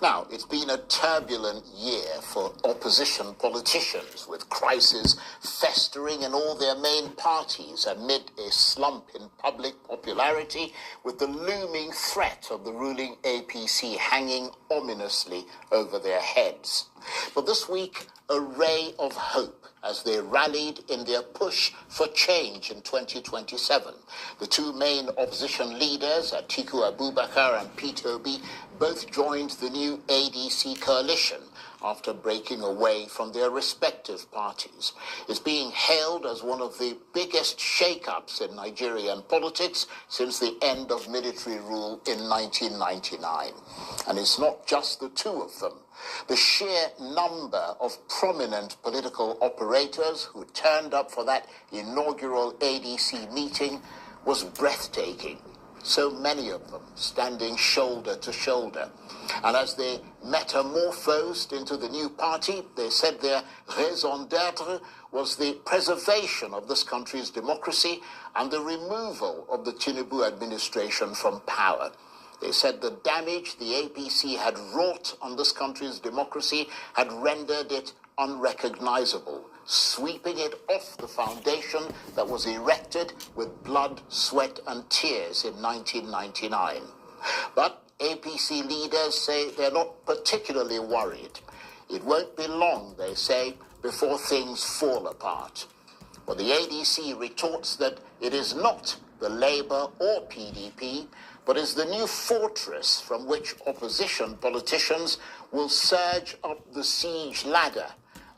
Now, it's been a turbulent year for opposition politicians, with crises festering in all their main parties amid a slump in public popularity, with the looming threat of the ruling APC hanging ominously over their heads. But this week, a ray of hope as they rallied in their push for change in 2027. The two main opposition leaders, Atiku Abubakar and Peter Obi, both joined the new ADC coalition after breaking away from their respective parties. It's being hailed as one of the biggest shake-ups in Nigerian politics since the end of military rule in 1999. And it's not just the two of them. The sheer number of prominent political operators who turned up for that inaugural ADC meeting was breathtaking. So many of them standing shoulder to shoulder. And as they metamorphosed into the new party, they said their raison d'etre was the preservation of this country's democracy and the removal of the Tinubu administration from power. They said the damage the APC had wrought on this country's democracy had rendered it unrecognizable, sweeping it off the foundation that was erected with blood, sweat, and tears in 1999. But APC leaders say they're not particularly worried. It won't be long, they say, before things fall apart. But the ADC retorts that it is not the Labour or PDP, but is the new fortress from which opposition politicians will surge up the siege ladder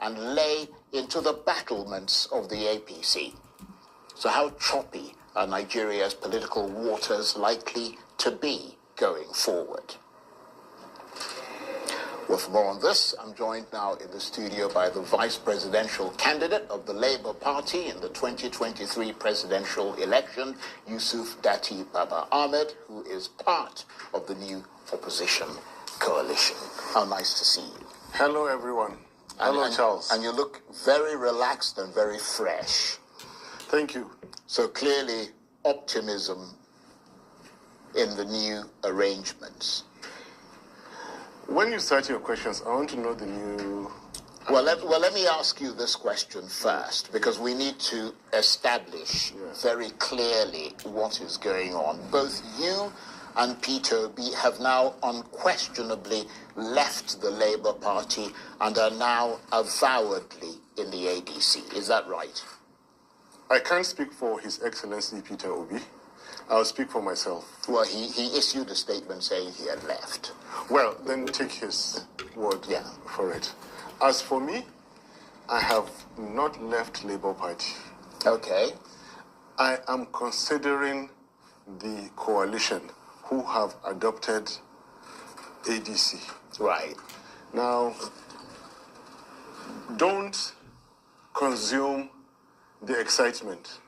and lay into the battlements of the APC. So how choppy are Nigeria's political waters likely to be going forward? With more on this, I'm joined now in the studio by the vice presidential candidate of the Labour Party in the 2023 presidential election, Yusuf Dati Baba Ahmed, who is part of the new opposition coalition. How nice to see you. Hello, everyone. Hello, Charles. And you look very relaxed and very fresh. Thank you. So clearly, optimism in the new arrangements. When you start your questions, I want to know the new... Well, let me ask you this question first, because we need to establish very clearly what is going on. Both you and Peter Obi have now unquestionably left the Labour Party and are now avowedly in the ADC. Is that right? I can't speak for His Excellency Peter Obi. I'll speak for myself. Well, he issued a statement saying he had left. Well, then take his word for it. As for me, I have not left Labour Party. Okay. I am considering the coalition who have adopted ADC. Right. Now, don't consume the excitement.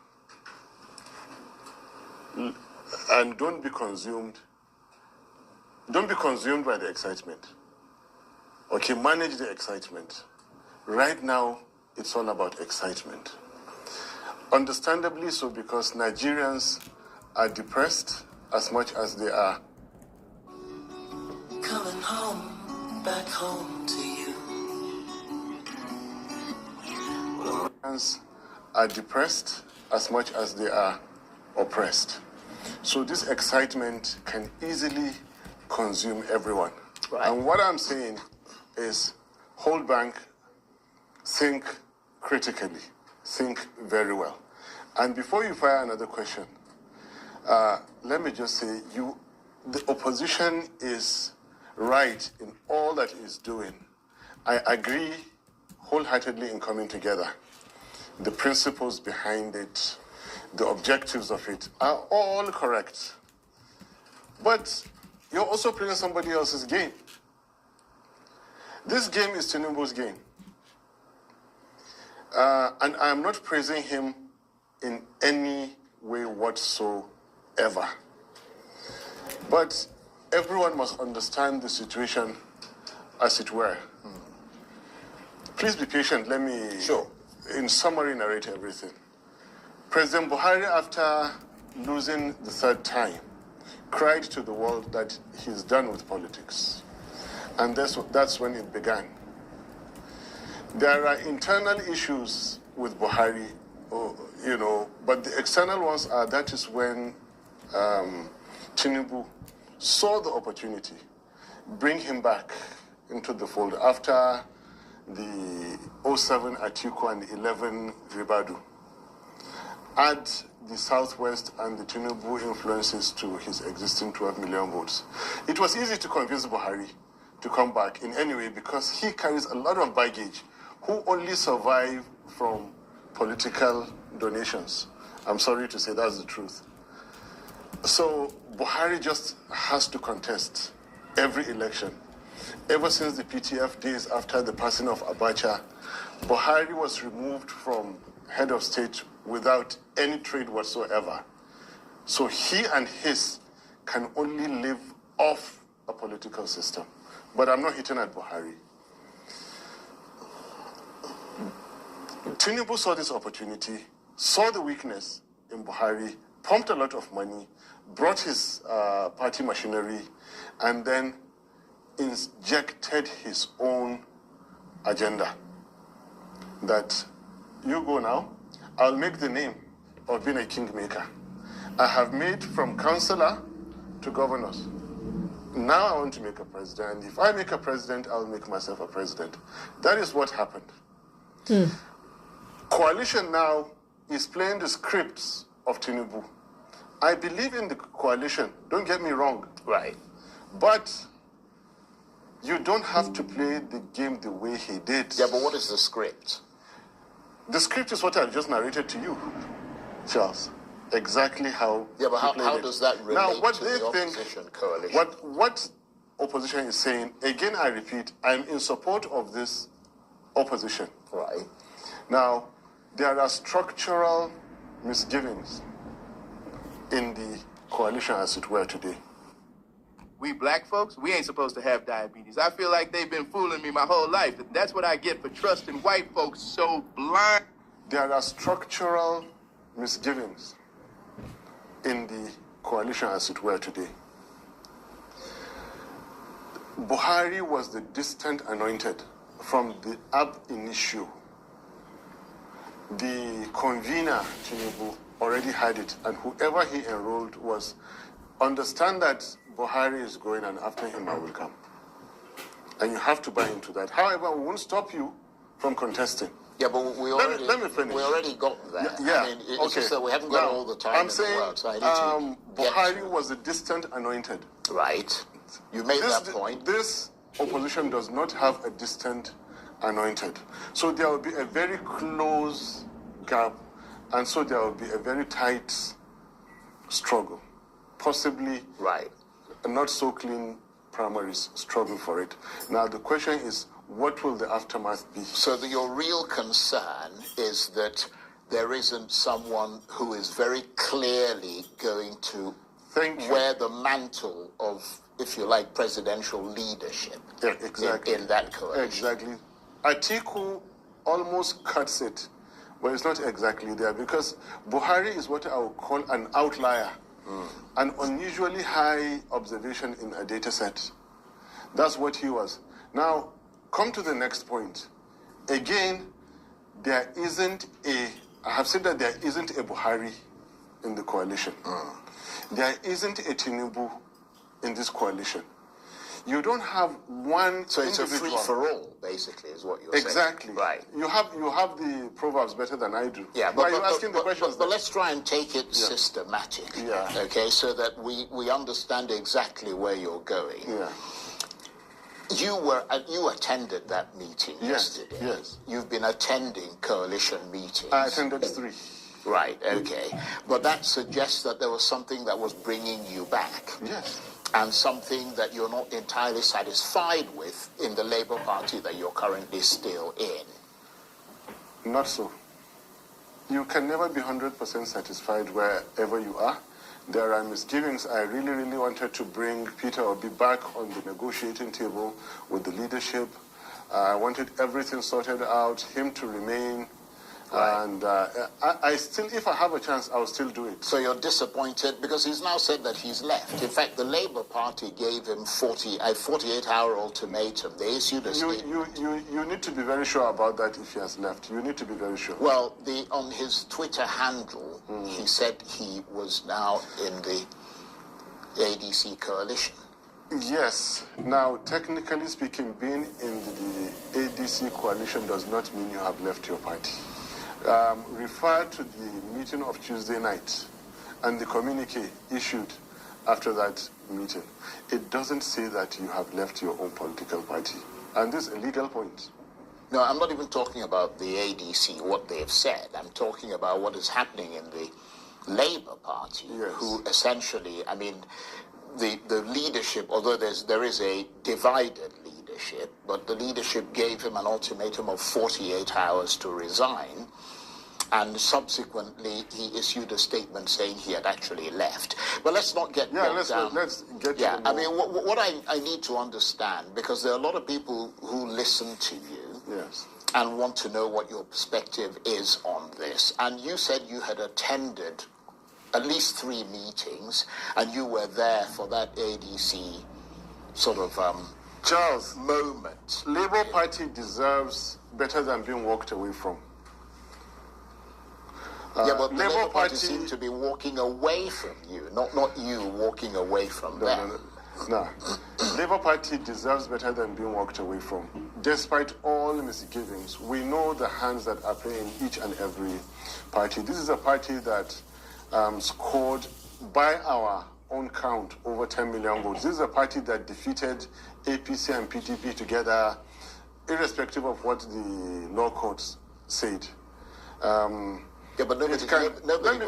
And don't be consumed by the excitement. Okay, manage the excitement. Right now, it's all about excitement. Understandably so, because Nigerians are depressed as much as they are coming home, back home to you. Nigerians are depressed as much as they are oppressed. So this excitement can easily consume everyone. Right. And what I'm saying is hold back, think critically, think very well. And before you fire another question, let me just say the opposition is right in all that it's doing. I agree wholeheartedly in coming together. The principles behind it, the objectives of it are all correct. But you're also playing somebody else's game. This game is Tinubu's game. And I am not praising him in any way whatsoever. But everyone must understand the situation as it were. Please be patient. Let me, in summary, narrate everything. President Buhari, after losing the third time, cried to the world that he's done with politics. And that's when it began. There are internal issues with Buhari, but the external ones are, that is when Tinubu saw the opportunity, bring him back into the fold after the 07 Atiku and the 11 Ribadu. Add the Southwest and the Tinubu influences to his existing 12 million votes. It was easy to convince Buhari to come back in any way because he carries a lot of baggage, who only survive from political donations. I'm sorry to say that's the truth. So Buhari just has to contest every election. Ever since the PTF days after the passing of Abacha, Buhari was removed from head of state without any trade whatsoever. So he and his can only live off a political system. But I'm not hitting at Buhari. Tinubu saw this opportunity, saw the weakness in Buhari, pumped a lot of money, brought his party machinery, and then injected his own agenda. That you go now, I'll make the name of being a kingmaker. I have made from councillor to governors. Now I want to make a president. If I make a president, I'll make myself a president. That is what happened. Coalition now is playing the scripts of Tinubu. I believe in the coalition, don't get me wrong. Right. But you don't have to play the game the way he did. Yeah, but what is the script? The script is what I just narrated to you, Charles. Exactly how. Yeah, but how does that relate now, what to they the think, opposition coalition? What opposition is saying, again I repeat, I'm in support of this opposition. Right. Now, there are structural misgivings in the coalition as it were today. We black folks, we ain't supposed to have diabetes. I feel like they've been fooling me my whole life. That's what I get for trusting white folks so blind. There are structural misgivings in the coalition as it were today. Buhari was the distant anointed from the ab initio. The convener, Tinubu, already had it, and whoever he enrolled was, understand that Buhari is going and after him I will come. And you have to buy into that. However, we won't stop you from contesting. Yeah, but let me finish. We already got that. Yeah, I mean, it's just that we haven't got all the time I'm in saying, the world, so I need to Buhari was the distant anointed. Right. You made that point. This opposition does not have a distant anointed. So there will be a very close gap, and so there will be a very tight struggle. Possibly right. A not so clean primaries struggle for it. Now the question is, what will the aftermath be? So your real concern is that there isn't someone who is very clearly going to wear the mantle of, if you like, presidential leadership. Yeah, exactly. In that coalition. Exactly. Atiku almost cuts it, but it's not exactly there because Buhari is what I would call an outlier, an unusually high observation in a data set. That's what he was. Now, come to the next point. Again, I have said that there isn't a Buhari in the coalition. There isn't a Tinubu in this coalition. You don't have one. So it's individual. A free-for-all, basically, is what you're saying. Exactly. Right. You have the proverbs better than I do. Yeah, but you're asking the questions. But let's try and take it systematically. Yeah. Okay, so that we understand exactly where you're going. Yeah. You attended that meeting yesterday. Yes. You've been attending coalition meetings. I attended 3. Right, okay. But that suggests that there was something that was bringing you back. Yes. And something that you're not entirely satisfied with in the Labour Party that you're currently still in. Not so. You can never be 100% satisfied wherever you are. There are misgivings. I really, really wanted to bring Peter Obi back on the negotiating table with the leadership. I wanted everything sorted out, him to remain, Right. And I still, if I have a chance, I'll still do it. So you're disappointed because he's now said that he's left. In fact, the Labour Party gave him a 48-hour ultimatum. They issued a statement. You need to be very sure about that if he has left. You need to be very sure. Well, on his Twitter handle, he said he was now in the ADC coalition. Yes. Now, technically speaking, being in the ADC coalition does not mean you have left your party. Refer to the meeting of Tuesday night and the communique issued after that meeting. It doesn't say that you have left your own political party. And this is a legal point. No, I'm not even talking about the ADC, what they've said. I'm talking about what is happening in the Labour Party, Yes. who essentially, I mean, the leadership, although there is a divided leadership, but the leadership gave him an ultimatum of 48 hours to resign. And subsequently, he issued a statement saying he had actually left. But let's not get bogged down. Let's get to Yeah, the I mean, what I need to understand, because there are a lot of people who listen to you Yes. and want to know what your perspective is on this. And you said you had attended at least 3 meetings, and you were there for that ADC sort of Charles, moment. Labour Party deserves better than being walked away from. Yeah, but the Labour Labour Party Party seemed to be walking away from you, not you walking away from them. No. Labour Party deserves better than being walked away from. Despite all misgivings, we know the hands that are playing each and every party. This is a party that scored, by our own count, over 10 million votes. This is a party that defeated APC and PTP together, irrespective of what the law courts said. Yeah, but nobody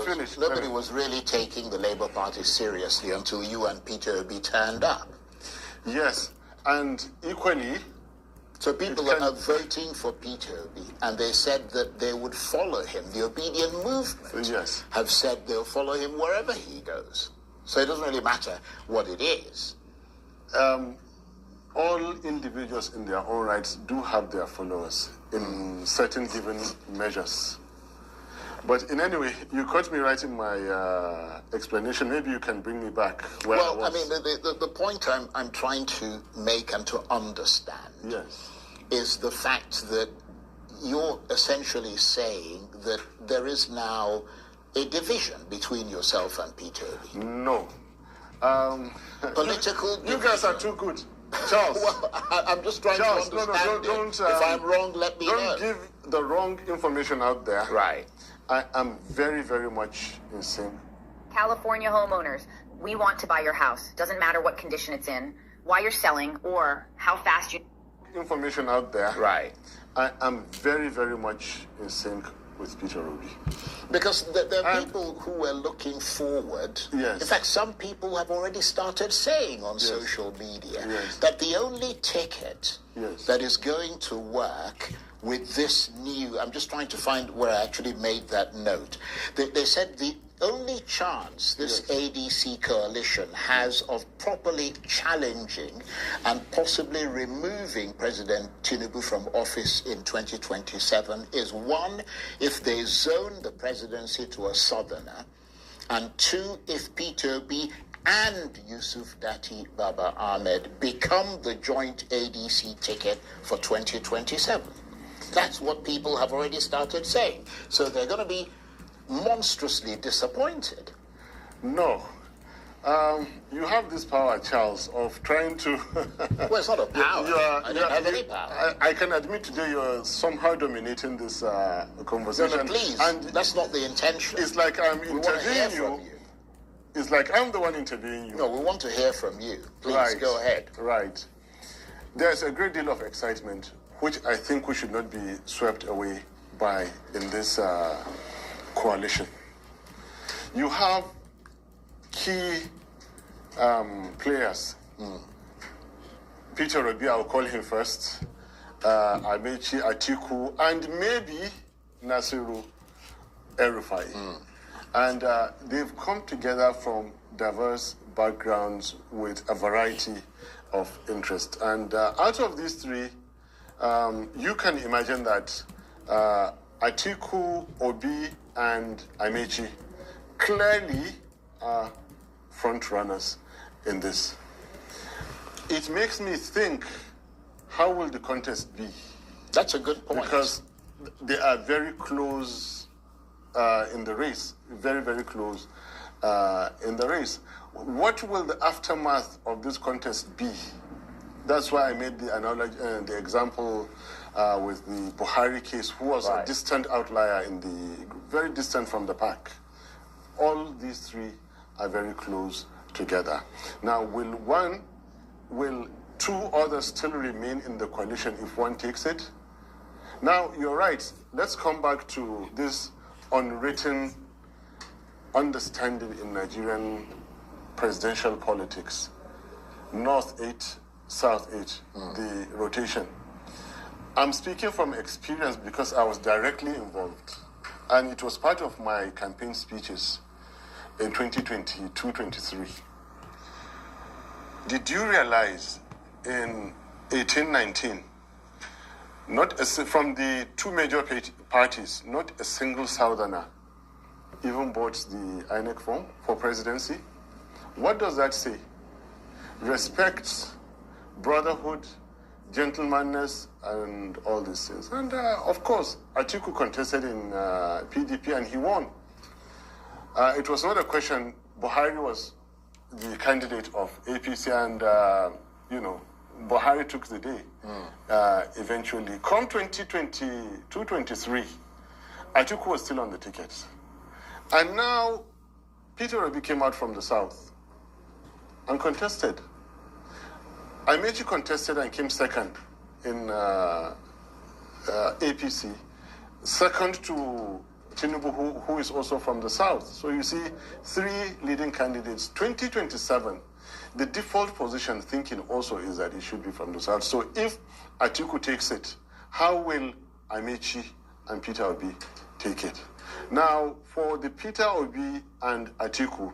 Finish. was really taking the Labour Party seriously until you and Peter Obi turned up. Yes, and equally, So people are voting for Peter Obi, and they said that they would follow him. The obedient movement yes. have said they'll follow him wherever he goes. So it doesn't really matter what it is. All individuals in their own rights do have their followers in certain given measures. But in any way, you caught me right in my explanation. Maybe you can bring me back where I was. Well, I mean, the point I'm trying to make and to understand Yes. is the fact that you're essentially saying that there is now a division between yourself and Peter Obi. No. Political You guys are too good. Charles. Well, I'm just trying Charles, to understand don't, it. If I'm wrong, let me know. Don't give the wrong information out there. Right. I am very, very much in sync. California homeowners, we want to buy your house. Doesn't matter what condition it's in, why you're selling, or how fast you... Information out there. Right. I am very, very much in sync with Peter Obi. Because there are people who are looking forward. Yes. In fact, some people have already started saying on social media that the only ticket that is going to work with this new... I'm just trying to find where I actually made that note. They said the only chance this ADC coalition has of properly challenging and possibly removing President Tinubu from office in 2027 is 1, if they zone the presidency to a southerner, and 2, if Peter Obi and Yusuf Dati Baba Ahmed become the joint ADC ticket for 2027. That's what people have already started saying. So they're going to be monstrously disappointed. No. You have this power, Charles, of trying to... Well, it's not a power. I don't have any power. I can admit today you're somehow dominating this conversation. No, please. And that's not the intention. It's like I'm interviewing you. It's like I'm the one interviewing you. No, we want to hear from you. Please, go ahead. Right. There's a great deal of excitement, which I think we should not be swept away by in this coalition. You have key players. Peter Obi, I'll call him first. Amechi, Atiku, and maybe Nasiru El-Rufai. And they've come together from diverse backgrounds with a variety of interest. And out of these three, you can imagine that Atiku, Obi, and Amechi clearly are front runners in this. It makes me think, how will the contest be? That's a good point. Because they are very close in the race, very, very close in the race. What will the aftermath of this contest be? That's why I made the analogy, the example with the Buhari case, who was a distant outlier very distant from the pack. All these three are very close together. Now, will two others still remain in the coalition if one takes it? Now, you're right. Let's come back to this unwritten understanding in Nigerian presidential politics. North 8, South 8, the rotation. I'm speaking from experience because I was directly involved. And it was part of my campaign speeches in 2022-23. Did you realize in 1819, from the two major parties, not a single Southerner even bought the INEC form for presidency? What does that say? Respect, brotherhood, gentlemanness, and all these things. And of course, Atiku contested in PDP and he won. It was not a question. Buhari was the candidate of APC and, Buhari took the day eventually. Come 2022-23, Atiku was still on the ticket. And now, Peter Obi came out from the south and contested. Amechi contested and came second in APC, second to Tinubu, who is also from the south. So you see, three leading candidates. 2027, the default position thinking also is that it should be from the south. So if Atiku takes it, how will Amechi and Peter Obi take it? Now, for the Peter Obi and Atiku,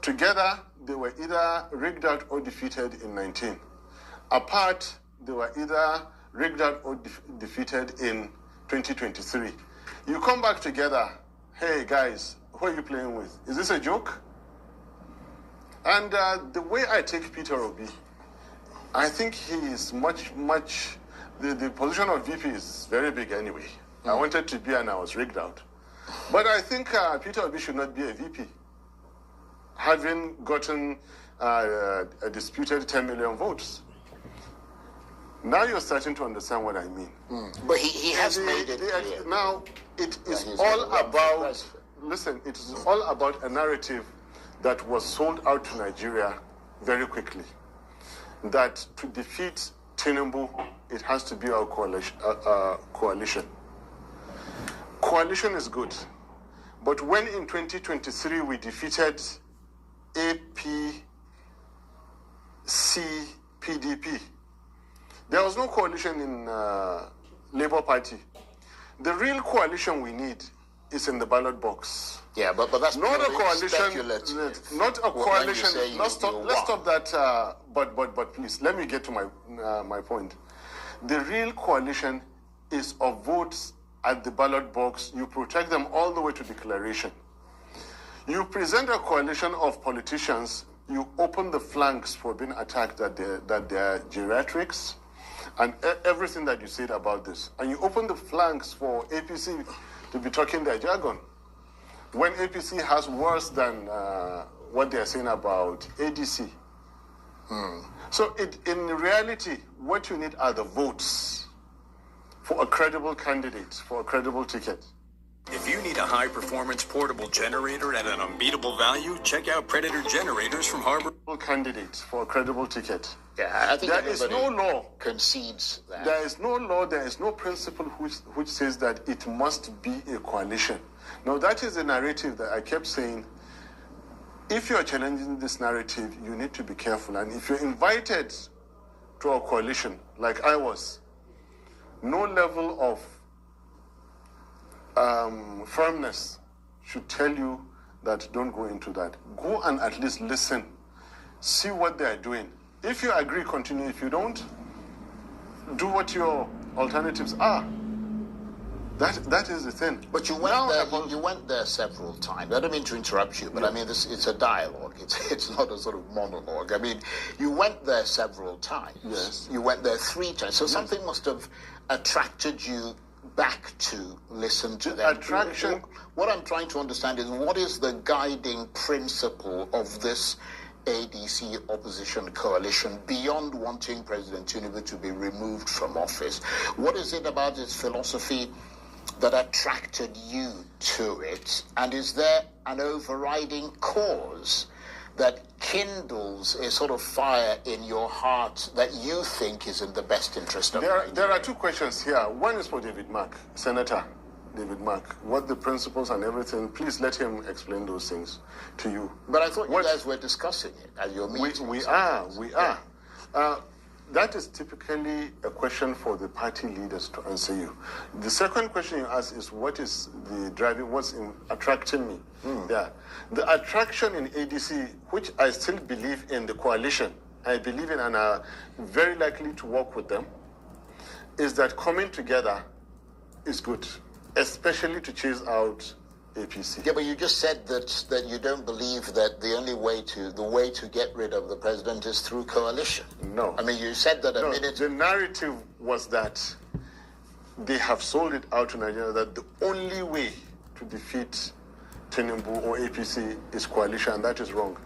together they were either rigged out or defeated in 19. Apart, they were either rigged out or defeated in 2023. You come back together, hey guys, who are you playing with? Is this a joke? And the way I take Peter Obi, I think he is the position of VP is very big anyway. I wanted to be and I was rigged out. But I think Peter Obi should not be a VP, having gotten a disputed 10 million votes. Now you're starting to understand what I mean. But he has made it clear. Now, it is all about, listen, it is all about a narrative that was sold out to Nigeria very quickly. That to defeat Tinubu, it has to be our coalition. Coalition is good. But when in 2023 we defeated APC, PDP, there was no coalition in Labour Party. The real coalition we need is in the ballot box. Yeah, but that's not a coalition. Speculative. Not a coalition. Let's stop that. But please, let me get to my point. The real coalition is of votes at the ballot box. You protect them all the way to declaration. You present a coalition of politicians. You open the flanks for being attacked that they are geriatrics, and everything that you said about this. And you open the flanks for APC to be talking their jargon, when APC has worse than what they are saying about ADC. So in reality, what you need are the votes for a credible candidate, for a credible ticket. If you need a high-performance portable generator at an unbeatable value, check out Predator Generators from Harbor. Candidate for a credible ticket. Yeah, I think there is no law concedes that. There is no law, there is no principle which says that it must be a coalition. Now, that is the narrative that I kept saying. If you're challenging this narrative, you need to be careful. And if you're invited to a coalition, like I was, no level of firmness should tell you that don't go into that. Go and at least listen. See what they are doing. If you agree, continue. If you don't, do what your alternatives are. That is the thing. But you went there. You went there several times. I don't mean to interrupt you, but I mean it's a dialogue. It's not a sort of monologue. I mean, you went there several times. Yes. You went there 3 times. So something must have attracted you back to listen to them. Attraction. What I'm trying to understand is what is the guiding principle of this ADC opposition coalition beyond wanting President Tinubu to be removed from office? What is it about its philosophy that attracted you to it? And is there an overriding cause that kindles a sort of fire in your heart that you think is in the best interest of Nigeria? There are 2 questions here. One is for David Mark, Senator David Mark. What the principles and everything, please let him explain those things to you. But I thought you guys were discussing it at your meeting. We are. That is typically a question for the party leaders to answer you. The second question you ask is what's attracting me? Yeah. The attraction in ADC, which I still believe in the coalition, I believe in and are very likely to work with them, is that coming together is good, especially to chase out APC. Yeah, but you just said that you don't believe that the way to get rid of the president is through coalition. No. I mean, you said that a minute. The narrative was that they have sold it out to Nigeria that the only way to defeat Tinubu or APC is coalition, and that is wrong.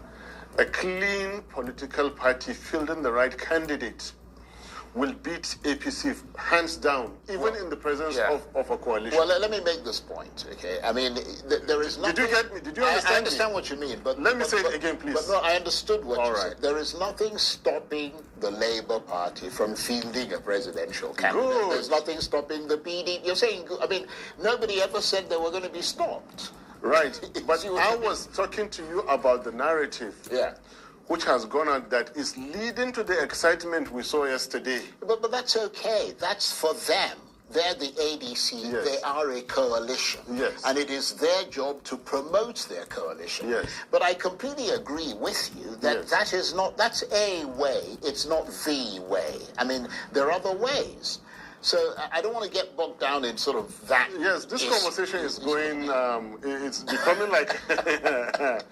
A clean political party fielding the right candidate will beat APC hands down, even in the presence of a coalition. Well, let me make this point, okay? I mean, there is nothing... Did you get me? Did you understand I understand what you mean, but... Let me say it again, please. But no, I understood what you right. said. There is nothing stopping the Labour Party from fielding a presidential candidate. Good. There's nothing stopping the PD. You're saying... I mean, nobody ever said they were going to be stopped. Right. But I was talking to you about the narrative. Yeah. Which has gone on that is leading to the excitement we saw yesterday. But that's okay. That's for them. They're the ADC. Yes. They are a coalition. Yes. And it is their job to promote their coalition. Yes. But I completely agree with you that that's a way. It's not the way. I mean, there are other ways. So I don't want to get bogged down in sort of that. Yes, this conversation is going, it's becoming like a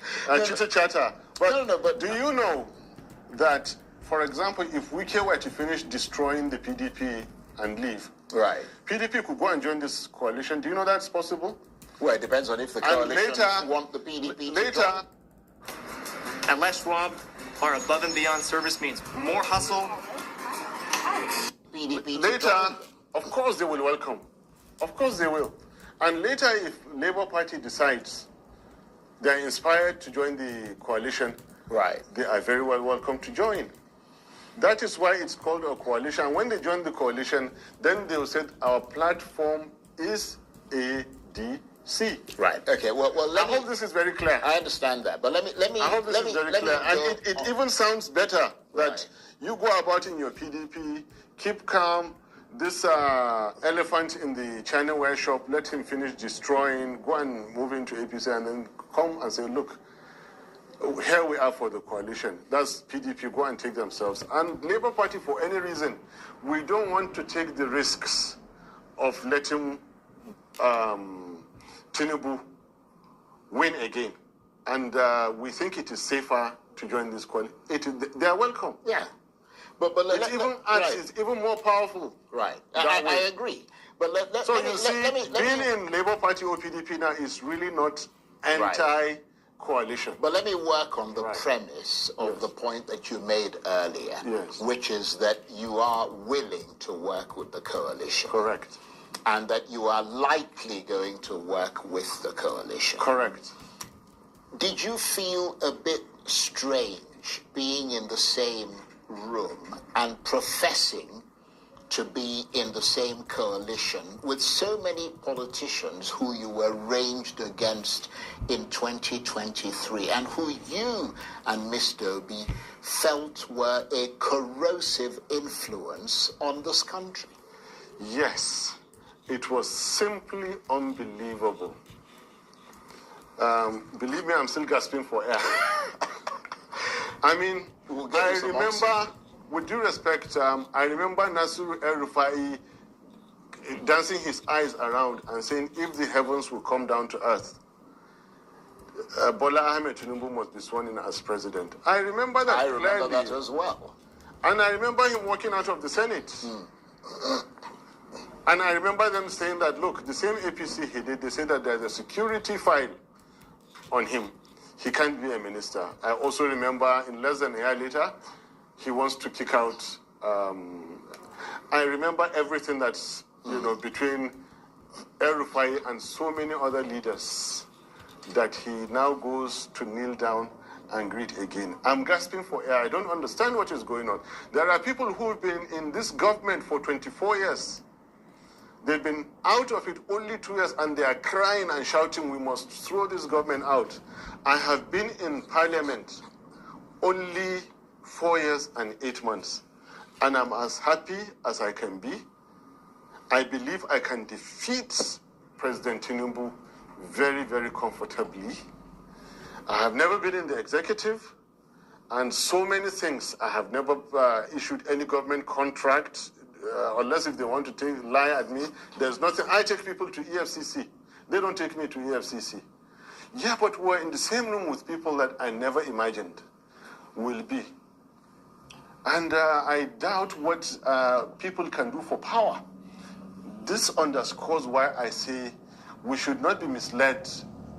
chitter-chatter. But do you know that, for example, if Wike were to finish destroying the PDP and leave, right, PDP could go and join this coalition? Do you know that's possible? Well, it depends on if the coalition want the PDP to join. At Less Rob, our above and beyond service means more hustle. PDP later, of course they will welcome. Of course they will. And later, if Labour Party decides they're inspired to join the coalition, right, they are very well welcome to join. That is why it's called a coalition. And when they join the coalition, then they will say our platform is ADC. Right. Okay. Well. I hope this is very clear. I understand that, but let me. I hope this is very clear, and it even sounds better that you go about in your PDP, keep calm. This elephant in the China ware shop, let him finish destroying, go and move into APC, and then come and say, look, here we are for the coalition. That's PDP, go and take themselves. And Labour Party, for any reason, we don't want to take the risks of letting Tinubu win again. And we think it is safer to join this coalition. They are welcome. Yeah. But it's even more powerful. Right. I agree. But being in Labour Party or PDP now is really not anti-coalition. But let me work on the premise of the point that you made earlier, which is that you are willing to work with the coalition. Correct. And that you are likely going to work with the coalition. Correct. Did you feel a bit strange being in the same room and professing to be in the same coalition with so many politicians who you were ranged against in 2023 and who you and Mr. Obi felt were a corrosive influence on this country? Yes, it was simply unbelievable. Believe me, I'm still gasping for air. I mean, I remember, with due respect, I remember Nasir El-Rufai dancing his eyes around and saying, if the heavens will come down to earth, Bola Ahmed Tinubu must be sworn in as president. I remember that clearly. I remember that as well. And I remember him walking out of the Senate. And I remember them saying that, look, the same APC he did, they said that there's a security file on him. He can't be a minister. I also remember in less than a year later, he wants to kick out. I remember everything that's, between El-Rufai and so many other leaders that he now goes to kneel down and greet again. I'm gasping for air. I don't understand what is going on. There are people who've been in this government for 24 years. They've been out of it only 2 years, and they are crying and shouting, we must throw this government out. I have been in parliament only 4 years and 8 months, and I'm as happy as I can be. I believe I can defeat President Tinubu very, very comfortably. I have never been in the executive, and so many things. I have never issued any government contract, unless if they want to lie at me. There's nothing. I take people to EFCC. They don't take me to EFCC. Yeah, but we're in the same room with people that I never imagined will be. And I doubt what people can do for power. This underscores why I say we should not be misled,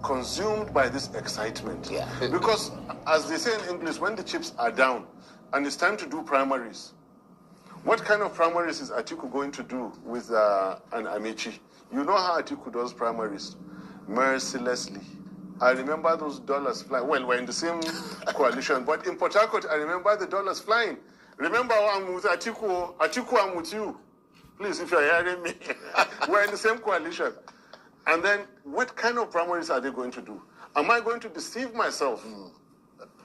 consumed by this excitement. Yeah. Because, as they say in English, when the chips are down and it's time to do primaries, what kind of primaries is Atiku going to do with an Amechi? You know how Atiku does primaries, mercilessly. I remember those dollars flying. Well, we're in the same coalition, but in Port Harcourt, I remember the dollars flying. Remember, I'm with Atiku. Atiku, I'm with you. Please, if you're hearing me, we're in the same coalition. And then, what kind of primaries are they going to do? Am I going to deceive myself,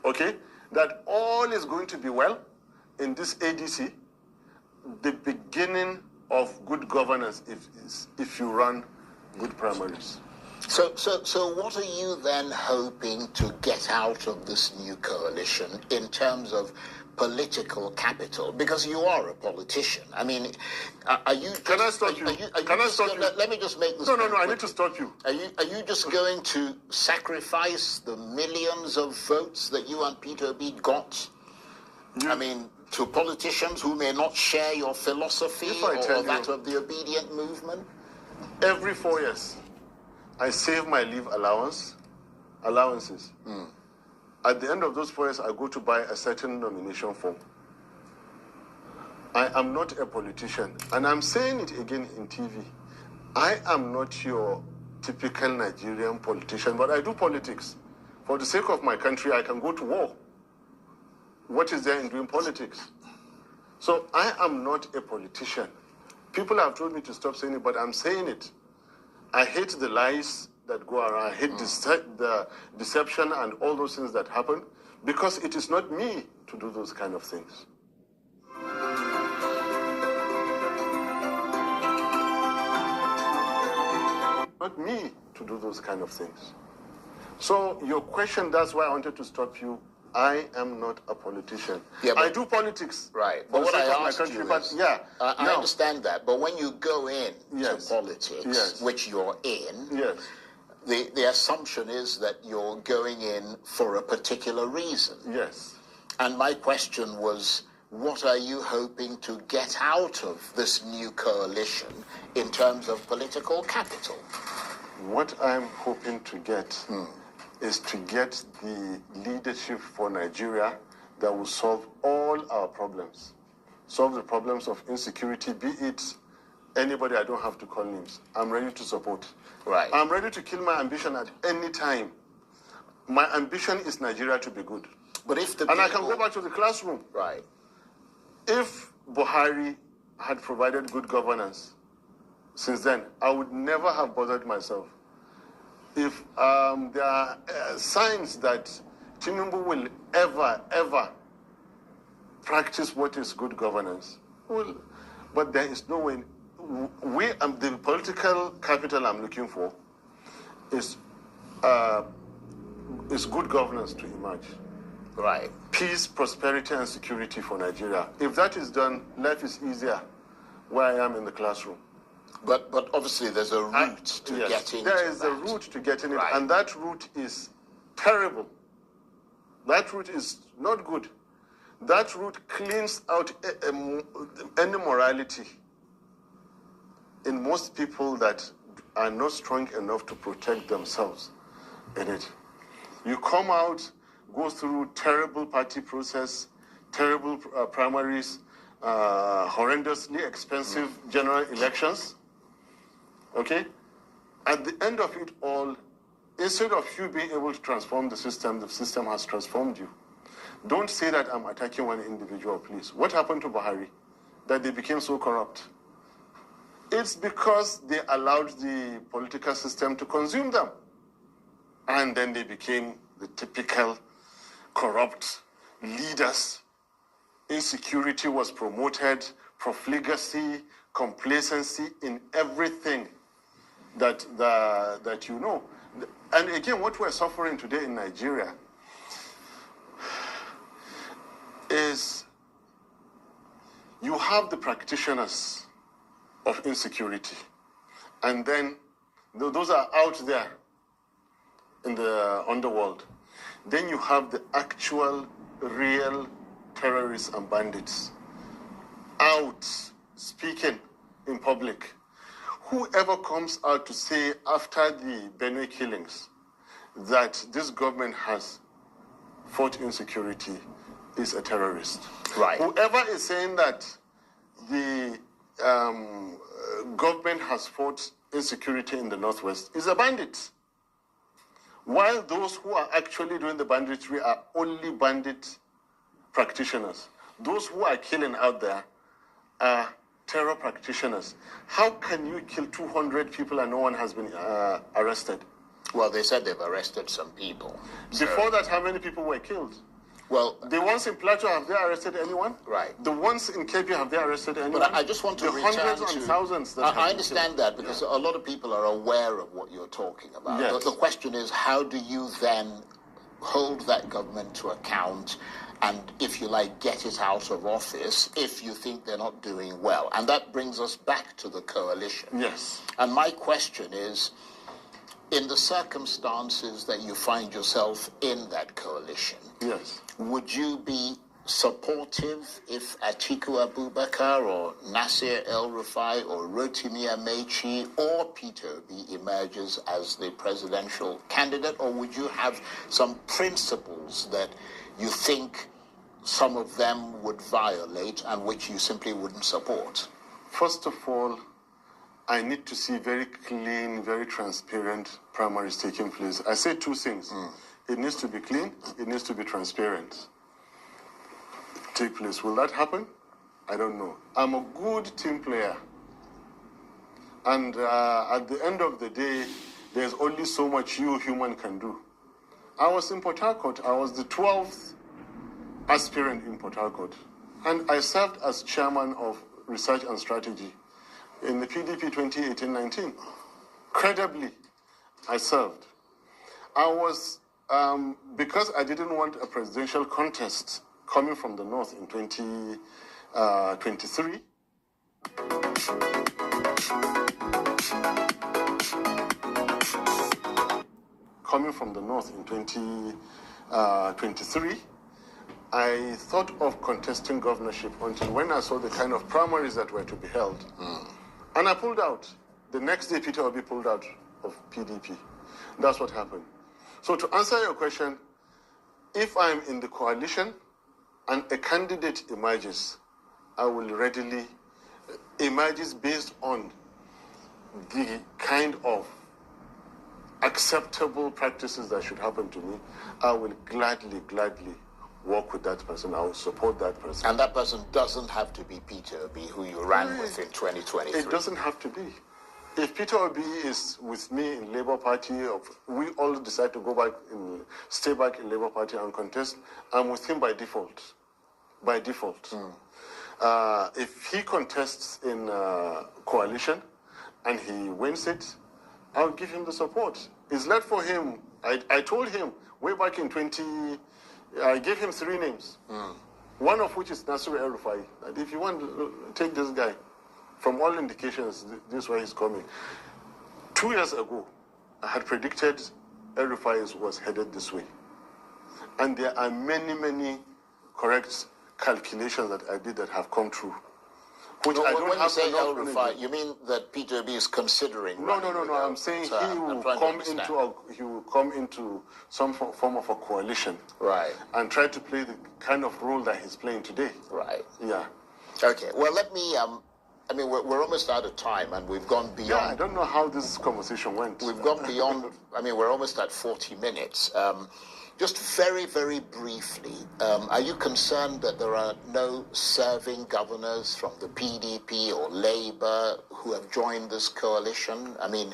okay, that all is going to be well in this ADC? The beginning of good governance if you run good primaries. So what are you then hoping to get out of this new coalition in terms of political capital? Because you are a politician. I mean, are you... Can I stop you? Can I stop you? Let me just make this... No, I need to stop you. Are you just going to sacrifice the millions of votes that you and Peter Obi got? I mean, to politicians who may not share your philosophy or that of the obedient movement? Every 4 years, I save my leave allowances. At the end of those 4 years, I go to buy a certain nomination form. I am not a politician, and I'm saying it again in TV. I am not your typical Nigerian politician, but I do politics. For the sake of my country, I can go to war. What is there in doing politics? So I am not a politician. People have told me to stop saying it, but I'm saying it. I hate the lies that go around. I hate the deception and all those things that happen, because it is not me to do those kind of things. Not me to do those kind of things. So your question, that's why I wanted to stop you. I am not a politician. Yeah, I do politics. Right. But what I asked you is, I understand that, but when you go in to politics, which you're in, the assumption is that you're going in for a particular reason. Yes. And my question was, what are you hoping to get out of this new coalition in terms of political capital? What I'm hoping to get is to get the leadership for Nigeria that will solve all our problems. Solve the problems of insecurity, be it anybody, I don't have to call names. I'm ready to support. Right. I'm ready to kill my ambition at any time. My ambition is Nigeria to be good. But if the I can go back to the classroom. Right. If Buhari had provided good governance since then, I would never have bothered myself. If there are signs that Tinubu will ever practice what is good governance, but there is no way. The political capital I'm looking for is good governance to emerge. Right. Peace, prosperity, and security for Nigeria. If that is done, life is easier where I am in the classroom. But obviously there's a route to yes, getting there to is that. a route to getting it, Right. and that route is terrible. That route is not good. That route cleans out any morality in most people that are not strong enough to protect themselves in it. You come out, go through terrible party process, terrible primaries, horrendously expensive general elections. Okay? At the end of it all, instead of you being able to transform the system has transformed you. Don't say that I'm attacking one individual, please. What happened to Buhari? That they became so corrupt? It's because they allowed the political system to consume them. And then they became the typical corrupt leaders. Insecurity was promoted, profligacy, complacency in everything that you know. And again, what we're suffering today in Nigeria is you have the practitioners of insecurity, and then those are out there in the underworld. Then you have the actual, real terrorists and bandits out speaking in public. Whoever comes out to say after the Benue killings that this government has fought insecurity is a terrorist. Right. Whoever is saying that the government has fought insecurity in the Northwest is a bandit. While those who are actually doing the banditry are only bandit practitioners. Those who are killing out there are terror practitioners. How can you kill 200 people and no one has been arrested? Well, they said they've arrested some people. Before that, how many people were killed? Well, The ones in Plateau, have they arrested anyone? Right. The ones in Kebbi, have they arrested anyone? but I just want to the return hundreds to... and thousands that have I been understand killed. that because a lot of people are aware of what you're talking about. Yes. The question is, how do you then hold that government to account and, if you like, get it out of office if you think they're not doing well? And that brings us back to the coalition. Yes. And my question is, in the circumstances that you find yourself in that coalition, Yes. would you be supportive if Atiku Abubakar or Nasir El-Rufai or Rotimi Amechi or Peter Obi emerges as the presidential candidate? Or would you have some principles that you think some of them would violate and which you simply wouldn't support? First of all, I need to see very clean, very transparent primaries taking place. I say two things. It needs to be clean, it needs to be transparent. Take place. Will that happen? I don't know. I'm a good team player. And at the end of the day, there's only so much you human can do. I was in Port Harcourt. I was the 12th aspirant in Port Harcourt. And I served as chairman of research and strategy in the PDP 2018-19. Credibly, I served. I was, because I didn't want a presidential contest coming from the north in 2023. Coming from the north in 2023, I thought of contesting governorship until when I saw the kind of primaries that were to be held. And I pulled out. The next day, Peter Obi pulled out of PDP. That's what happened. So to answer your question, if I'm in the coalition and a candidate emerges, I will readily emerges based on the kind of acceptable practices that should happen to me. I will gladly work with that person. I will support that person. And that person doesn't have to be Peter Obi, who you ran with in 2023. It doesn't have to be. If Peter Obi is with me in Labour Party, or we all decide to go back stay back in Labour Party and contest, I'm with him by default. By default. If he contests in coalition and he wins it, I'll give him the support. It's left for him. I told him way back in I gave him 3 names. One of which is Nasir El-Rufai. That if you want to take this guy, from all indications, this is where he's coming. 2 years ago, I had predicted El-Rufai was headed this way. And there are many, many correct calculations that I did that have come true. Which I don't when have you say enough El-Rufai, you mean that Peter Obi is considering? No. I'm saying he will come into some form of a coalition, right, and try to play the kind of role that he's playing today. Right. Yeah. Okay. Well, let me. I mean, we're almost out of time, and we've gone beyond. Yeah, I don't know how this conversation went. We've gone beyond. I mean, we're almost at 40 minutes. Just very, very briefly, are you concerned that there are no serving governors from the PDP or Labour who have joined this coalition? I mean,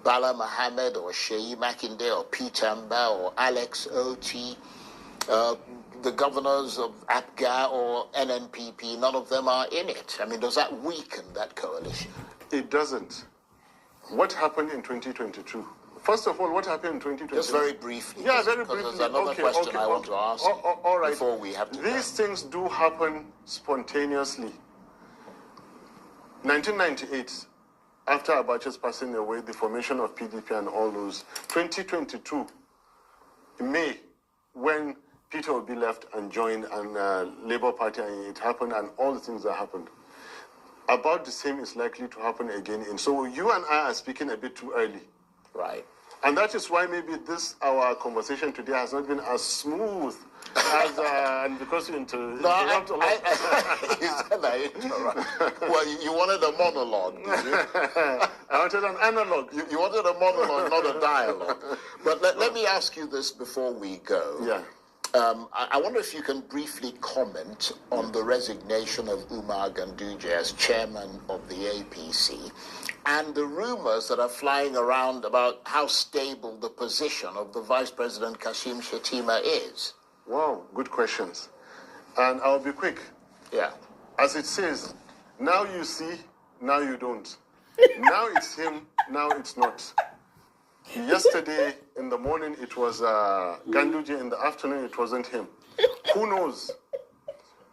Bala Mohammed or Sheyi Makinde or Peter Mba or Alex Oti, the governors of APGA or NNPP, none of them are in it. I mean, does that weaken that coalition? It doesn't. What happened in 2022? First of all, what happened in 2020? Just very briefly. Yeah, very briefly. There's another question I want to ask all right. before we have to These things do happen spontaneously. 1998, after Abacha's passing away, the formation of PDP and all those. 2022, in May, when Peter Obi left and joined and Labour Party, and it happened, and all the things that happened. About the same is likely to happen again. And so you and I are speaking a bit too early. Right. And that is why maybe our conversation today has not been as smooth as, and because you interrupt a lot. You said I interrupt. Well, you wanted a monologue, did you? I wanted an analog. You wanted a monologue, not a dialogue. But let me ask you this before we go. Yeah. I wonder if you can briefly comment on the resignation of Umar Ganduje as chairman of the APC and the rumors that are flying around about how stable the position of the Vice President Kashim Shettima is. Wow, good questions. And I'll be quick. Yeah. As it says, now you see, now you don't. Now it's him, now it's not. Yesterday in the morning it was Ganduje, in the afternoon it wasn't him. Who knows?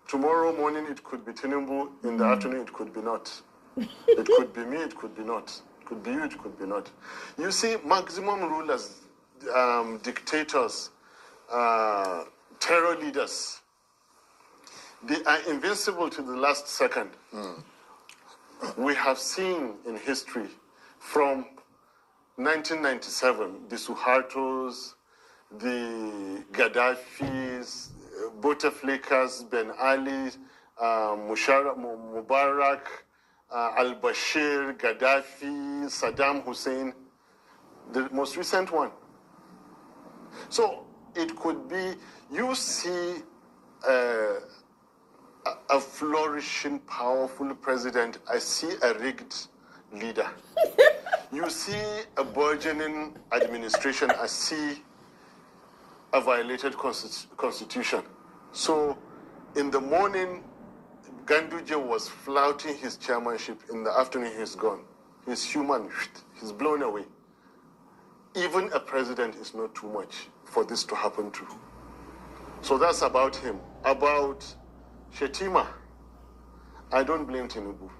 Tomorrow morning it could be Tinubu, in the afternoon it could be not. It could be me, it could be not. It could be you, it could be not. You see, maximum rulers, dictators, terror leaders, they are invincible to the last second. We have seen in history from 1997, the Suhartos, the Gaddafis, Bouteflikas, Ben Ali, Mubarak, al-Bashir, Gaddafi, Saddam Hussein, the most recent one. So it could be, you see a flourishing, powerful president. I see a rigged leader. You see a burgeoning administration. I see a violated constitution. So in the morning, Ganduje was flouting his chairmanship. In the afternoon, he's gone. He's human. He's blown away. Even a president is not too much for this to happen to. So that's about him. About Shettima, I don't blame Tinubu.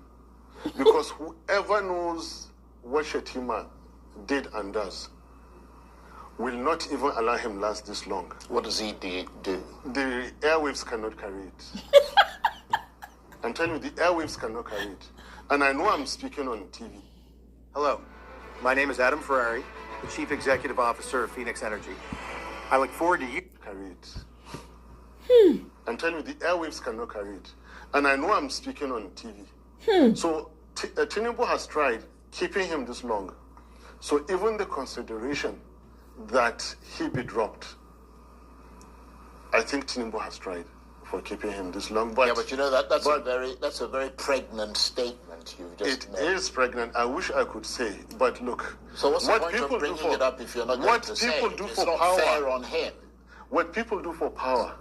Because whoever knows what Shettima did and does will not even allow him last this long. What does he do? The airwaves cannot carry it. I'm telling you, the airwaves cannot carry it. And I know I'm speaking on TV. Hello, my name is Adam Ferrari, the Chief Executive Officer of Phoenix Energy. I look forward to you. Carry it. I'm telling you, the airwaves cannot carry it. And I know I'm speaking on TV. So Tinubu has tried keeping him this long. So even the consideration that he be dropped, I think Tinubu has tried for keeping him this long. But, yeah, but you know that's a very pregnant statement you've just made. It is pregnant. I wish I could say, but look. So what's the point of bringing it up if you're not going to say it? What people do it's for not power, fair on him. What people do for power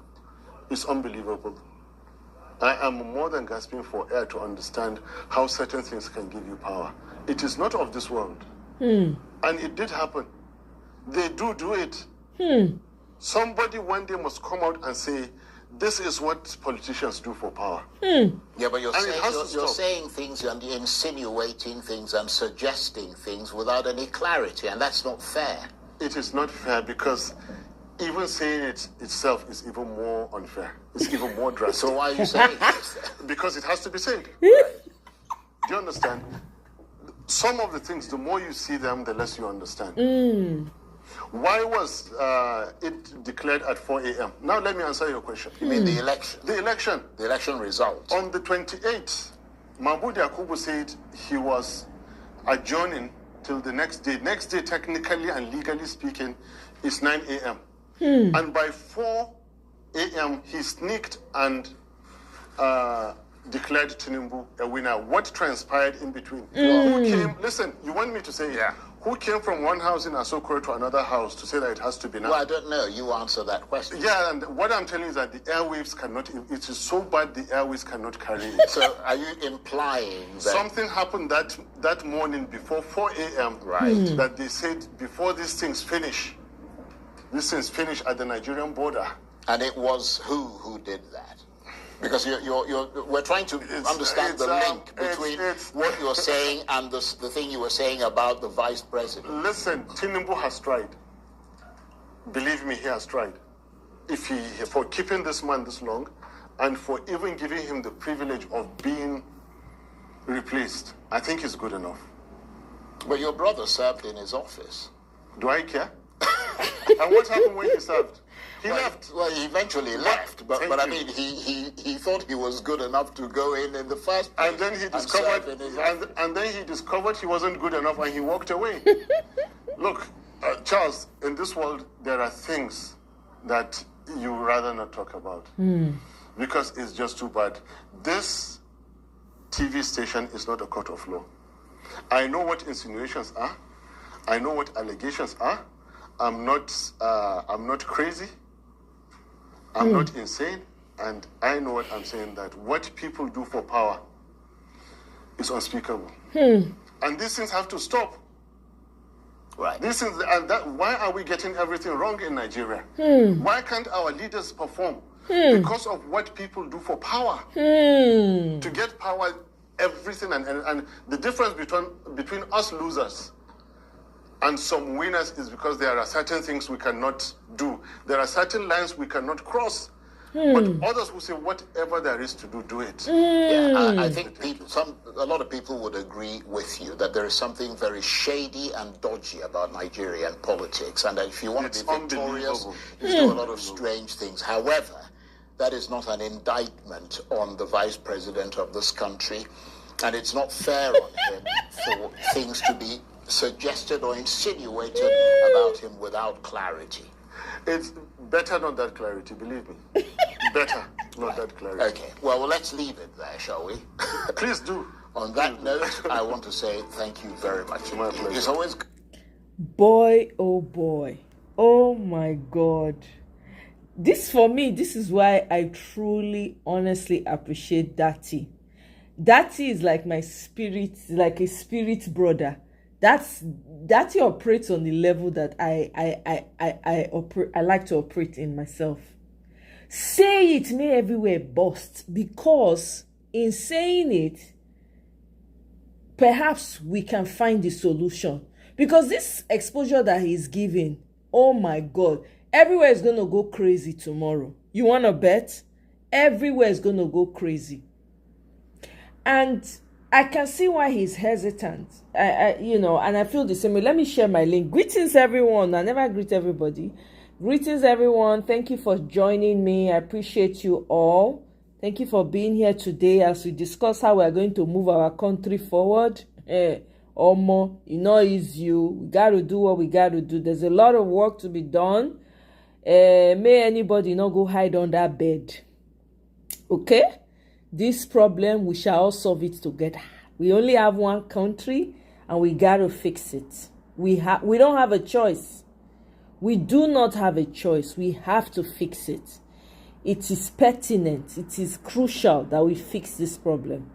is unbelievable. I am more than gasping for air to understand how certain things can give you power. It is not of this world. And it did happen. They do it. Somebody one day must come out and say, this is what politicians do for power. Yeah, but you're And it has to you're stop. saying things and insinuating things and suggesting things without any clarity, and that's not fair. It is not fair because even saying it itself is even more unfair. It's even more drastic. So why are you saying this? Because it has to be said. Do you understand? Some of the things, the more you see them, the less you understand. Why was it declared at 4 a.m.? Now let me answer your question. You mean the election? The election. The election result. On the 28th, Mahmoud Yakubu said he was adjourning till the next day. Next day, technically and legally speaking, is 9 a.m. And by 4 a.m., he sneaked and declared Tinubu a winner. What transpired in between? Who came? Listen, you want me to say it? Yeah. Who came from one house in Asokoro to another house to say that it has to be now? Well, I don't know. You answer that question. Yeah, and what I'm telling you is that the airwaves cannot, it is so bad the airwaves cannot carry it. So are you implying that... Something happened that morning before 4 a.m. Right. That they said before these things finish at the Nigerian border. And it was who did that? Because we're trying to understand the link between what you're saying and the thing you were saying about the vice president. Listen, Tinubu has tried. Believe me, he has tried. For keeping this man this long and for even giving him the privilege of being replaced, I think is good enough. But your brother served in his office. Do I care? And what happened when he served? He left. Well, he eventually left, but I you. mean, he thought he was good enough to go in the first place. And then he discovered, serve in his office. and then he discovered he wasn't good enough, and he walked away. Look, Charles, in this world, there are things that you rather not talk about because it's just too bad. This TV station is not a court of law. I know what insinuations are. I know what allegations are. I'm not crazy. I'm not insane. And I know what I'm saying, that what people do for power is unspeakable. And these things have to stop. Right. These things, why are we getting everything wrong in Nigeria? Why can't our leaders perform? Because of what people do for power. To get power, everything, and the difference between us losers and some winners is because there are certain things we cannot do. There are certain lines we cannot cross. But others will say, whatever there is to do, do it. Yeah, I think a lot of people would agree with you that there is something very shady and dodgy about Nigerian politics, and that if you want to be victorious, you do a lot of strange things. However, that is not an indictment on the vice president of this country, and it's not fair on him for things to be suggested or insinuated about him without clarity. It's better not that clarity, believe me. Better not that clarity. Okay, well, let's leave it there, shall we? Please do. On that note, I want to say thank you very much. My pleasure. It's always Boy, oh my God. This, for me, this is why I truly, honestly appreciate Dati. Dati is like my spirit, like a spirit brother. Dati operates on the level that I like to operate in myself. Say it may everywhere bust, because in saying it, perhaps we can find the solution. Because this exposure that he's giving, oh my God, everywhere is going to go crazy tomorrow. You want to bet? Everywhere is going to go crazy. And I can see why he's hesitant. And I feel the same way. Let me share my link. Greetings, everyone. I never greet everybody. Greetings, everyone. Thank you for joining me. I appreciate you all. Thank you for being here today as we discuss how we're going to move our country forward. Omo, it's you. We got to do what we got to do. There's a lot of work to be done. May anybody not go hide under bed. Okay? This problem, we shall all solve it together. We only have one country, and we got to fix it. We don't have a choice. We do not have a choice. We have to fix it. It is pertinent. It is crucial that we fix this problem.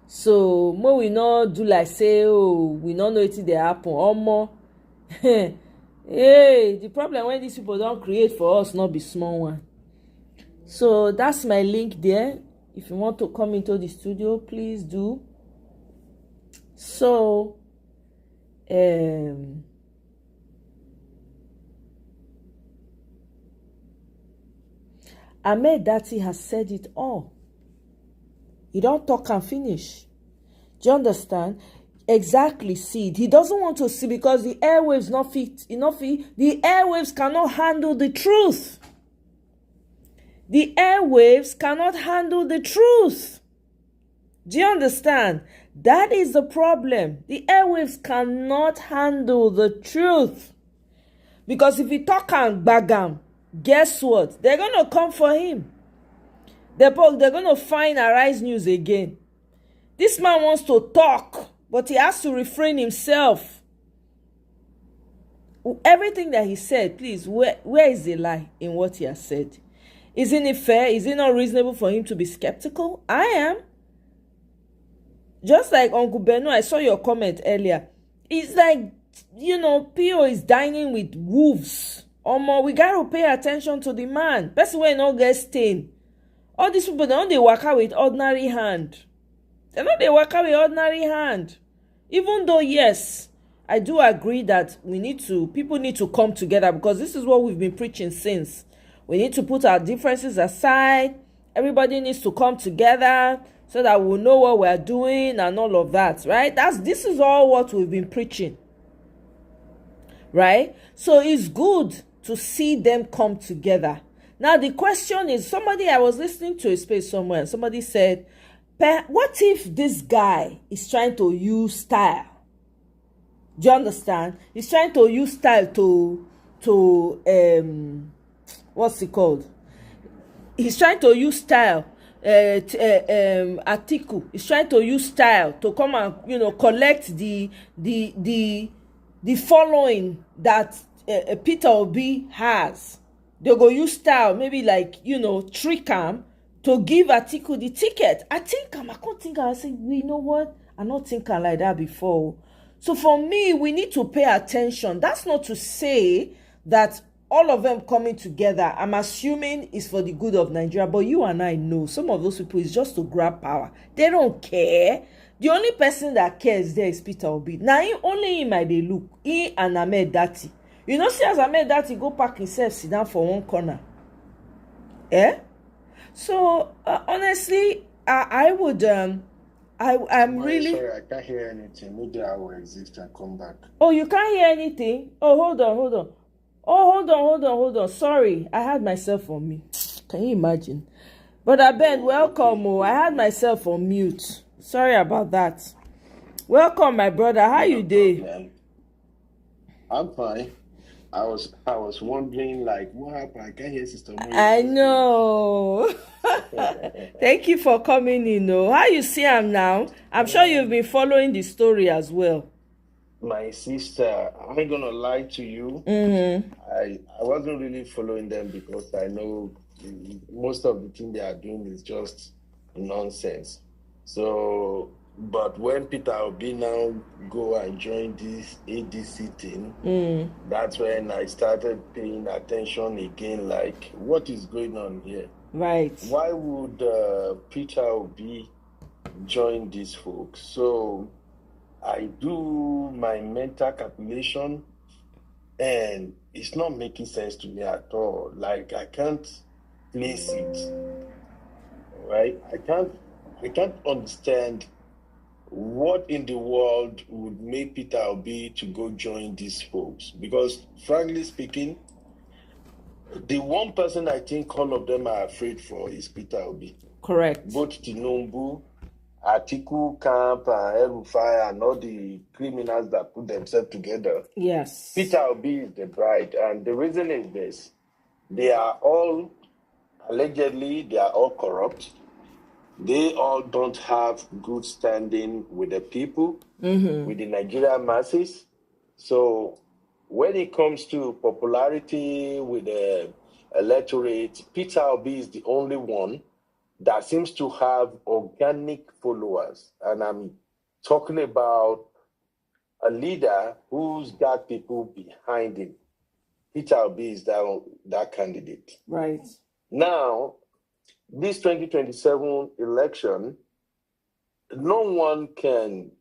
So, more we not do like say, oh, we not know it they happen. Or more, Hey, the problem when these people don't create for us, not be small one. So that's my link there. If you want to come into the studio, please do. So, Ahmed Dati has said it all. He don't talk and finish. Do you understand? Exactly, see it. He doesn't want to see because the airwaves not fit. The airwaves cannot handle the truth. The airwaves cannot handle the truth. Do you understand? That is the problem. The airwaves cannot handle the truth. Because if he talk and bagam, guess what? They're going to come for him. They're going to find Arise News again. This man wants to talk, but he has to refrain himself. Everything that he said, please, where is the lie in what he has said? Isn't it fair? Is it not reasonable for him to be skeptical? I am. Just like Uncle Beno, I saw your comment earlier. It's like, P.O. is dining with wolves. We got to pay attention to the man. Person wey no get stain. All these people, they don't work out with ordinary hand. They work out with ordinary hand. Even though, yes, I do agree that people need to come together because this is what we've been preaching since. We need to put our differences aside. Everybody needs to come together so that we'll know what we're doing and all of that, right? This is all what we've been preaching, right? So it's good to see them come together. Now, the question is, I was listening to a space somewhere, and somebody said, what if this guy is trying to use style? Do you understand? He's trying to use style to what's it called? He's trying to use style. Atiku is trying to use style to come and collect the following that Peter Obi has. They go use style, maybe trick him to give Atiku the ticket. I can't think. I say, you know what? I'm not thinking like that before. So for me, we need to pay attention. That's not to say that all of them coming together, I'm assuming, is for the good of Nigeria. But you and I know some of those people is just to grab power. They don't care. The only person that cares there is Peter Obi. Now, only him might they look. He and Ahmed Dati. See as Ahmed Dati go pack himself, sit down for one corner. So, honestly, I would... I'm really... Sorry, I can't hear anything. Maybe I will exist and come back. Oh, you can't hear anything? Oh, hold on. Oh, hold on. Sorry, I had myself on mute. Can you imagine? Brother Ben, welcome. I had myself on mute. Sorry about that. Welcome, my brother. How you doing? I'm fine. I was wondering, what happened? I can't hear Sister Omoye. I know. Thank you for coming in. How you see him now? I'm sure you've been following the story as well. My sister, I ain't gonna lie to you. Mm-hmm. I wasn't really following them because I know most of the thing they are doing is just nonsense. So, but when Peter Obi now go and join this ADC thing, that's when I started paying attention again. What is going on here? Right. Why would Peter Obi join these folks? So I do my mental calculation and it's not making sense to me at all. I can't place it, right? I can't understand what in the world would make Peter Obi to go join these folks. Because frankly speaking, the one person I think all of them are afraid for is Peter Obi. Correct. Both Tinubu, Atiku Camp, and El-Rufai, and all the criminals that put themselves together. Yes. Peter Obi is the bride. And the reason is this. They are all, allegedly, they are all corrupt. They all don't have good standing with the people, with the Nigerian masses. So when it comes to popularity with the electorate, Peter Obi is the only one that seems to have organic followers. And I'm talking about a leader who's got people behind him. Peter Obi is that candidate. Right. Now, this 2027 election, no one can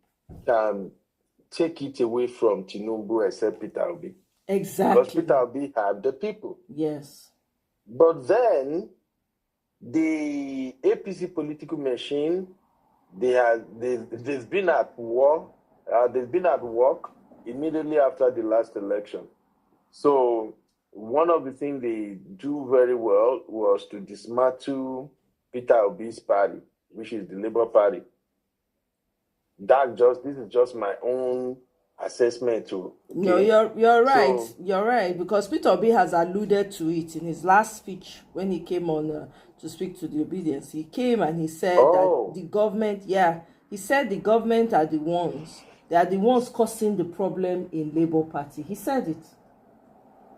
take it away from Tinubu except Peter Obi. Exactly. Because Peter Obi had the people. Yes. But then the APC political machine, they've been at war. They've been at work immediately after the last election. So one of the things they do very well was to dismantle Peter Obi's party, which is the Labour Party. This is just my own assessment too. Okay? No, you're right. So, you're right, because Peter Obi has alluded to it in his last speech when he came on to speak to the obedience. He came and he said that the government, he said the government are the ones. They are the ones causing the problem in Labour Party. He said it.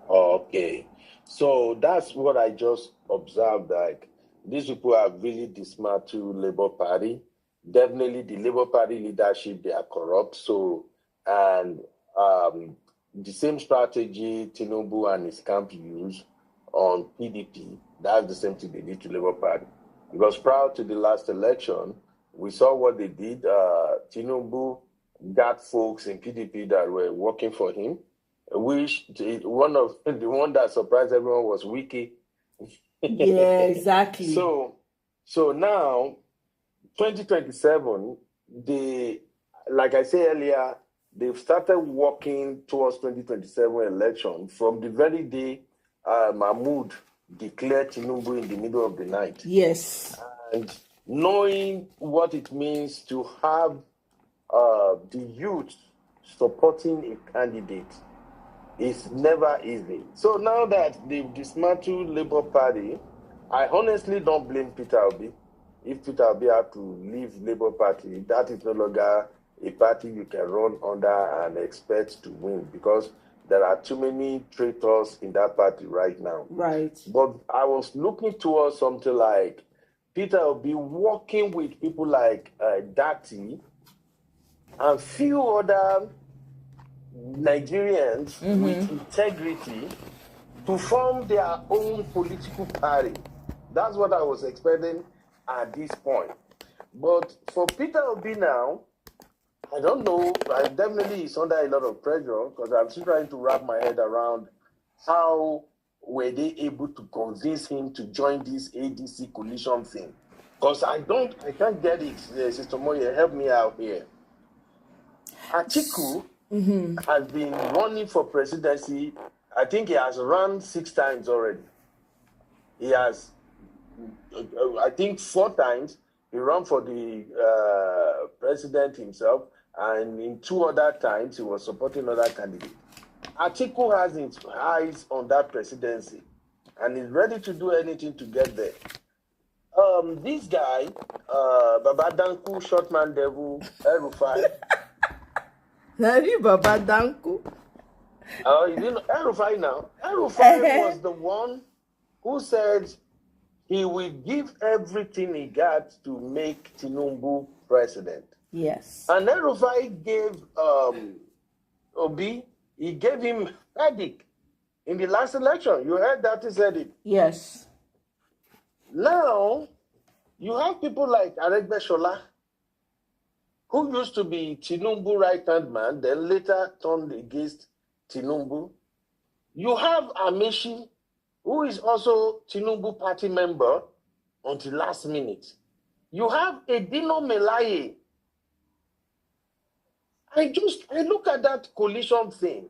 Okay. So that's what I just observed. Like, these people have really dismantled Labour Party. Definitely the Labour Party leadership, they are corrupt. So, and the same strategy Tinubu and his camp use on PDP, that's the same thing they did to Labour Party. Because prior to the last election, we saw what they did. Tinubu got folks in PDP that were working for him, which the one that surprised everyone was Wiki. Yeah, exactly. So now, 2027, like I said earlier, they've started working towards 2027 election from the very day Mahmoud declared Tinubu in the middle of the night. Yes. And knowing what it means to have the youth supporting a candidate is never easy. So now that they've dismantled Labour Party, I honestly don't blame Peter Obi. If Peter Obi had to leave Labour Party, that is no longer a party you can run under and expect to win, because there are too many traitors in that party right now. Right. But I was looking towards something like Peter Obi working with people like Dati and few other Nigerians with integrity to form their own political party. That's what I was expecting at this point. But for Peter Obi now, I don't know. I definitely is under a lot of pressure, because I'm still trying to wrap my head around how were they able to convince him to join this ADC coalition thing. Because I can't get it. Sister Omoye, help me out here. Atiku has been running for presidency. I think he has run 6 times already. He has, I think 4 times, he ran for the president himself, and in 2 other times, he was supporting other candidates. Atiku has his eyes on that presidency, and is ready to do anything to get there. This guy, Baba Danku, Shortman Devil, El-Rufai. Nari Baba Danku. You know El-Rufai now. El-Rufai was the one who said he will give everything he got to make Tinubu president. Yes. And El-Rufai gave Obi, he gave him headache in the last election. You heard that he said it. Yes. Now, you have people like Aregbesola, who used to be Tinubu right-hand man, then later turned against Tinubu. You have Amishi, who is also Tinubu party member until last minute. You have Edino Melaye. I look at that coalition thing.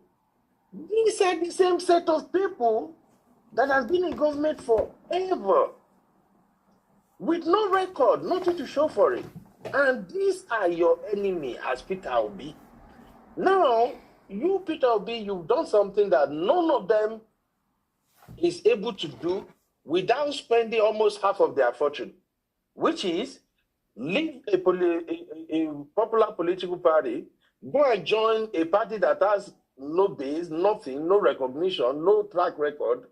These are the same set of people that has been in government forever, with no record, nothing to show for it. And these are your enemy as Peter Obi. Now, you, Peter Obi, you've done something that none of them is able to do without spending almost half of their fortune, which is leave a popular political party, go and join a party that has no base, nothing, no recognition, no track record,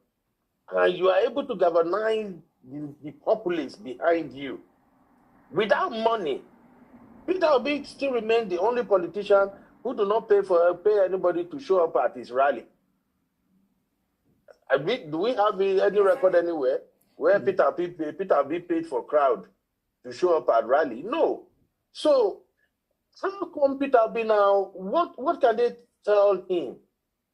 and you are able to galvanize the populace behind you without money. Peter Obi still remains the only politician who do not pay anybody to show up at his rally. Do we have any record anywhere where Peter Obi paid for crowd to show up at rally? No. So how come Peter Obi now? What can they tell him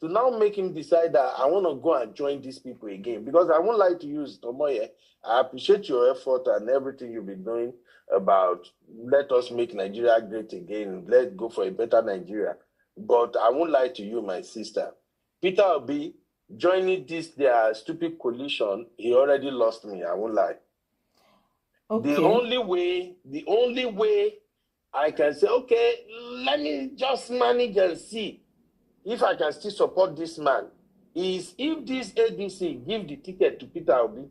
to now make him decide that I want to go and join these people again? Because I won't lie to you, Omoye. I appreciate your effort and everything you've been doing about let us make Nigeria great again. Let's go for a better Nigeria. But I won't lie to you, my sister. Peter Obi joining their stupid coalition, he already lost me. I won't lie. Okay. The only way I can say, okay, let me just manage and see if I can still support this man is if this ADC give the ticket to Peter Obi.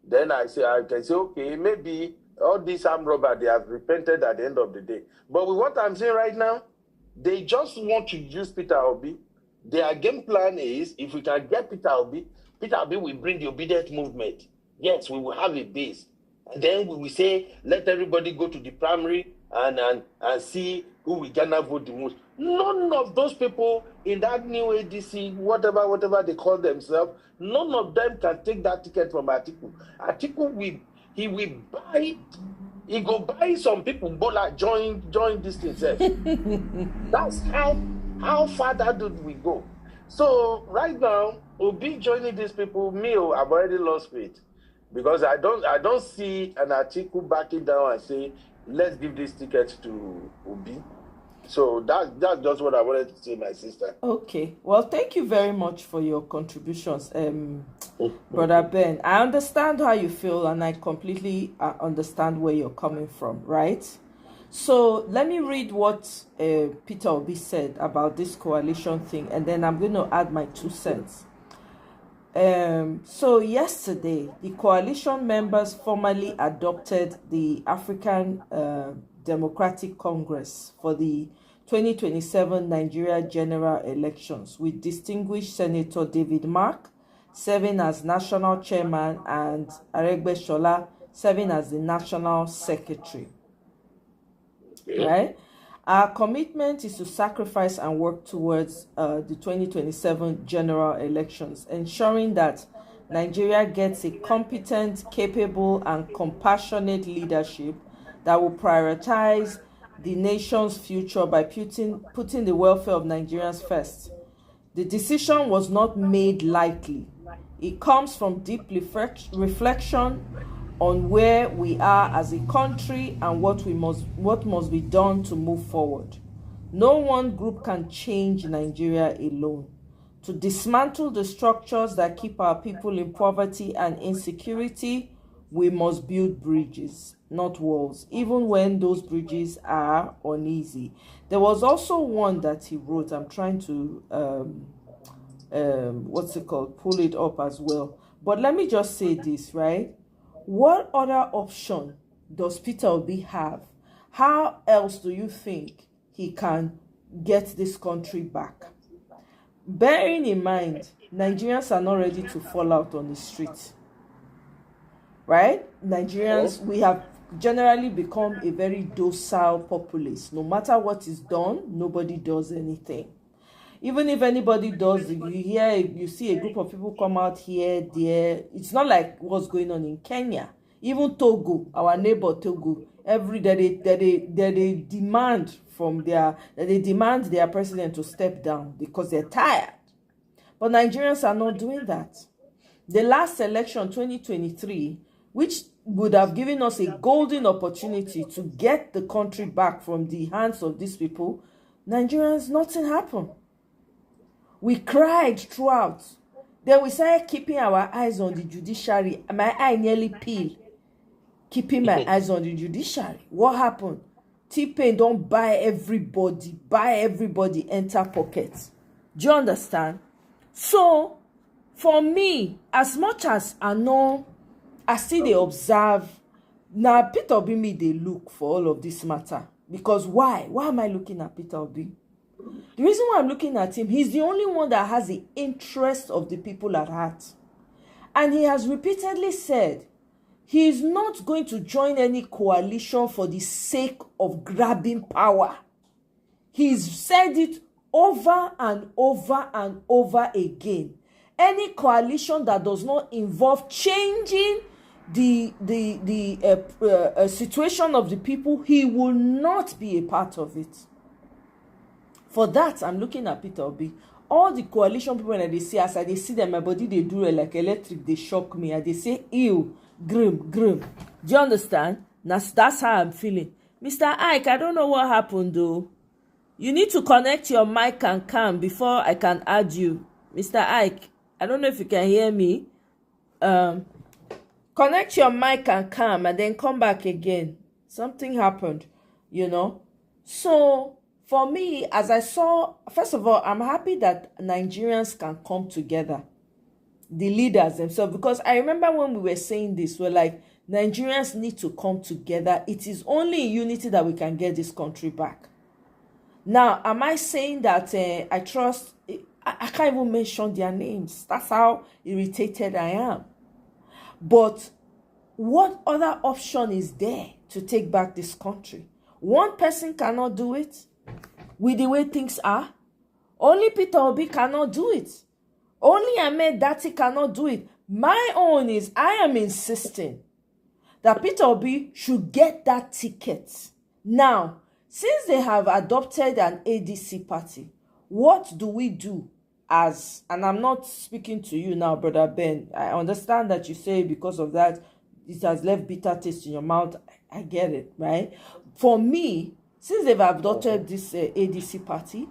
Then I can say, okay, maybe all these armed robbers, they have repented at the end of the day. But with what I'm saying right now, they just want to use Peter Obi. Their game plan is, if we can get Peter Obi will bring the obedient movement. Yes, we will have a base. And then we will say, let everybody go to the primary and see who will gonna vote the most. None of those people in that new ADC, whatever they call themselves, none of them can take that ticket from Atiku. Atiku he go buy some people, Bola join this thing. That's how far that dude will go. So right now, Obi joining these people, I've already lost faith. Because I don't see an Atiku backing down and say, let's give this ticket to Obi. So that's just what I wanted to say, my sister. Okay. Well, thank you very much for your contributions, Brother Ben. I understand how you feel, and I completely understand where you're coming from, right? So let me read what Peter Obi said about this coalition thing, and then I'm going to add my 2 cents. So yesterday, the coalition members formally adopted the African Democratic Congress for the 2027 Nigeria general elections, with distinguished Senator David Mark serving as national chairman and Aregbesola serving as the national secretary. Right? Our commitment is to sacrifice and work towards the 2027 general elections, ensuring that Nigeria gets a competent, capable, and compassionate leadership that will prioritize the nation's future by putting the welfare of Nigerians first. The decision was not made lightly. It comes from deep reflection on where we are as a country and what must be done to move forward. No one group can change Nigeria alone. To dismantle the structures that keep our people in poverty and insecurity, we must build bridges, not walls, even when those bridges are uneasy. There was also one that he wrote. I'm trying to pull it up as well. But let me just say this, right? What other option does Peter Obi have? How else do you think he can get this country back? Bearing in mind, Nigerians are not ready to fall out on the street. Right? Nigerians, we have generally become a very docile populace. No matter what is done, nobody does anything. Even if anybody does, you see a group of people come out here, there. It's not like what's going on in Kenya. Even Togo, our neighbor Togo, every day they demand their president to step down because they're tired. But Nigerians are not doing that. The last election, 2023, which would have given us a golden opportunity to get the country back from the hands of these people, Nigerians, nothing happened. We cried throughout. Then we started keeping our eyes on the judiciary. My eye nearly peeled. Keeping my eyes on the judiciary. What happened? T-Pain don't buy everybody, enter pockets. Do you understand? So, for me, as much as I know, I still they observe. Now, Peter Obi me they look for all of this matter. Because why? Why am I looking at Peter Obi? The reason why I'm looking at him, he's the only one that has the interest of the people at heart. And he has repeatedly said he is not going to join any coalition for the sake of grabbing power. He's said it over and over and over again. Any coalition that does not involve changing the situation of the people, he will not be a part of it. For that, I'm looking at Peter Obi. All the coalition people, when they see as they see them, my body they do it like electric, they shock me, and they say, ew, grim. Do you understand? That's how I'm feeling. Mr. Ike, I don't know what happened though. You need to connect your mic and cam before I can add you. Mr. Ike, I don't know if you can hear me. Connect your mic and cam and then come back again. Something happened, you know. So for me, as I saw, first of all, I'm happy that Nigerians can come together, the leaders themselves, because I remember when we were saying this, we're like, Nigerians need to come together. It is only in unity that we can get this country back. Now, am I saying that I trust? I can't even mention their names. That's how irritated I am. But what other option is there to take back this country? One person cannot do it with the way things are. Only Peter Obi cannot do it. Only Ahmed Dati cannot do it. My own is, I am insisting that Peter Obi should get that ticket. Now, since they have adopted an ADC party, what do we do as, and I'm not speaking to you now, Brother Ben. I understand that you say because of that, it has left bitter taste in your mouth. I get it, right? For me, since they've adopted this ADC party,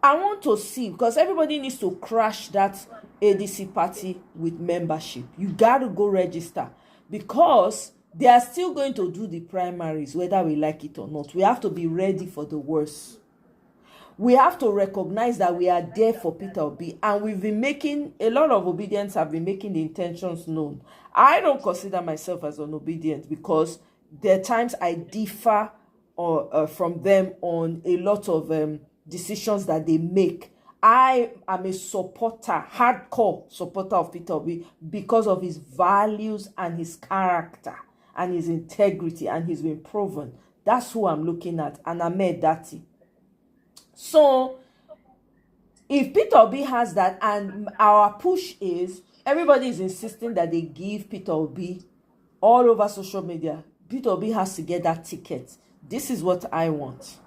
I want to see, because everybody needs to crash that ADC party with membership. You got to go register, because they are still going to do the primaries, whether we like it or not. We have to be ready for the worst. We have to recognize that we are there for Peter Obi, and we've been making, a lot of Obedients have been making the intentions known. I don't consider myself as an Obedient, because there are times I differ from them on a lot of decisions that they make. I am a supporter, hardcore supporter of Peter Obi, because of his values and his character and his integrity, and he's been proven. That's who I'm looking at, and Ahmed Dati. So, if Peter Obi has that, and our push is, everybody is insisting that they give Peter Obi all over social media, Peter Obi has to get that ticket. This is what I want.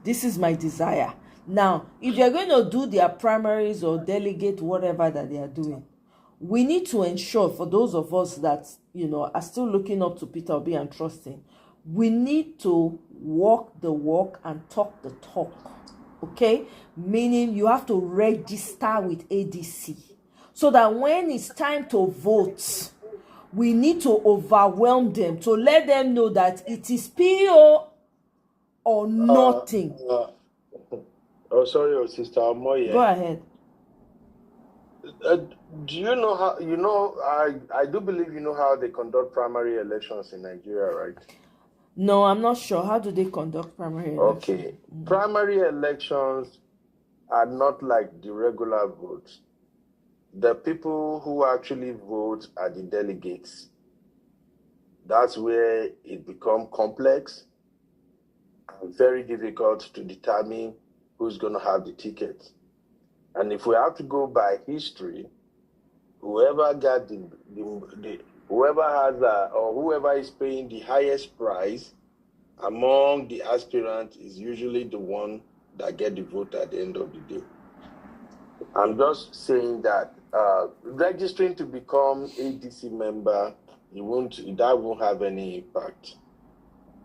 This is my desire. Now, if they're going to do their primaries or delegate whatever that they are doing, we need to ensure, for those of us that, you know, are still looking up to Peter Obi and trusting, we need to walk the walk and talk the talk. Okay? Meaning you have to register with ADC, so that when it's time to vote, we need to overwhelm them, to let them know that it is PO or nothing. Sorry, Sister Omoye. Go ahead. Do you know how, I do believe you know how they conduct primary elections in Nigeria, right? No, I'm not sure. How do they conduct primary elections? Okay. Primary elections are not like the regular votes. The people who actually vote are the delegates. That's where it becomes complex and very difficult to determine who's going to have the ticket. And if we have to go by history, whoever got whoever has or whoever is paying the highest price among the aspirants is usually the one that get the vote at the end of the day. I'm just saying that registering to become ADC member, that won't have any impact.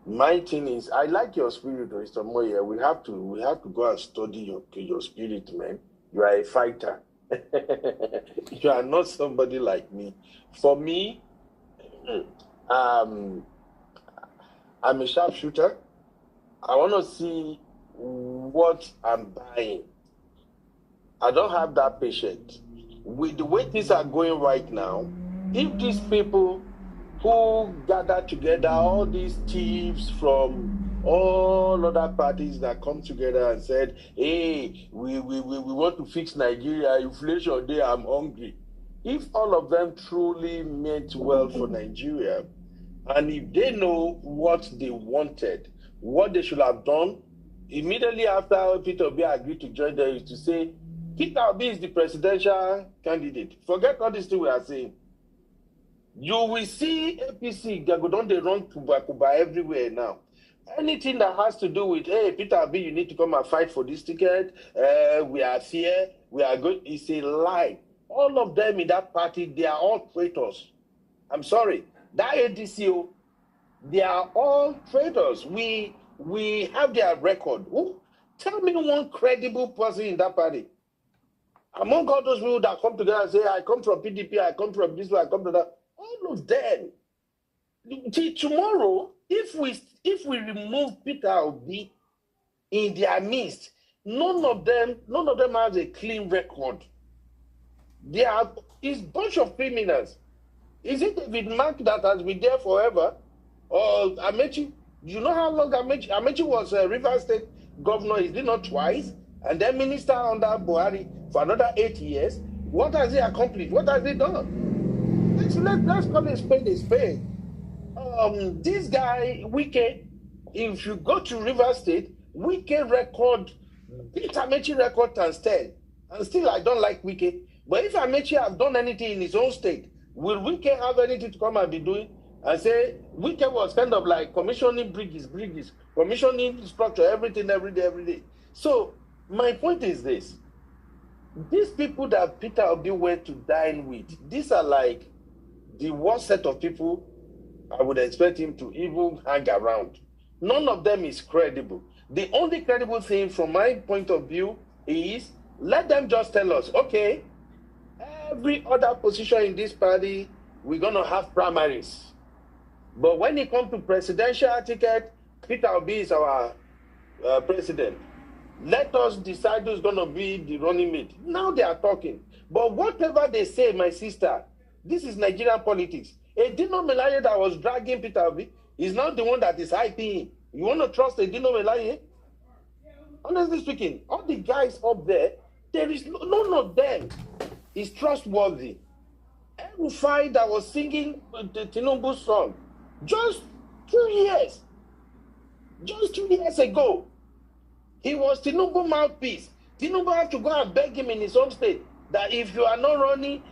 My thing is, I like your spirit, Mr. Moye. We have to go and study your spirit, man. You are a fighter. You are not somebody like me. For me, I'm a sharpshooter. I want to see what I'm buying. I don't have that patience. With the way things are going right now, if these people who gather together, all these thieves from all other parties that come together and said, hey, we want to fix Nigeria, inflation there, I'm hungry. If all of them truly meant well for Nigeria, and if they know what they wanted, what they should have done immediately after Peter Obi agreed to join them, is to say, Peter Obi is the presidential candidate. Forget all this thing we are saying. You will see APC, they go down, they run Kuba everywhere now. Anything that has to do with, hey, Peter Obi, you need to come and fight for this ticket. We are here. We are good. It's a lie. All of them in that party, they are all traitors. I'm sorry. That ADCO, they are all traitors. We have their record. Tell me one credible person in that party. Among all those people that come together and say, I come from PDP, I come from this one, I come from that. All of them. Tomorrow, if we remove Peter Obi in their midst, none of them has a clean record. It's a bunch of criminals. Is it David Mark that has been there forever? Or Amechi? You know how long Amechi was Rivers State governor? Is it not twice? And then minister under Buhari for another 8 years. What has he accomplished? What has he done? Let's call a spade a spade. This guy, Wike, if you go to Rivers State, Wike record, beat Amechi record times 10. And still, I don't like Wike. But if Amechi have done anything in his own state, will Wike have anything to come and be doing? And say, Wike was kind of like commissioning bridges, commissioning structure, everything, every day. So, my point is this. These people that Peter Obi went to dine with, these are like the worst set of people I would expect him to even hang around. None of them is credible. The only credible thing from my point of view is let them just tell us, okay, every other position in this party, we're going to have primaries. But when it comes to presidential ticket, Peter Obi is our president. Let us decide who's going to be the running mate. Now they are talking. But whatever they say, my sister, this is Nigerian politics. Dino Melaye that was dragging Peter Obi is not the one that is hyping him. You want to trust Dino Melaye? Honestly speaking, all the guys up there, there is none of them is trustworthy. El-Rufai that was singing the Tinubu song just 2 years ago, he was Tinubu mouthpiece. Tinubu had to go and beg him in his own state that if you are not running,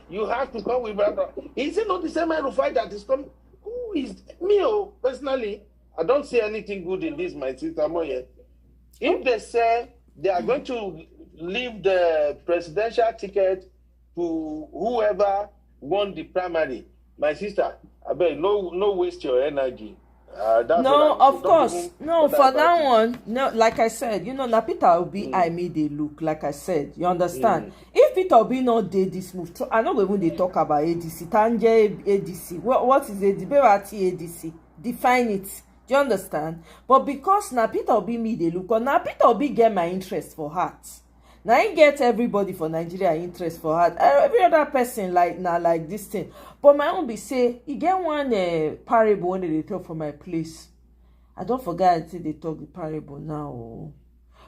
you have to come with brother. Is it not the same El-Rufai that is coming? Who is me? Personally, I don't see anything good in this, my sister Omoye. If they say they are going to leave the presidential ticket to whoever won the primary, my sister, I bet no waste your energy. No, of course. No, for that one, no, like I said, na Peter Obi, I made a look, like I said, you understand? If Peter Obi not did this move, I know when they talk about ADC, Tanje ADC, what is it? ADC, define it. Do you understand? But because na Peter Obi made a look, or na Peter Obi get my interest for heart. Now he get everybody for Nigeria interest for heart. Every other person like this thing. But my own be say, he get one parable when they talk for my place. I don't forget until they talk the parable now.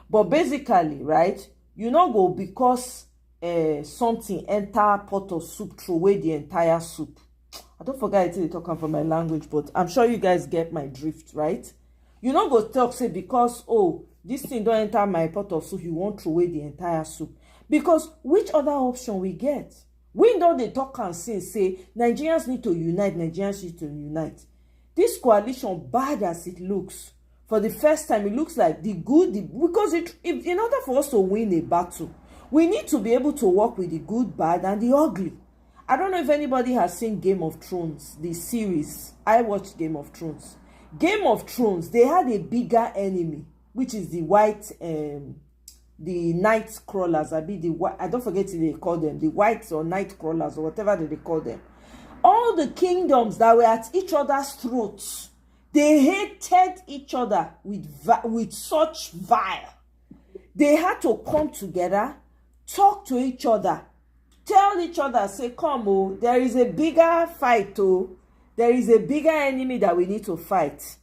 But basically, right, you not go because something enter pot of soup, throw away the entire soup. I don't forget until they talk for my language, but I'm sure you guys get my drift, right? You not go talk, say, because, this thing don't enter my pot of soup, you won't throw away the entire soup. Because which other option we get? We know they talk and say, Nigerians need to unite, This coalition, bad as it looks, for the first time, it looks like because if in order for us to win a battle, we need to be able to work with the good, bad, and the ugly. I don't know if anybody has seen Game of Thrones, the series. I watched Game of Thrones. Game of Thrones, they had a bigger enemy, which is the white, the night crawlers. I don't forget what they call them, the whites or night crawlers or whatever they call them. All the kingdoms that were at each other's throats, they hated each other with such vile. They had to come together, talk to each other, tell each other, say, come, there is a bigger fight, there is a bigger enemy that we need to fight.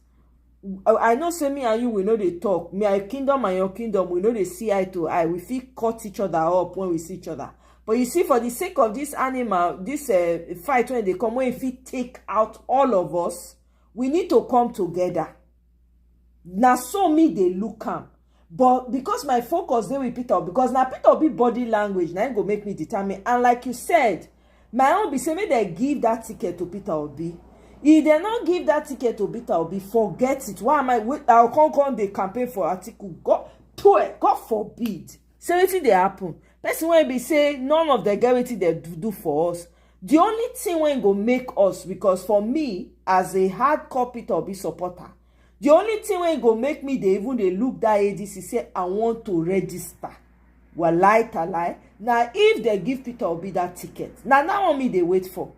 I know, say me and you, we know they talk. My kingdom and your kingdom, we know they see eye to eye. We feel cut each other up when we see each other. But you see, for the sake of this animal, this fight, when they come, when if we take out all of us, we need to come together. Now so me they look am. But because my focus dey with Peter Obi, because now Peter Obi body language now go make me determine. And like you said, my own be say make they give that ticket to Peter Obi. If they not give that ticket to Peter Obi, forget it. Why am I'll come the campaign for Atiku? God forbid. Say wetin dey happen. Person wey be say none of the get wetin they do for us. The only thing wey go make us, because for me as a hardcore Peter Obi supporter, the only thing wey go make me dey even dey look that ADC say I want to register. Walai talai. Now if they give Peter Obi that ticket, now one me they wait for.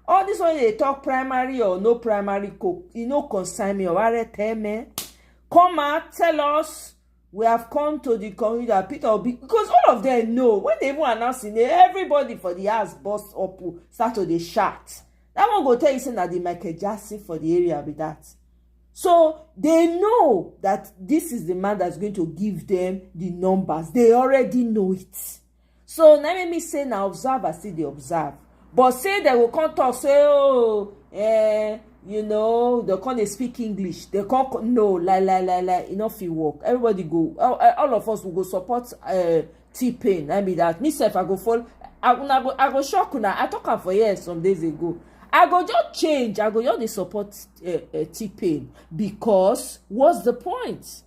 All this one they talk primary or no primary, consign me or come out, tell us. We have come to the conclusion that Peter Obi, because all of them know when they even announcing it, everybody for the house bust up, start to the shout. That one go tell you saying that the Michael Jackson for the area be that. So they know that this is the man that's going to give them the numbers. They already know it. So now let me say now observe as still they observe. But say they will come talk, say, oh, they can't speak English. They can't, no, enough you work. Everybody go, all of us will go support T-Pain. I mean that. Myself, I go follow, I go shock now. I talk am for years some days ago. I go just change. I go just support T-Pain. Because what's the point?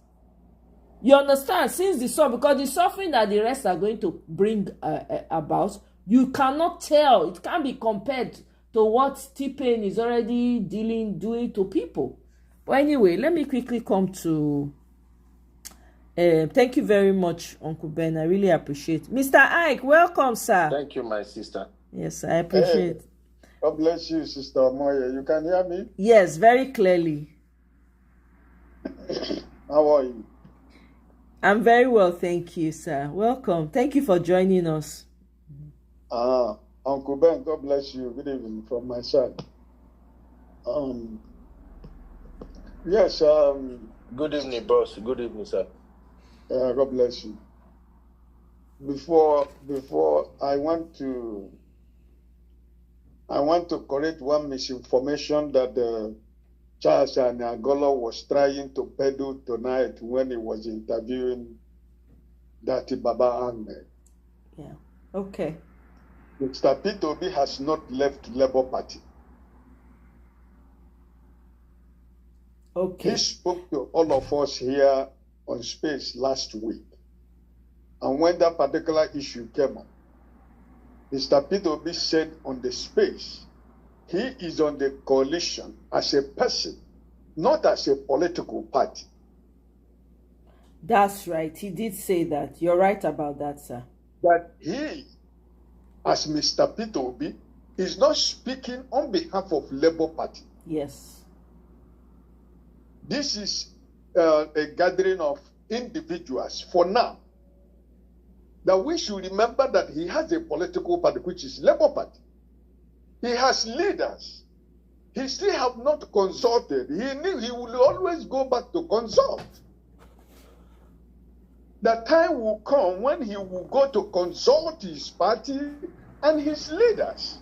You understand? Since the song, because the suffering that the rest are going to bring about, you cannot tell. It can't be compared to what T-Pain is already doing to people. But anyway, let me quickly come to... thank you very much, Uncle Ben. I really appreciate it. Mr. Ike, welcome, sir. Thank you, my sister. Yes, I appreciate it. God bless you, Sister Omoye. You can hear me? Yes, very clearly. How are you? I'm very well, thank you, sir. Welcome. Thank you for joining us. Uncle Ben, God bless you. Good evening from my side. Yes. Good evening, boss. Good evening, sir. God bless you. Before I want to correct one misinformation that Charles Anagolo was trying to peddle tonight when he was interviewing Dati Baba Ahmed. Yeah. Okay. Mr. Peter Obi has not left Labour Party. Okay. He spoke to all of us here on Space last week. And when that particular issue came up, Mr. Peter Obi said on the Space, he is on the coalition as a person, not as a political party. That's right. He did say that. You're right about that, sir. That he, as Mr. Peter Obi, is not speaking on behalf of Labour Party. Yes. This is a gathering of individuals for now. That we should remember that he has a political party, which is Labour Party. He has leaders. He still have not consulted. He will always go back to consult. The time will come when he will go to consult his party and his leaders.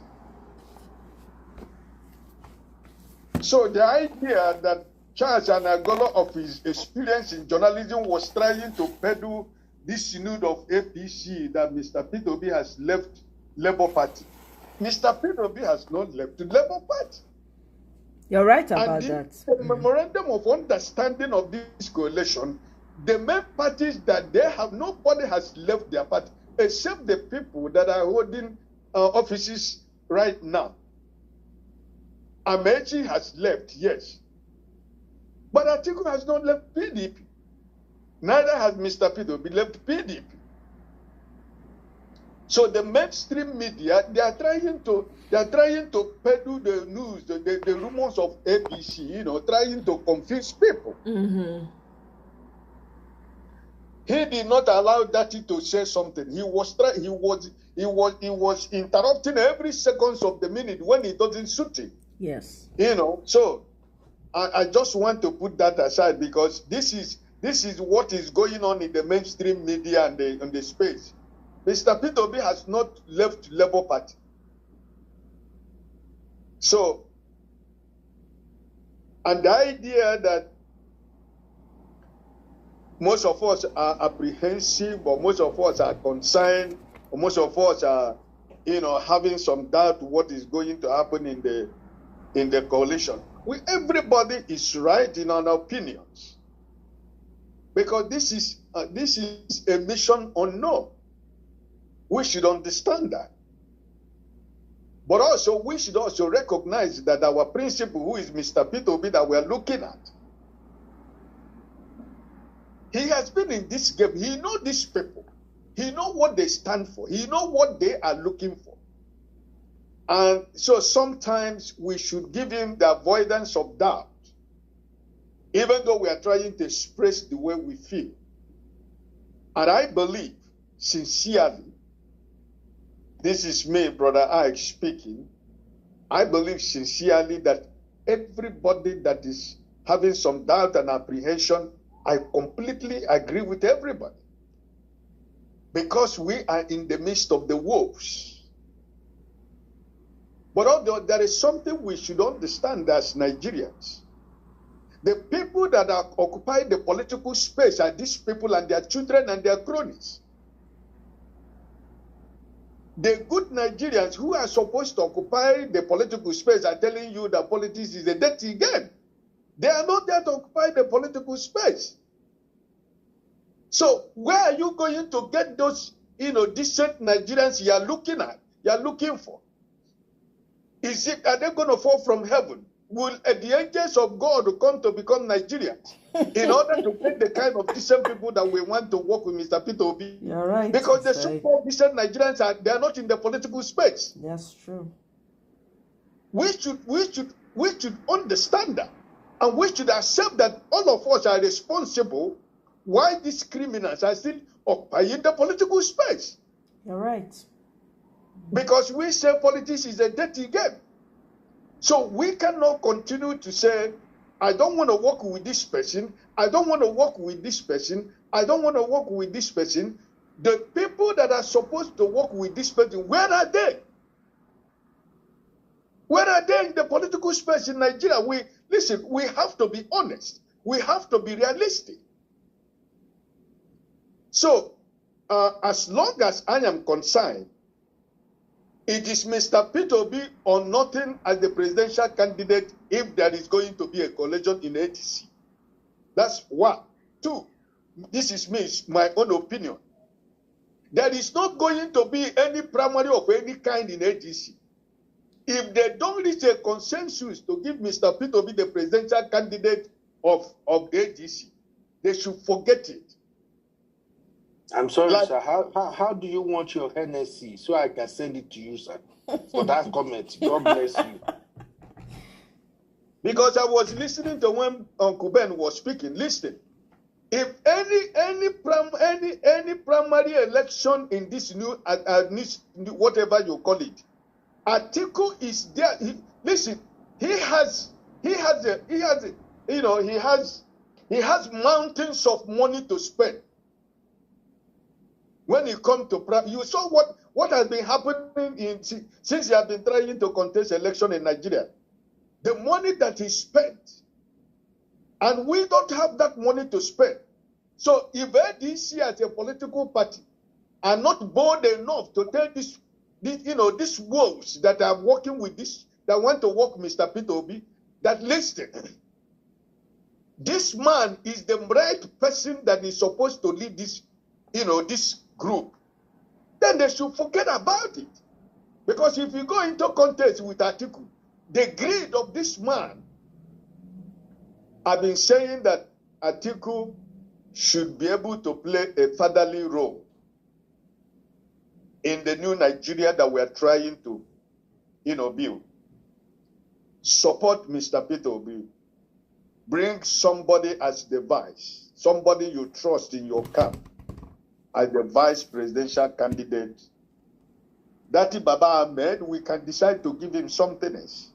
So the idea that Charles Anagolo, of his experience in journalism, was trying to peddle this synod of APC that Mr. Peter Obi has left Labour Party. Mr. Peter Obi has not left the Labour Party. You're right about that. The memorandum of understanding of this coalition, the main parties that they have, nobody has left their party except the people that are holding offices right now. Amechi has left, yes. But Atiku has not left PDP. Neither has Mr. Peter Obi left PDP. So the mainstream media, they are trying to peddle the news, the rumors of APC, trying to confuse people. Mm-hmm. He did not allow Dati to say something. He was interrupting every seconds of the minute when it doesn't suit him. Yes. So I just want to put that aside, because this is what is going on in the mainstream media and the space. Mr. Peter Obi has not left Labour Party. So, and the idea that most of us are apprehensive, or most of us are concerned, or most of us are, having some doubt what is going to happen in the coalition. Everybody is right in our opinions, because this is a mission unknown. We should understand that. But also, we should also recognize that our principal, who is Mr. Peter Obi, that we are looking at, he has been in this game. He knows these people. He knows what they stand for. He knows what they are looking for. And so sometimes we should give him the avoidance of doubt, even though we are trying to express the way we feel. And I believe, sincerely, this is me, Brother Ike, speaking, I believe sincerely that everybody that is having some doubt and apprehension, I completely agree with everybody. Because we are in the midst of the wolves. But although there is something we should understand as Nigerians. The people that are occupying the political space are these people and their children and their cronies. The good Nigerians who are supposed to occupy the political space are telling you that politics is a dirty game. They are not there to occupy the political space. So where are you going to get those, decent Nigerians you are looking at, you are looking for? Are they going to fall from heaven? Will the angels of God come to become Nigerians in order to get the kind of decent people that we want to work with Mr. Peter Obi? You're right. Because the so-called decent Nigerians they are not in the political space. That's true. We should understand that, and we should accept that all of us are responsible. Why these criminals are still occupying the political space? You're right. Because we say politics is a dirty game. So we cannot continue to say, I don't want to work with this person, I don't want to work with this person, I don't want to work with this person. The people that are supposed to work with this person, where are they? Where are they in the political space in Nigeria? We have to be honest. We have to be realistic. So, as long as I am concerned, it is Mr. Peter Obi or nothing as the presidential candidate if there is going to be a coalition in ADC. That's one. Two, this is my own opinion. There is not going to be any primary of any kind in ADC. If they don't reach a consensus to give Mr. Peter Obi the presidential candidate of ADC, they should forget it. I'm sorry, sir. How do you want your Hennessy so I can send it to you, sir? For that comment. God bless you. Because I was listening to when Uncle Ben was speaking. Listen, if any primary election in this new whatever you call it, Atiku is there. He has mountains of money to spend. When you come to you saw what has been happening since he has been trying to contest election in Nigeria. The money that he spent, and we don't have that money to spend. So if ADC as a political party are not bold enough to tell these wolves that are working with this, that want to work Mr. Peter Obi, that listen, this man is the right person that is supposed to lead this, this group, then they should forget about it. Because if you go into contest with Atiku, the greed of this man, I've been saying that Atiku should be able to play a fatherly role in the new Nigeria that we are trying to, build. Support Mr. Peter Obi. Bring somebody as the vice, somebody you trust in your camp as the vice presidential candidate. That Baba Ahmed, we can decide to give him something else.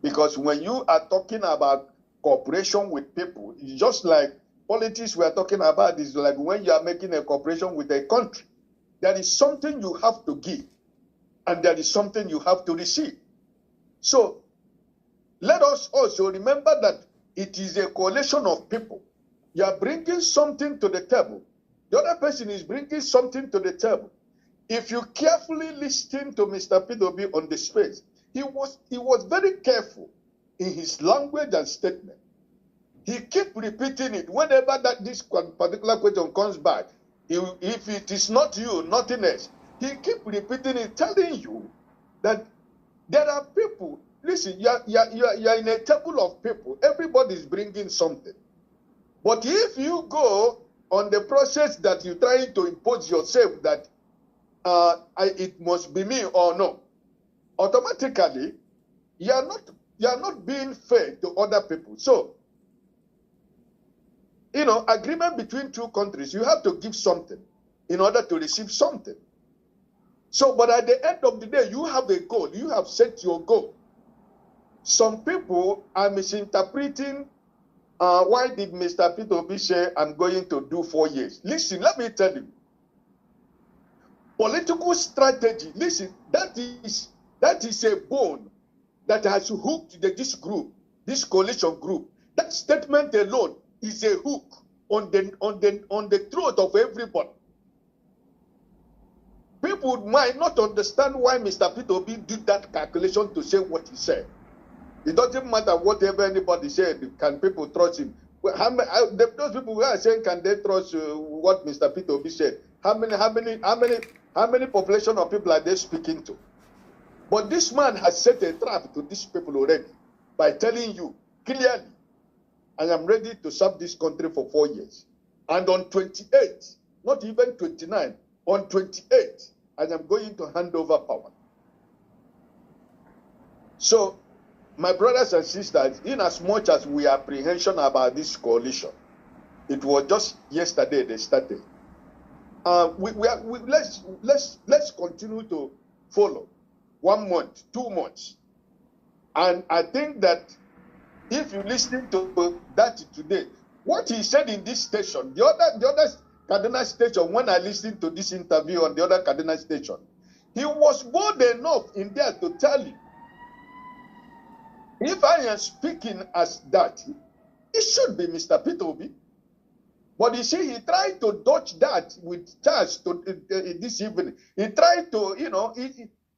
Because when you are talking about cooperation with people, it's just like politics we are talking about is like when you are making a cooperation with a country. There is something you have to give, and there is something you have to receive. So, let us also remember that it is a coalition of people. You are bringing something to the table. The other person is bringing something to the table. If you carefully listen to Mr. P.O.B. on the space, he was very careful in his language and statement. He kept repeating it whenever this particular question comes back. If it is not you, nothing else. He keep repeating it, telling you that there are people. Listen, you are in a table of people. Everybody is bringing something. But if you go on the process that you're trying to impose yourself that it must be me or no, automatically you are not being fair to other people. So, agreement between two countries, you have to give something in order to receive something. So, but at the end of the day, you have a goal. You have set your goal. Some people are misinterpreting why did Mr. P.O.B. say, I'm going to do 4 years. Listen, let me tell you. Political strategy, listen, that is a bone that has hooked this group, this coalition group. That statement alone is a hook on the throat of everybody. People might not understand why Mr. P.O.B. did that calculation to say what he said. It doesn't matter whatever anybody said. Can people trust him? Those people who are saying, can they trust what Mr. P.O.B. said? How many population of people are they speaking to? But this man has set a trap to these people already by telling you clearly, I am ready to serve this country for 4 years. And on 28, not even 29, on 28, I am going to hand over power. So, my brothers and sisters, in as much as we are apprehension about this coalition, it was just yesterday they started. Let's continue to follow 1 month, 2 months, and I think that if you listen to that today, what he said in this station, the other Cardinal station, when I listened to this interview on the other Cardinal station, he was bold enough in there to tell you, if I am speaking as that, it should be Mr. P.O.B. But you see, he tried to dodge that with Charles this evening. He tried to,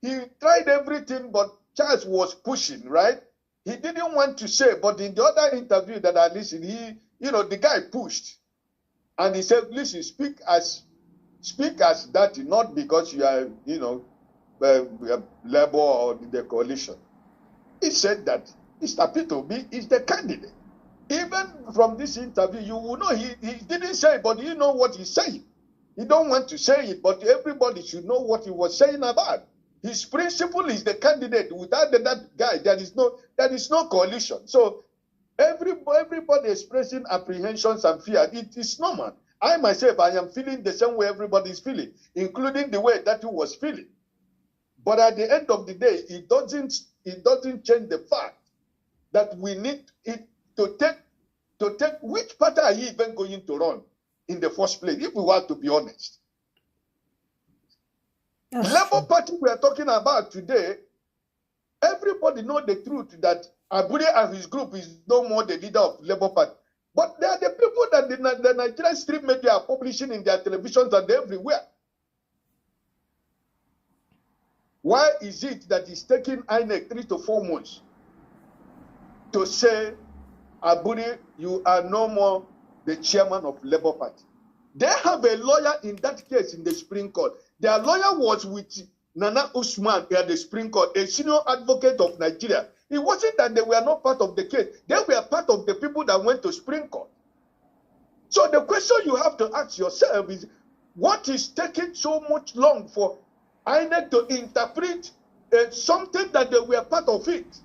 he tried everything, but Charles was pushing, right? He didn't want to say, but in the other interview that I listened, the guy pushed. And he said, listen, speak as that, not because you are, Labour or the coalition. He said that Mr. P.O.B. is the candidate. Even from this interview, you will know he didn't say it, but you know what he's saying. He don't want to say it, but everybody should know what he was saying about. His principle is the candidate. Without that guy, there is no coalition. So everybody expressing apprehensions and fear. It is normal. I myself, I am feeling the same way everybody is feeling, including the way that he was feeling. But at the end of the day, it doesn't change the fact that we need it to take which party are you even going to run in the first place, if we want to be honest. Labour Party we are talking about today, everybody know the truth that Abure and his group is no more the leader of Labour Party. But they are the people that the Nigerian stream media are publishing in their televisions and everywhere. Why is it that it's taking INEC 3 to 4 months to say, Abure, you are no more the chairman of Labour Party? They have a lawyer in that case in the Supreme Court. Their lawyer was with Nana Usman at the Supreme Court, a senior advocate of Nigeria. It wasn't that they were not part of the case. They were part of the people that went to Supreme Court. So the question you have to ask yourself is, what is taking so much long for INEC to interpret something that they were part of it?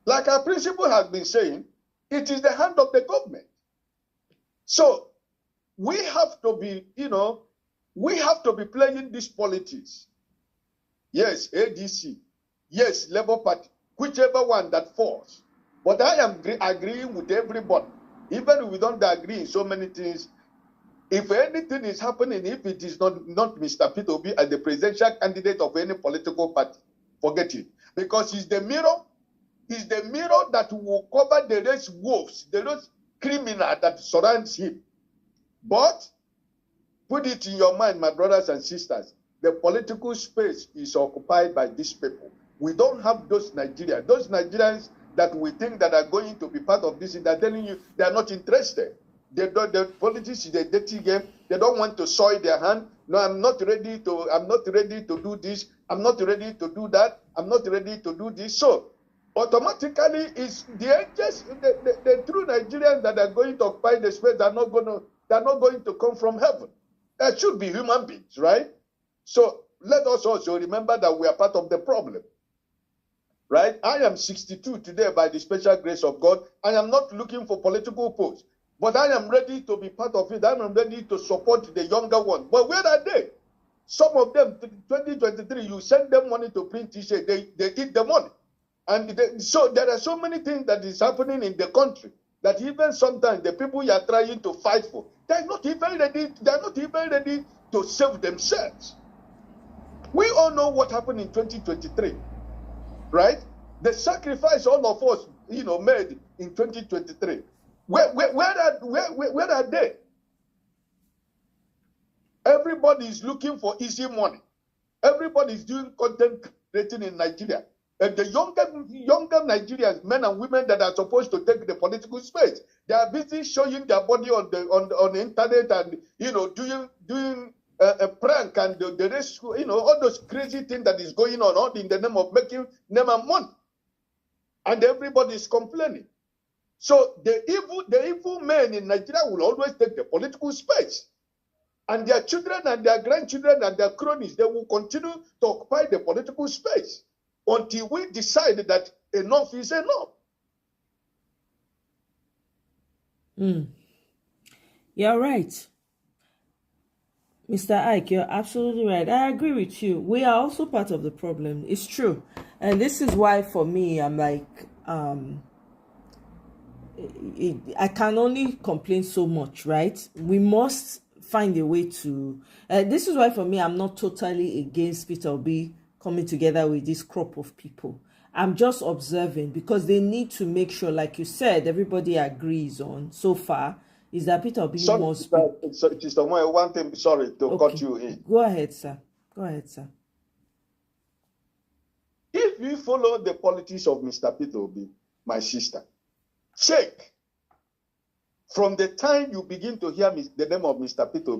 Like our principal has been saying, it is the hand of the government. So we have to be, we have to be playing this politics. Yes, ADC. Yes, Labour Party. Whichever one that falls. But I am agreeing with everybody. Even if we don't agree in so many things, if anything is happening, if it is not Mr. P.O.B. as the presidential candidate of any political party, forget it. Because he's the mirror, is the mirror that will cover the race wolves, the race criminal that surrounds him. But put it in your mind, my brothers and sisters, the political space is occupied by these people. We don't have those Nigerians. Those Nigerians that we think that are going to be part of this, they're telling you they are not interested. The politics is a dirty game. They don't want to soil their hand. No, I'm not ready to do this. I'm not ready to do that. I'm not ready to do this. So automatically it's the angels, the true Nigerians that are going to occupy the space, they're not going to come from heaven. That should be human beings, right? So let us also remember that we are part of the problem. Right? I am 62 today by the special grace of God. I am not looking for political posts. But I am ready to be part of it. I am ready to support the younger ones. But where are they? Some of them, 2023, you send them money to print t-shirts, they eat the money. And so there are so many things that is happening in the country that even sometimes the people you are trying to fight for, they're not even ready to save themselves. We all know what happened in 2023, right? The sacrifice all of us, made in 2023. Where are they? Everybody is looking for easy money. Everybody is doing content creating in Nigeria. And the younger Nigerians, men and women that are supposed to take the political space, they are busy showing their body on the internet and doing a prank and the rest, all those crazy things that is going on all in the name of making name and money. And everybody is complaining. So the evil men in Nigeria will always take the political space. And their children and their grandchildren and their cronies, they will continue to occupy the political space until we decide that enough is enough. You're right. Mr. Ike, you're absolutely right. I agree with you. We are also part of the problem. It's true. And this is why, for me, I'm like, I can only complain so much, right? We must find a way to... this is why, for me, I'm not totally against Peter Obi coming together with this crop of people. I'm just observing, because they need to make sure, like you said, everybody agrees on so far, is that Peter Obi must be... Sister Omoye, one thing, sorry to cut you in. Go ahead, sir. Go ahead, sir. If you follow the politics of Mr. Peter Obi, my sister, check. From the time you begin to hear the name of Mr. Peter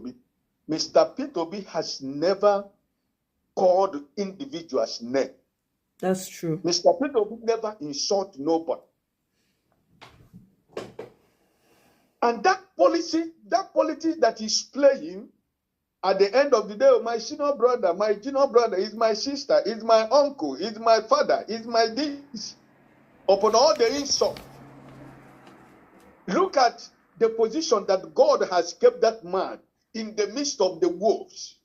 Obi has never called individuals' name. That's true. Mr. Peter Obi never insult nobody. And that policy that he's playing, at the end of the day, my senior brother, my junior brother, is my sister, is my uncle, is my father, is my this. Upon all the insult, look at the position that God has kept that man in the midst of the wolves.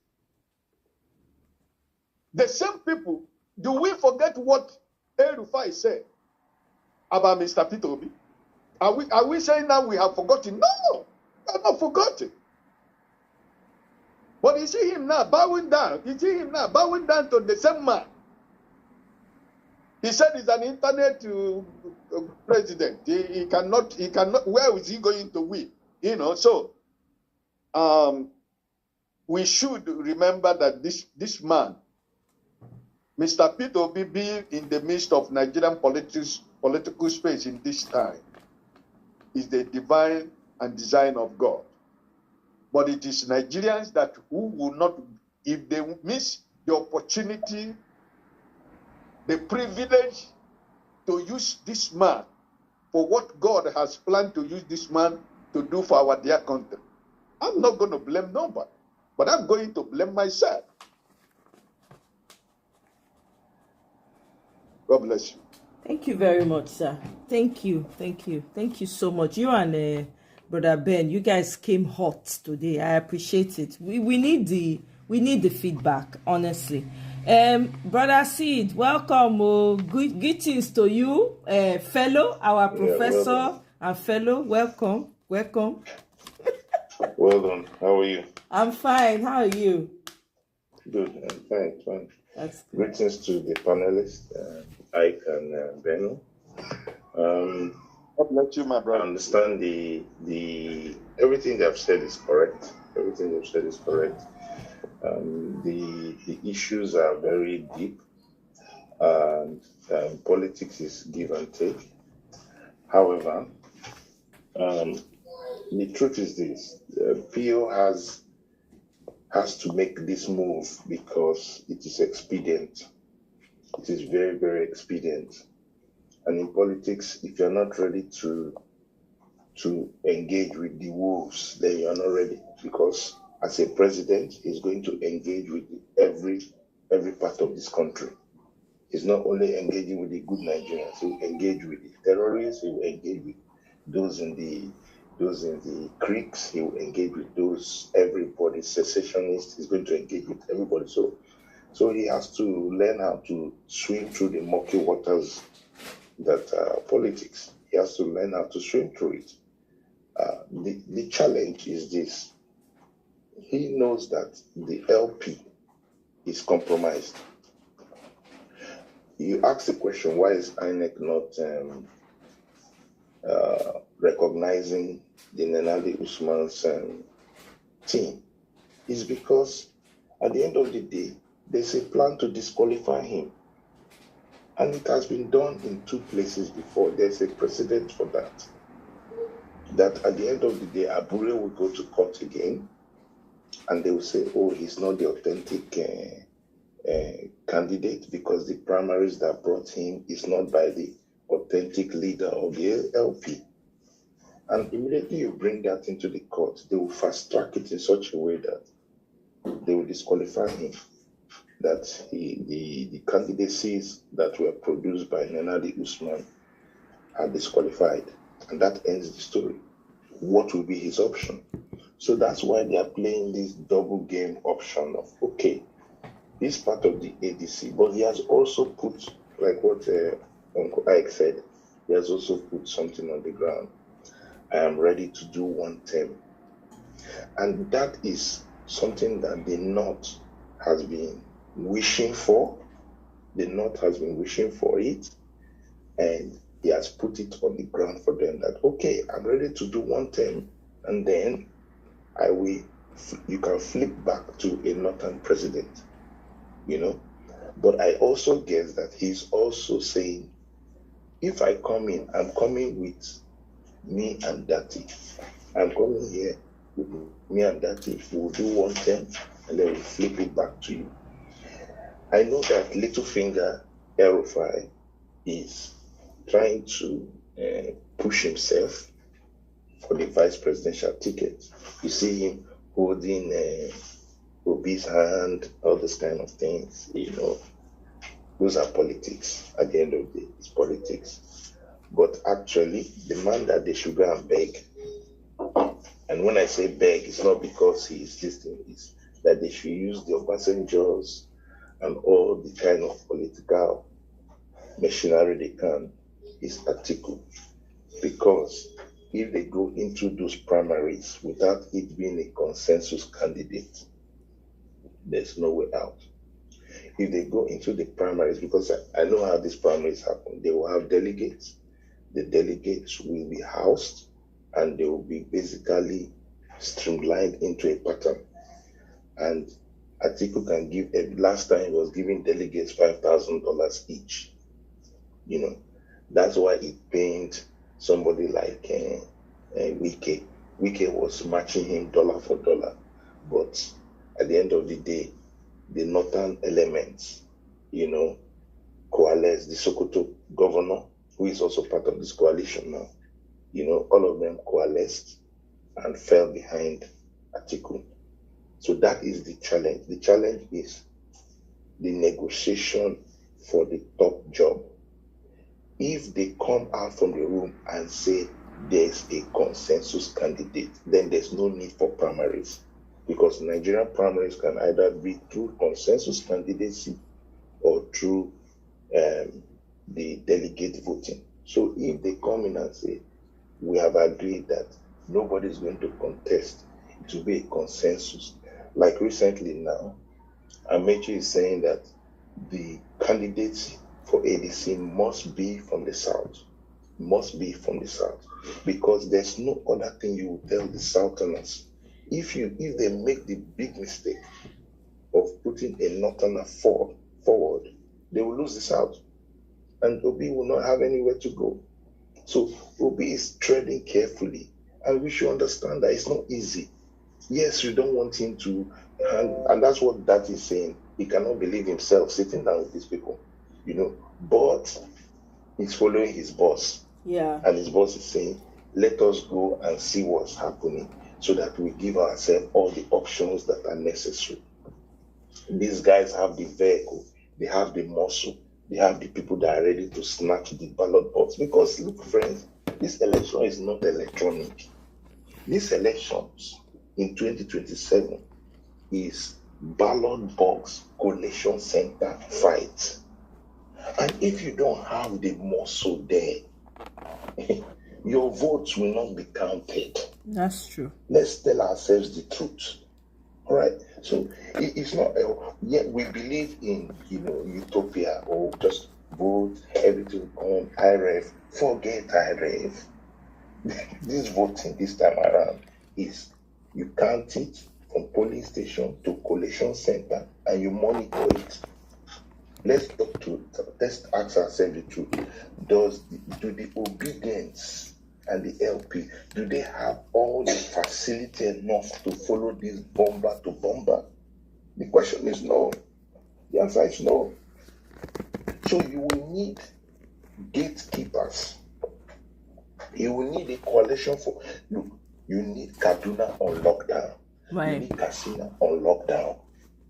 The same people, do we forget what El-Rufai said about Mr. Peter Obi? Are we saying that we have forgotten? No, we have not forgotten. But you see him now bowing down. You see him now bowing down to the same man. He said he's an internet president. He cannot, where is he going to win? So we should remember that this man, Mr. Peter Obi, being in the midst of Nigerian political space in this time, is the divine and design of God. But it is Nigerians who will not, if they miss the opportunity, the privilege to use this man for what God has planned to use this man to do for our dear country. I'm not going to blame nobody, but I'm going to blame myself. God bless you. Thank you very much, sir. Thank you so much. You and Brother Ben, you guys came hot today. I appreciate it. We need the feedback, honestly. Brother Sid, welcome. Greetings to you, fellow, our professor and fellow. Welcome. Well done. How are you? I'm fine. How are you? Good. I'm fine. That's good. Greetings to the panelists, Ike and Benno. God bless you, my I brother. understand the everything they've said is correct. Everything they've said is correct. The issues are very deep, and politics is give and take. However, the truth is this: PO has to make this move because it is expedient. It is very, very expedient. And in politics, if you're not ready to engage with the wolves, then you're not ready. Because as a president, he's going to engage with every part of this country. He's not only engaging with the good Nigerians, he will engage with the terrorists, he will engage with those in the creeks, he will engage with everybody, secessionists, he's going to engage with everybody. So he has to learn how to swim through the murky waters that are politics. He has to learn how to swim through it. The challenge is this. He knows that the LP is compromised. You ask the question, why is INEC not recognizing the Nenadi Usman's team? It's because at the end of the day, there's a plan to disqualify him. And it has been done in 2 places before. There's a precedent for that. That at the end of the day, Abure will go to court again, and they will say, oh, he's not the authentic candidate because the primaries that brought him is not by the authentic leader of the LP. And immediately you bring that into the court, they will fast track it in such a way that they will disqualify him. That the candidacies that were produced by Nenadi Usman are disqualified. And that ends the story. What will be his option? So that's why they are playing this double game option of, okay, this part of the ADC, but he has also put, like what Uncle Ike said, he has also put something on the ground. I am ready to do 1 term. And that is something that the North has been wishing for. The North has been wishing for it, and he has put it on the ground for them that, okay, I'm ready to do 1 term, and then you can flip back to a Northern president, But I also guess that he's also saying, if I come in, I'm coming with me and Dati. I'm coming here with me and Dati. We'll do 1 term, and then we'll flip it back to you. I know that Littlefinger El-Rufai is trying to push himself for the vice presidential ticket. You see him holding Obi's hand, all those kind of things, Those are politics. At the end of the day, it's politics. But actually, the man that they should go and beg, and when I say beg, it's not because he is listening, it's that they should use the Obasanjos and all the kind of political machinery they can, is Atiku. Because if they go into those primaries without it being a consensus candidate, there's no way out. If they go into the primaries, because I know how these primaries happen, they will have delegates. The delegates will be housed, and they will be basically streamlined into a pattern. And Atiku can give, last time he was giving delegates $5,000 each. That's why it pained somebody like Wike. Wike was matching him dollar for dollar. But at the end of the day, the northern elements, coalesced. The Sokoto governor, who is also part of this coalition now, all of them coalesced and fell behind Atiku. So that is the challenge. The challenge is the negotiation for the top job. If they come out from the room and say there's a consensus candidate, then there's no need for primaries. Because Nigerian primaries can either be through consensus candidacy or through the delegate voting. So if they come in and say, we have agreed that nobody's going to contest, it will be a consensus. Like recently now, Amechi is saying that the candidates for ADC must be from the South. must be from the South, because there's no other thing you will tell the Southerners. If they make the big mistake of putting a Northerner forward, they will lose the South, and Obi will not have anywhere to go. So Obi is treading carefully, and we should understand that it's not easy. Yes, you don't want him to, and that's what that is saying. He cannot believe himself sitting down with these people, but he's following his boss. Yeah. And his boss is saying, let us go and see what's happening so that we give ourselves all the options that are necessary. These guys have the vehicle, they have the muscle, they have the people that are ready to snatch the ballot box. Because, look, friends, this election is not electronic. These elections in 2027 is ballot box collation center fight. And if you don't have the muscle there, your votes will not be counted. That's true. Let's tell ourselves the truth. All right. So it's not. Yet we believe in utopia, or just vote, everything will come. IREF, forget IREF. This voting this time around is you count it from polling station to collation center, and you monitor it. Let's ask ourselves the truth. Do the obedience and the LP, do they have all the facility enough to follow this bomber to bomber? The question is no. The answer is no. So you will need gatekeepers. You will need a coalition for. Look, you need Kaduna on lockdown. Right. You need Katsina on lockdown.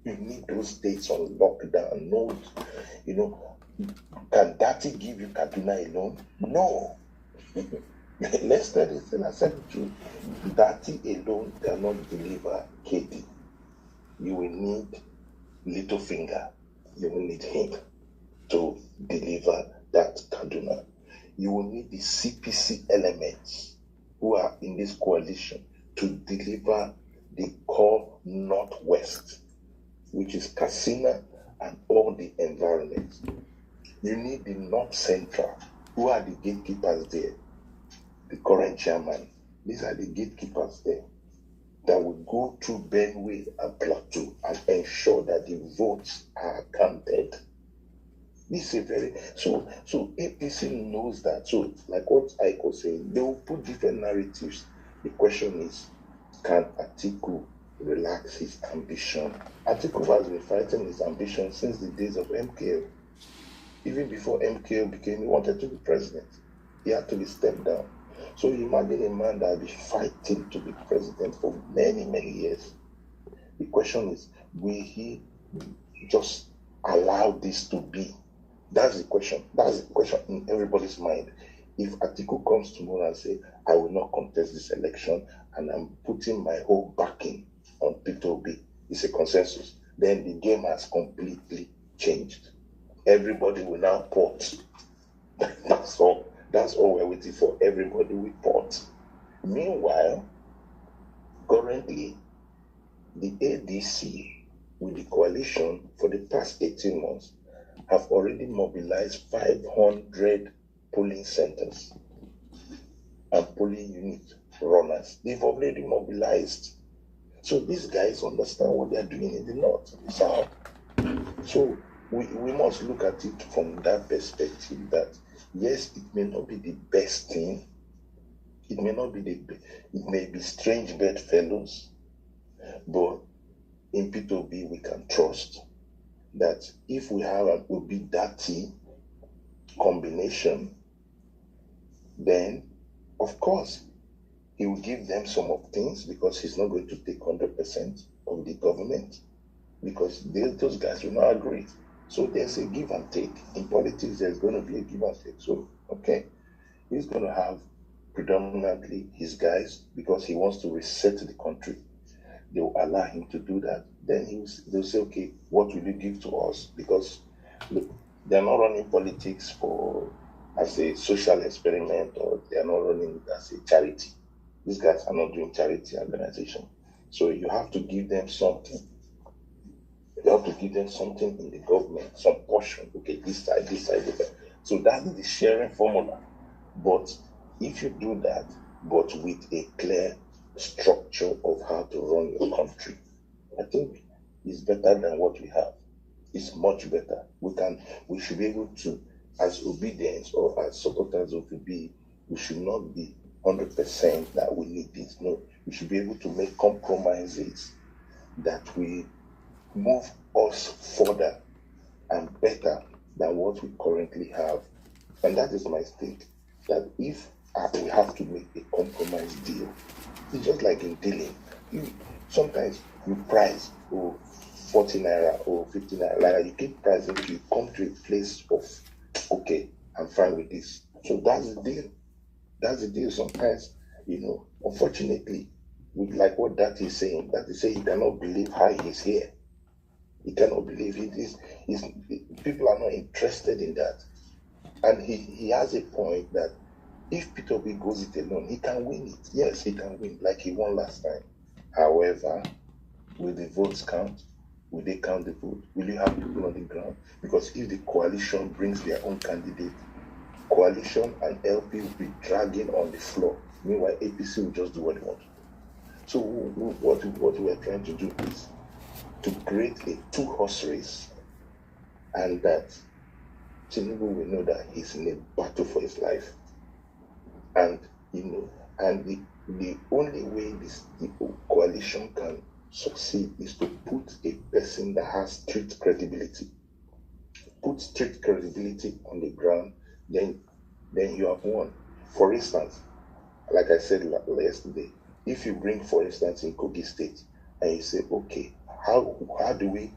You need those states on lockdown. No, can Dati give you Kaduna alone? No. Let's tell the truth. Dati alone cannot deliver KD. You will need Littlefinger. You will need him to deliver that Kaduna. You will need the CPC elements who are in this coalition to deliver the core Northwest, which is Katsina and all the environments. You need the North Central. Who are the gatekeepers there? The current chairman. These are the gatekeepers there that will go through Benue and Plateau and ensure that the votes are counted. This is so APC knows that. So, like what I was saying, they will put different narratives. The question is, can Atiku relax his ambition? Atiku has been fighting his ambition since the days of MKO. Even before MKO became, he wanted to be president. He had to be stepped down. So imagine a man that has been fighting to be president for many, many years. The question is, will he just allow this to be? That's the question. That's the question in everybody's mind. If Atiku comes tomorrow and say, I will not contest this election and I'm putting my whole backing on Peter Obi, it's a consensus, then the game has completely changed. Everybody will now port. That's all. That's all we're waiting for. Everybody will port. Meanwhile, currently, the ADC with the coalition for the past 18 months have already mobilized 500 polling centers and polling unit runners. They've already mobilized. So these guys understand what they're doing in the north, in the south. So we must look at it from that perspective that, yes, it may not be the best thing. It may not be it may be strange bedfellows, but in P2B we can trust that if we have an Obi-Dati combination, then of course he will give them some of things, because he's not going to take 100% of the government, because those guys will not agree. So there's a give and take. In politics, there's going to be a give and take. So, okay, he's going to have predominantly his guys because he wants to reset the country. They will allow him to do that. Then they'll say, okay, what will you give to us? Because, look, they're not running politics as a social experiment, or they're not running as a charity. These guys are not doing charity organization. So you have to give them something. You have to give them something in the government, some portion. Okay, this side, this side, this side. So that is the sharing formula. But if you do that, but with a clear structure of how to run your country, I think it's better than what we have. It's much better. We should be able to, as obedience or as supporters of the bill, we should not be 100% that we need this. No, we should be able to make compromises that will move us further and better than what we currently have. And that is my stake, that if we have to make a compromise deal, it's just like in dealing. Sometimes you price 40 naira or 50 naira, like you keep pricing till you come to a place of, okay, I'm fine with this. So that's the deal. That's the deal. Sometimes, unfortunately, like what that is saying, that is saying he cannot believe how he's here. He cannot believe it is. People are not interested in that. And he has a point that if Peter Obi goes it alone, he can win it. Yes, he can win, like he won last time. However, will the votes count? Will they count the vote? Will you have people on the ground? Because if the coalition brings their own candidate, coalition and LP will be dragging on the floor. Meanwhile, APC will just do what they want. So what we are trying to do is to create a two-horse race, and that Tinubu will know that he's in a battle for his life. And the only way the coalition can succeed is to put a person that has street credibility. Put street credibility on the ground, then you have won. For instance, like I said yesterday, if you bring, for instance, in Kogi State, and you say, okay, how do we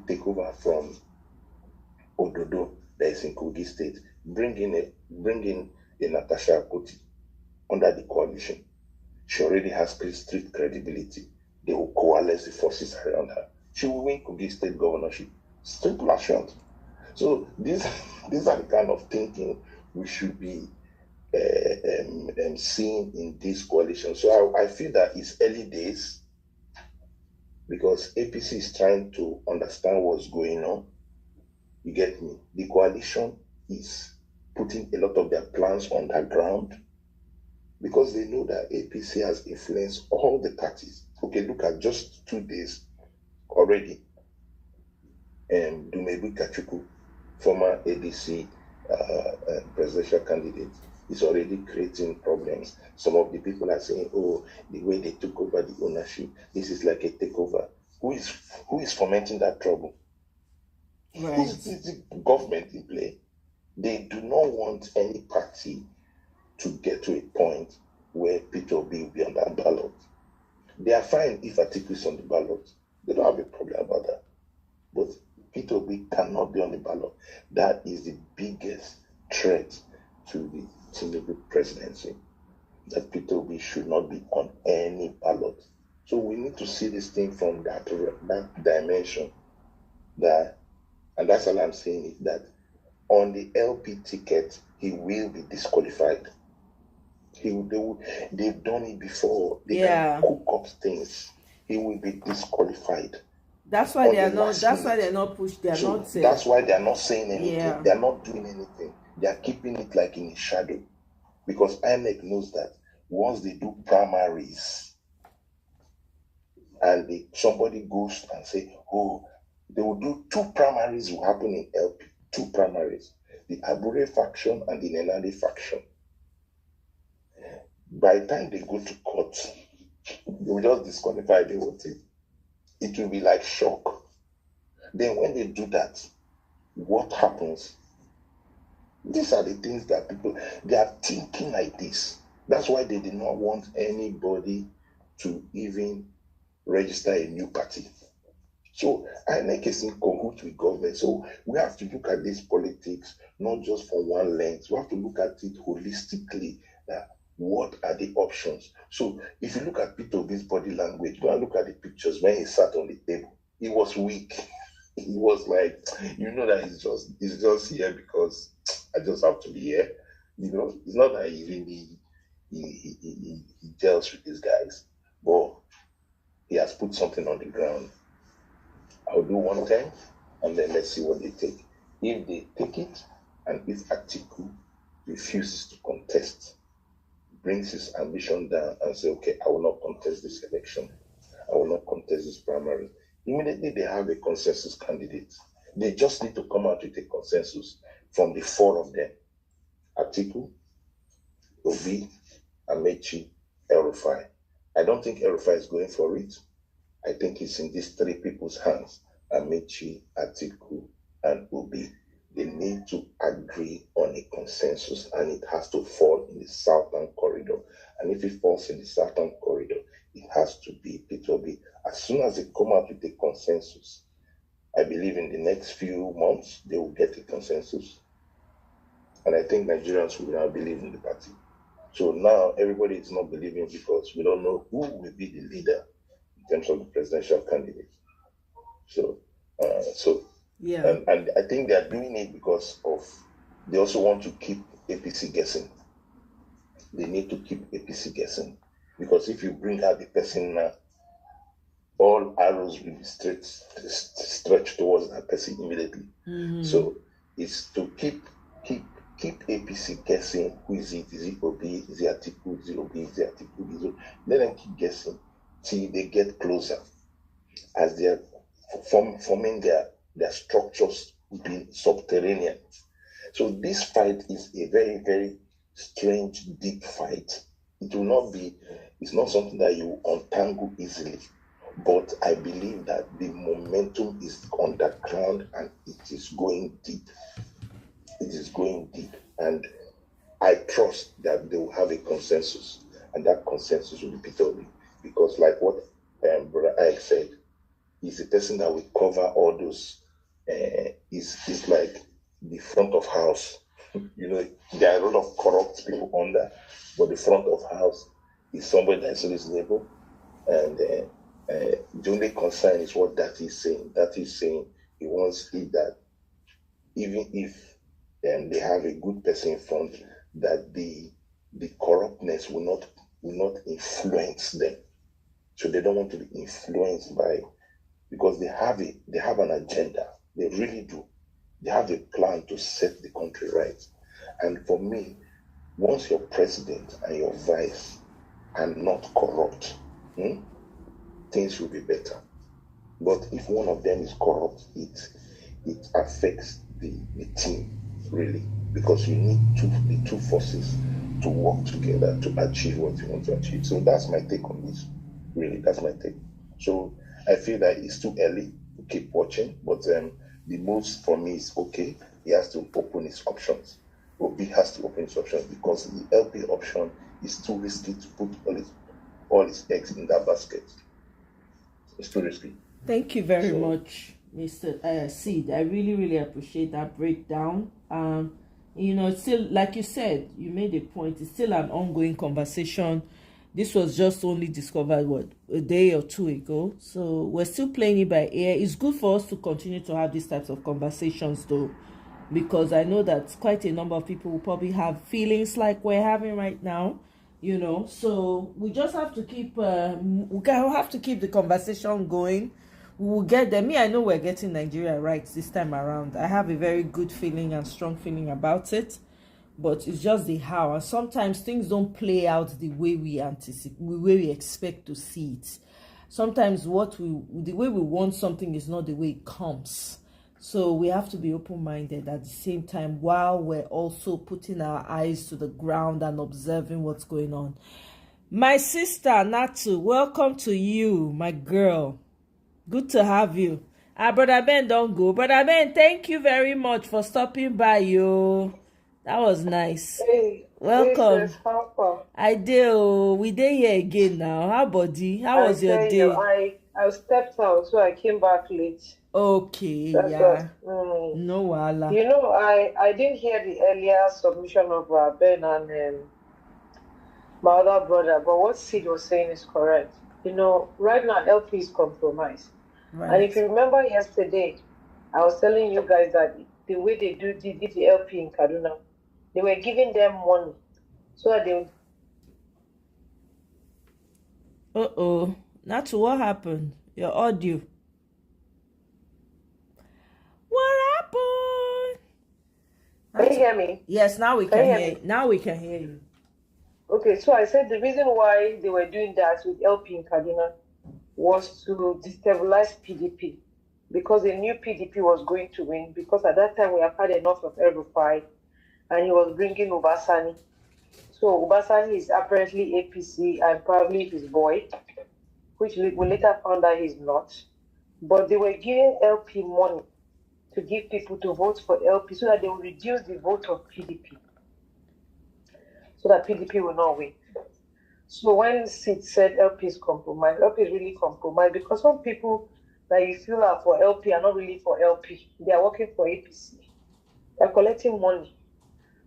take over from Ododo that is in Kogi State? Bring in a Natasha Akoti under the coalition. She already has street credibility. They will coalesce the forces around her. She will win Kogi State governorship. Simple as short. So these are the kind of thinking we should be seeing in this coalition. So I feel that it's early days, because APC is trying to understand what's going on. You get me? The coalition is putting a lot of their plans on the ground, because they know that APC has influenced all the parties. Okay, look at just 2 days already. Dumebi Kachuku, former ADC presidential candidate, is already creating problems. Some of the people are saying, oh, the way they took over the ownership, this is like a takeover. Who is fomenting that trouble? Right. Who's the government in play? They do not want any party to get to a point where Peter Obi will be on that ballot. They are fine if Atiku is on the ballot. They don't have a problem about that. But Peter Obi cannot be on the ballot. That is the biggest threat to the Tinubu presidency. That Peter Obi should not be on any ballot. So we need to see this thing from that dimension. And that's all I'm saying, is that on the LP ticket, he will be disqualified. They've done it before. They can cook up things. He will be disqualified. That's why they are not. That's why they're not pushed. They are not. That's why they are not saying anything. Yeah. They are not doing anything. They are keeping it like in a shadow, because INEC knows that once they do primaries, and somebody goes and say, oh, they will do 2 primaries will happen in LP. 2 primaries, the Abure faction and the Nenade faction. By the time they go to court, they will just disqualify the whole thing. It will be like shock. Then when they do that, what happens? These are the things that they are thinking like this. That's why they did not want anybody to even register a new party. So INEC is in cahoots with government. So we have to look at this politics not just from one lens. We have to look at it holistically. What are the options? So if you look at Peter Obi's body language, go and look at the pictures when he sat on the table. He was weak. He was like, that he's just here because I just have to be here. It's not that he really he gels with these guys, but he has put something on the ground. I'll do one time, and then let's see what they take. If they take it, and if Atiku refuses to contest, brings his ambition down and say, okay, I will not contest this election. I will not contest this primary. Immediately they have a consensus candidate. They just need to come out with a consensus from the four of them. Atiku, Obi, Amechi, El-Rufai. I don't think El-Rufai is going for it. I think it's in these three people's hands, Amechi, Atiku, and Obi. They need to agree on a consensus, and it has to fall in the southern corridor. And if it falls in the southern corridor, it has to be Peter Obi. As soon as they come out with a consensus, I believe in the next few months, they will get a consensus. And I think Nigerians will now believe in the party. So now everybody is not believing because we don't know who will be the leader in terms of the presidential candidate. So, yeah. And I think they are doing it because they also want to keep APC guessing. They need to keep APC guessing. Because if you bring out the person now, all arrows will be stretched towards that person immediately. Mm-hmm. So it's to keep APC guessing. Who is it? Is it Obi? Is it Atiku? Is it Obi? Is it Atiku? Let them keep guessing till they get closer. As they are forming their structures being subterranean. So this fight is a very, very strange, deep fight. It will not be, it's not something that you untangle easily. But I believe that the momentum is underground and it is going deep. It is going deep. And I trust that they will have a consensus. And that consensus will be Peter Obi. Because like what Brother Ike said, he's a person that will cover all those. He's like the front of house. You know, there are a lot of corrupt people under, but the front of house is somebody that is reasonable. And the only concern is what that is saying. That is saying he wants it that even if they have a good person in front, that the corruptness will not influence them. So they don't want to be influenced by, because they have an agenda. They really do. They have a plan to set the country right. And for me, once your president and your vice are not corrupt, things will be better. But if one of them is corrupt, it affects the team, really. Because you need the two forces to work together to achieve what you want to achieve. So that's my take on this. Really, that's my take. So I feel that it's too early to keep watching, but the moves for me is okay. He has to open his options. Obi has to open his options because the LP option is too risky to put all his eggs in that basket. It's too risky. Thank you very much, Mr. Sid. I really, really appreciate that breakdown. It's still, like you said, you made a point. It's still an ongoing conversation. This was just only discovered, a day or two ago. So we're still playing it by ear. It's good for us to continue to have these types of conversations, though, because I know that quite a number of people will probably have feelings like we're having right now, So we just have to keep, the conversation going. We will get there. I know we're getting Nigeria right this time around. I have a very good feeling and strong feeling about it. But it's just the how, and sometimes things don't play out the way we anticipate, the way we expect to see it. Sometimes the way we want something is not the way it comes. So we have to be open-minded at the same time, while we're also putting our eyes to the ground and observing what's going on. My sister Natu, welcome to you, my girl. Good to have you. Brother Ben, don't go. Brother Ben, thank you very much for stopping by, yo. That was nice. Hey, welcome. Sis, how far? I did. We did here again now. How body? How was your day? I stepped out, so I came back late. Okay, That's yeah. what, No wala. I didn't hear the earlier submission of Ben and my other brother, but what Sid was saying is correct. Right now LP is compromised. Right. And if you remember yesterday, I was telling you guys that the way they did the LP in Kaduna, they were giving them money so that they would... Natu, what happened? Your audio. What happened? Can you hear me? Yes, now we Can can you hear hear me? now we can hear you. Okay, so I said the reason why they were doing that with LP in Kaduna was to destabilize PDP because they knew PDP was going to win because at that time we have had enough of El-Rufai and he was bringing Obasani. So Obasani is apparently APC and probably his boy, which we later found out he's not. But they were giving LP money to give people to vote for LP so that they will reduce the vote of PDP, so that PDP will not win. So when Sid said LP is compromised, LP is really compromised because some people that you feel are for LP are not really for LP. They are working for APC. They're collecting money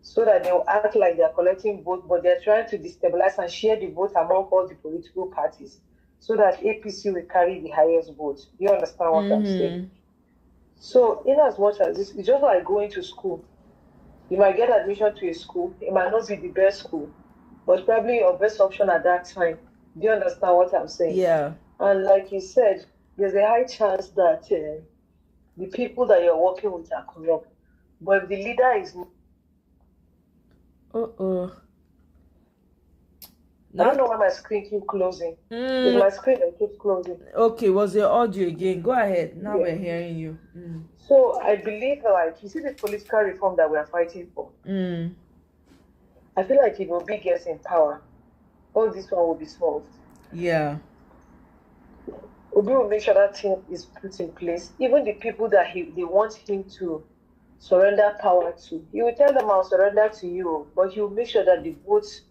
so that they will act like they're collecting votes, but they're trying to destabilize and share the vote among all the political parties so that APC will carry the highest vote. Do you understand what I'm saying? So in as much as this, it's just like going to school. You might get admission to a school. It might not be the best school, but probably your best option at that time. Do you understand what I'm saying? Yeah. And like you said, there's a high chance that the people that you're working with are corrupt. But if the leader is... I don't know why my screen keeps closing. It's my screen that keeps closing. Okay, was your audio again? Go ahead. Now we're hearing you. So I believe, like, you see the political reform that we are fighting for. I feel like if Obi gets in power, all this one will be solved. Yeah. Obi will make sure that thing is put in place. Even the people that they want him to surrender power to, he will tell them, I'll surrender to you, but he will make sure that the votes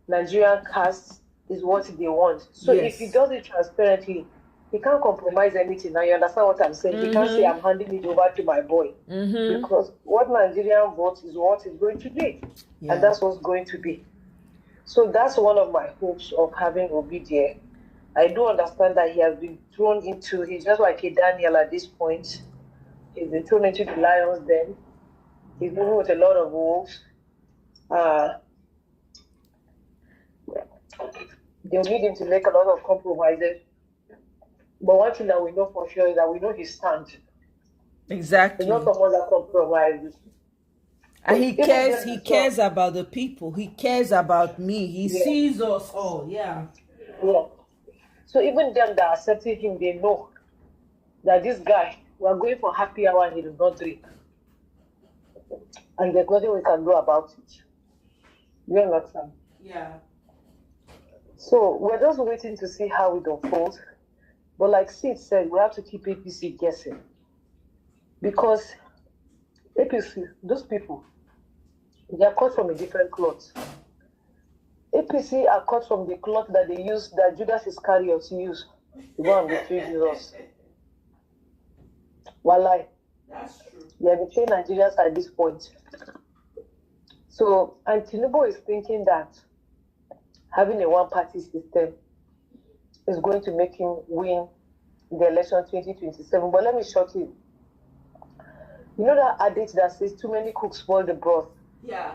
Nigerian cast is what they want. So if he does it transparently, he can't compromise anything. Now you understand what I'm saying? He can't say, I'm handing it over to my boy. Because what Nigerian votes is what is going to be. And that's what's going to be. So that's one of my hopes of having Obi there. I do understand that he has been thrown into, he's just like a Daniel at this point. He's been thrown into the lion's den. He's moving with a lot of wolves. They'll need him to make a lot of compromises. But one thing that we know for sure is that we know his stand. Exactly. He's not someone that compromises. And he cares about the people. He cares about me. He sees us all. Yeah. So even them that accepted him, they know that this guy, we are going for happy hour and he does not drink. And there's nothing we can do about it. You understand? Yeah. So we're just waiting to see how it unfolds. But like Sid said, we have to keep APC guessing. Because APC, those people, they are cut from a different cloth. APC are cut from the cloth that they use, that Judas Iscariot used to go and betray Jesus. Wallahi. That's true. They are betraying Nigerians at this point. So, and Tinubu is thinking that having a one-party system is going to make him win the election 2027. But let me shock you. You know that adage that says too many cooks spoil the broth? Yeah.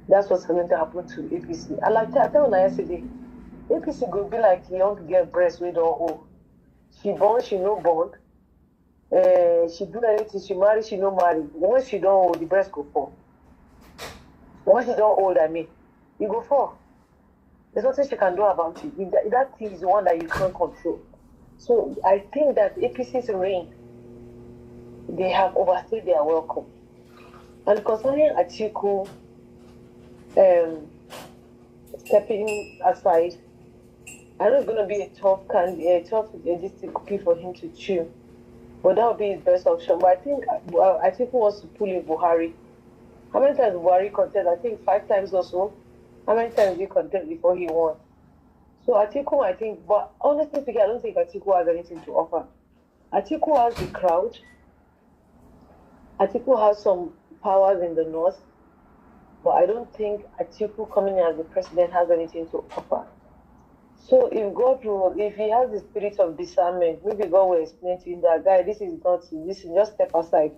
That's what's going to happen to APC. And like I told yesterday, APC will be like a young girl breast we don't hold. She born, she no born. She do anything, she marry, she no marry. When she don't hold, the breast go fall. When she don't hold, I mean, it go fall. There's nothing she can do about it. That thing is the one that you can't control. So I think that APC's reign, they have overstayed their welcome. And concerning Atiku stepping aside, I know it's going to be a tough cookie for him to chew. But that would be his best option. But I think Atiku wants to pull in Buhari. How many times Buhari contested? I think 5 times or so. How many times did he contest before he won? So Atiku, I think, but honestly speaking, I don't think Atiku has anything to offer. Atiku has the crowd. Atiku has some powers in the north. But I don't think Atiku coming in as the president has anything to offer. So if he has the spirit of discernment, maybe God will explain to him that, guy, this is just step aside.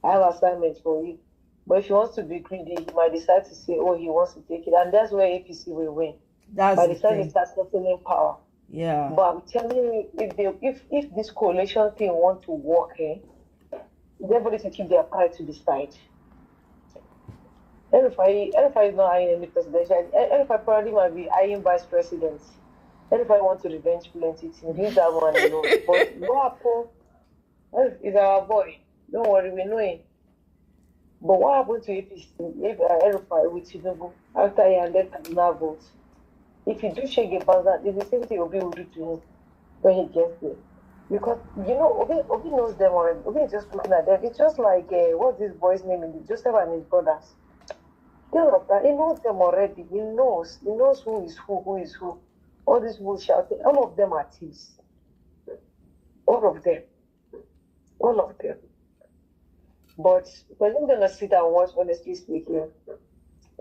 I have assignment for you. But if he wants to be greedy, he might decide to say, oh, he wants to take it. And that's where APC will win. By the time he starts settling power. Yeah. But I'm telling you, if this coalition thing want to work, they're going to keep their pride to the side. Erifai is not eyeing any presidential. Erifai probably might be eyeing vice presidents. Erifai want to revenge plenty things. Leave that one alone. But what happened is our boy. Don't worry, we know him. But what happened to APC, Erifai with Tinubu after he handed Kaduna votes? If you do shake a buzzer, it's the same thing Obi will do to him when he gets there. Because, Obi knows them already. Obi is just looking at them. It's just like, what's this boy's name? Joseph and his brothers. He knows them already. He knows who is who. All these people shouting, all of them are thieves. All of them. But we're not going to sit and watch, honestly speaking.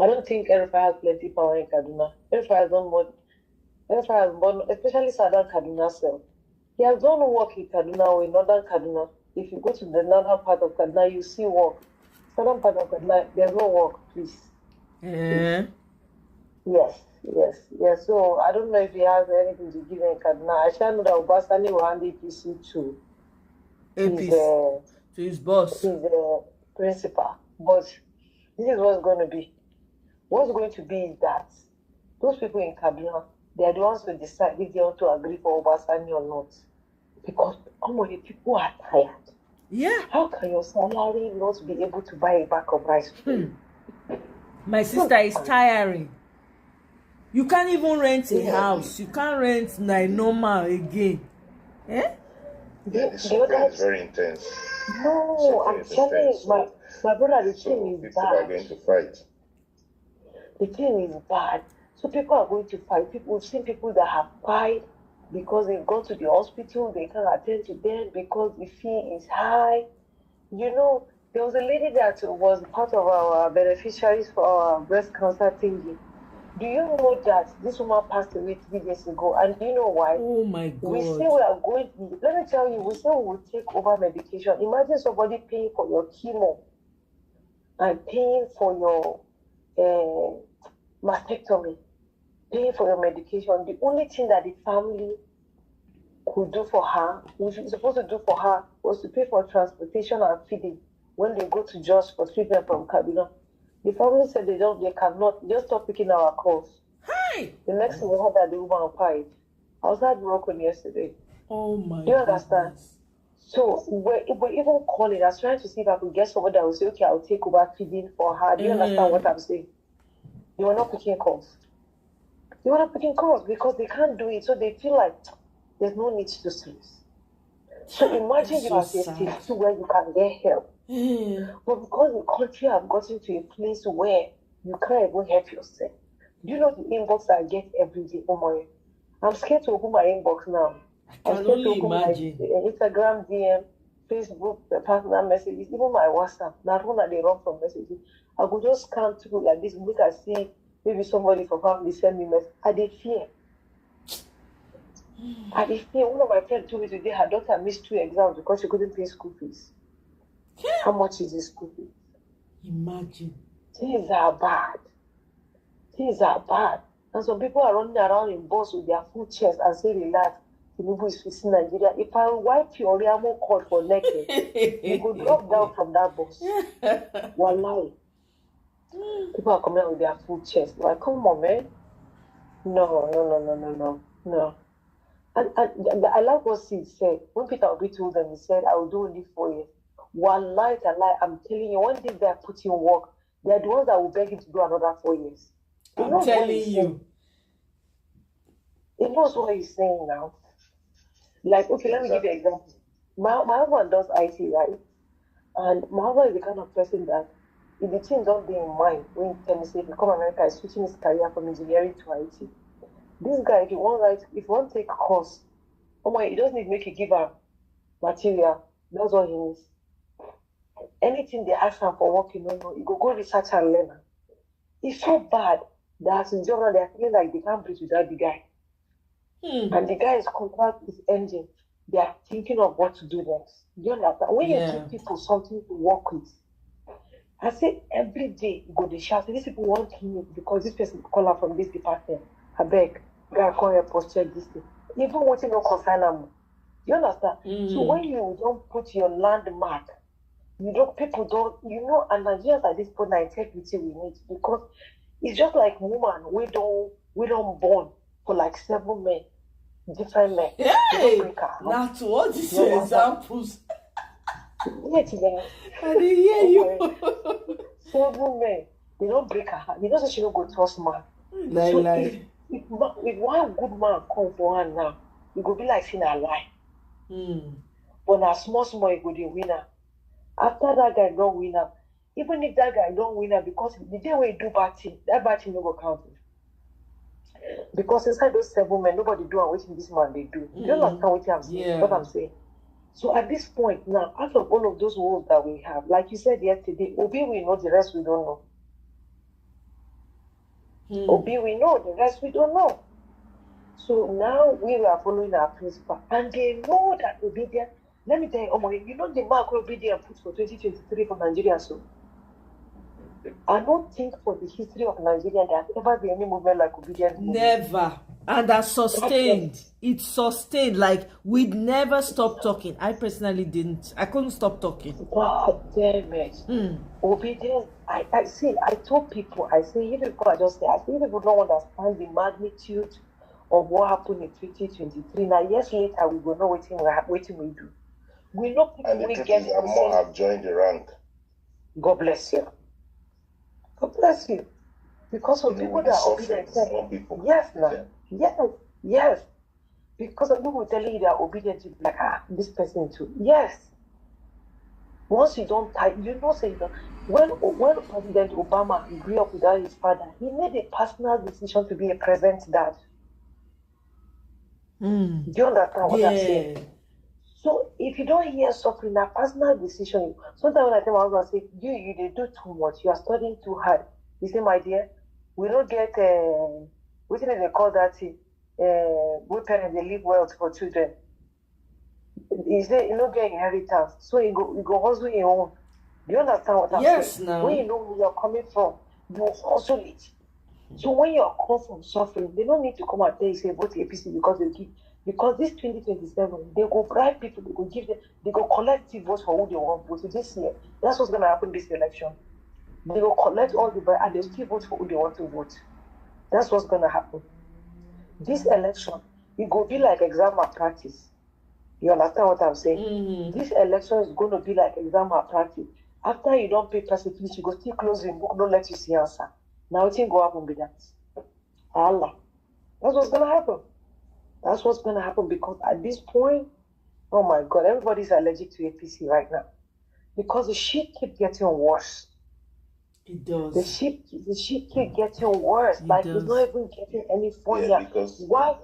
I don't think Erifai has plenty power in Kaduna. Erifai has done more, especially Southern Kaduna self. He has done work in Kaduna or in Northern Kaduna. If you go to the northern part of Kaduna, you see work. Southern part of Kaduna, there's no work, please. Yes. So I don't know if he has anything to give in Kaduna. I shall know that Obasani will hand APC to his boss, his principal. But this is what's going to be. What's going to be is that those people in Kaduna, they are the ones who decide if they want to agree for Obasani or not. Because Omoye people are tired. Yeah. How can your salary not be able to buy a bag of rice? My sister is tiring. You can't even rent a house. You can't rent like normal again. Yeah, the suffering is very intense. No, I'm telling you, my brother, the thing is bad. People are going to fight. The thing is bad. So people are going to fight. We've seen people that have cried because they've gone to the hospital, they can't attend to them because the fee is high. There was a lady that was part of our beneficiaries for our breast cancer thingy. Do you know that this woman passed away 3 days ago? And do you know why? Oh my God. We say we are going, let me tell you, we say we will take over medication. Imagine somebody paying for your chemo and paying for your mastectomy, paying for your medication. The only thing that the family could do for her, which was supposed to do for her, was to pay for transportation and feeding when they go to Jos for treatment from Kaduna. The family said they cannot, just stop picking our calls. Hey! The next thing we heard that the woman cried. I was heartbroken yesterday. Oh my God. Do you understand? So we're even calling. I was trying to see if I could get someone that will say, okay, I'll take over feeding for her. Do you understand what I'm saying? They were not picking calls. They were not picking calls because they can't do it. So they feel like there's no need to stress. So imagine you are at a stage where you can get help. But because the country have gotten to a place where you can't even help yourself. Do you know the inbox that I get every day, Omoye? I'm scared to open my inbox now. I'm scared to open my Instagram DM, Facebook, the personal messages, even my WhatsApp. Not one that they run from messages. I could just scan through like this, look and see maybe somebody from family send me message. I did fear. One of my friends told me today her daughter missed 2 exams because she couldn't pay school fees. How much is the school fees? Imagine. Things are bad. And some people are running around in bus with their full chest and say, relax, Tinubu is fixing Nigeria. If I wipe your Oriamo cord for naked, you could drop down from that bus. Wallahi. People are coming out with their full chest. Like, come on, man. No. And I like what Sid said. When Peter Obi told them, he said, I will do only 4 years. Wallahi, I'm telling you, when these guys put in work, they are the ones that will beg him to do another 4 years. I'm telling you. He knows what he's saying now. Like, okay, let me give you an example. My husband does IT, right? And my husband is the kind of person that if the thing don't be in mind, when he tell me, say, if you come to America, he's switching his career from engineering to IT. This guy, if you want to take a course, he doesn't need to make you give her material. That's what he needs. Anything they ask him for work, you go research and learn. It's so bad that in general they're feeling like they can't breathe without the guy. And the guy's contract is ending. They are thinking of what to do next. You understand? When you give people something to work with, I say every day you go to shout, these people want me because this person call out from this department. I beg, I call your post check this thing. Even what you don't concern them. You understand? So when you don't put your landmark People don't, and Nigerians at this point, integrity we need, because it's just like woman, we don't born for like 7 men, different men. Hey, not what is your examples? Wait, I didn't hear you. 7 men, they don't break her heart. They don't say she don't go trust man. Lie. If one good man come for her now, it go be like seeing a lie. But now small, it go the winner. After that guy don't win her, even if that guy don't win her, because the day when you do bad thing, that bad thing no go count. Because inside those 7 men, nobody do what this man they do. You understand what I'm saying? Yeah. What I'm saying? So at this point now, out of all of those roles that we have, like you said yesterday, Obi we know, the rest we don't know. Obi we know, the rest we don't know. So now we are following our principle, and they know that obedience. Let me tell you, Omoye, the mark obedience put for 2023 for Nigeria. So I don't think for the history of Nigeria there has ever been any movement like obedience. Never. And that sustained. It sustained. Like, we'd never stop talking. I personally didn't. I couldn't stop talking. God damn it. Obedience. I see, I told people, I say, you people are just there. I say, you people don't understand the magnitude of what happened in 2023. Now, years later, we will know what we do. We know people And the will truth get is that more have joined the rank. God bless you. God bless you. Because of people that are obedient. More people. Yes, now. Yeah. Yes. Because of people telling you they are obedient, you be like, this person too. Yes. Once you don't type, say that when President Obama grew up without his father, he made a personal decision to be a present dad. Do you understand what I'm saying? So if you don't hear suffering, a personal decision. Sometimes when I tell my husband, I say, you they do too much. You are studying too hard. He say, my dear, we don't get what do they call that thing? Good parents, they leave wealth for children. He say, you don't get inheritance. So you go hustle your own. Do you understand what I'm saying? Yes, now. When you know where you're coming from, you hustle it. So when you're come from suffering, they don't need to come and tell you, say, vote APC because they give. Because this 2027, they go bribe people, they go give them, they go collect the votes for who they want to vote this year. That's what's going to happen this election. They will collect all the bribe and they'll still vote for who they want to vote. That's what's going to happen. This election, it will be like exam malpractice. You understand what I'm saying? This election is going to be like exam malpractice. After you don't pay person fees, you go still close your book, don't let you see answer. Now it ain't go happen with that. Allah. That's what's going to happen. That's what's going to happen, because at this point, oh my God, everybody's allergic to APC right now. Because the shit keep getting worse. It does. The shit keep getting worse. It's not even getting any funnier. Yeah, because why?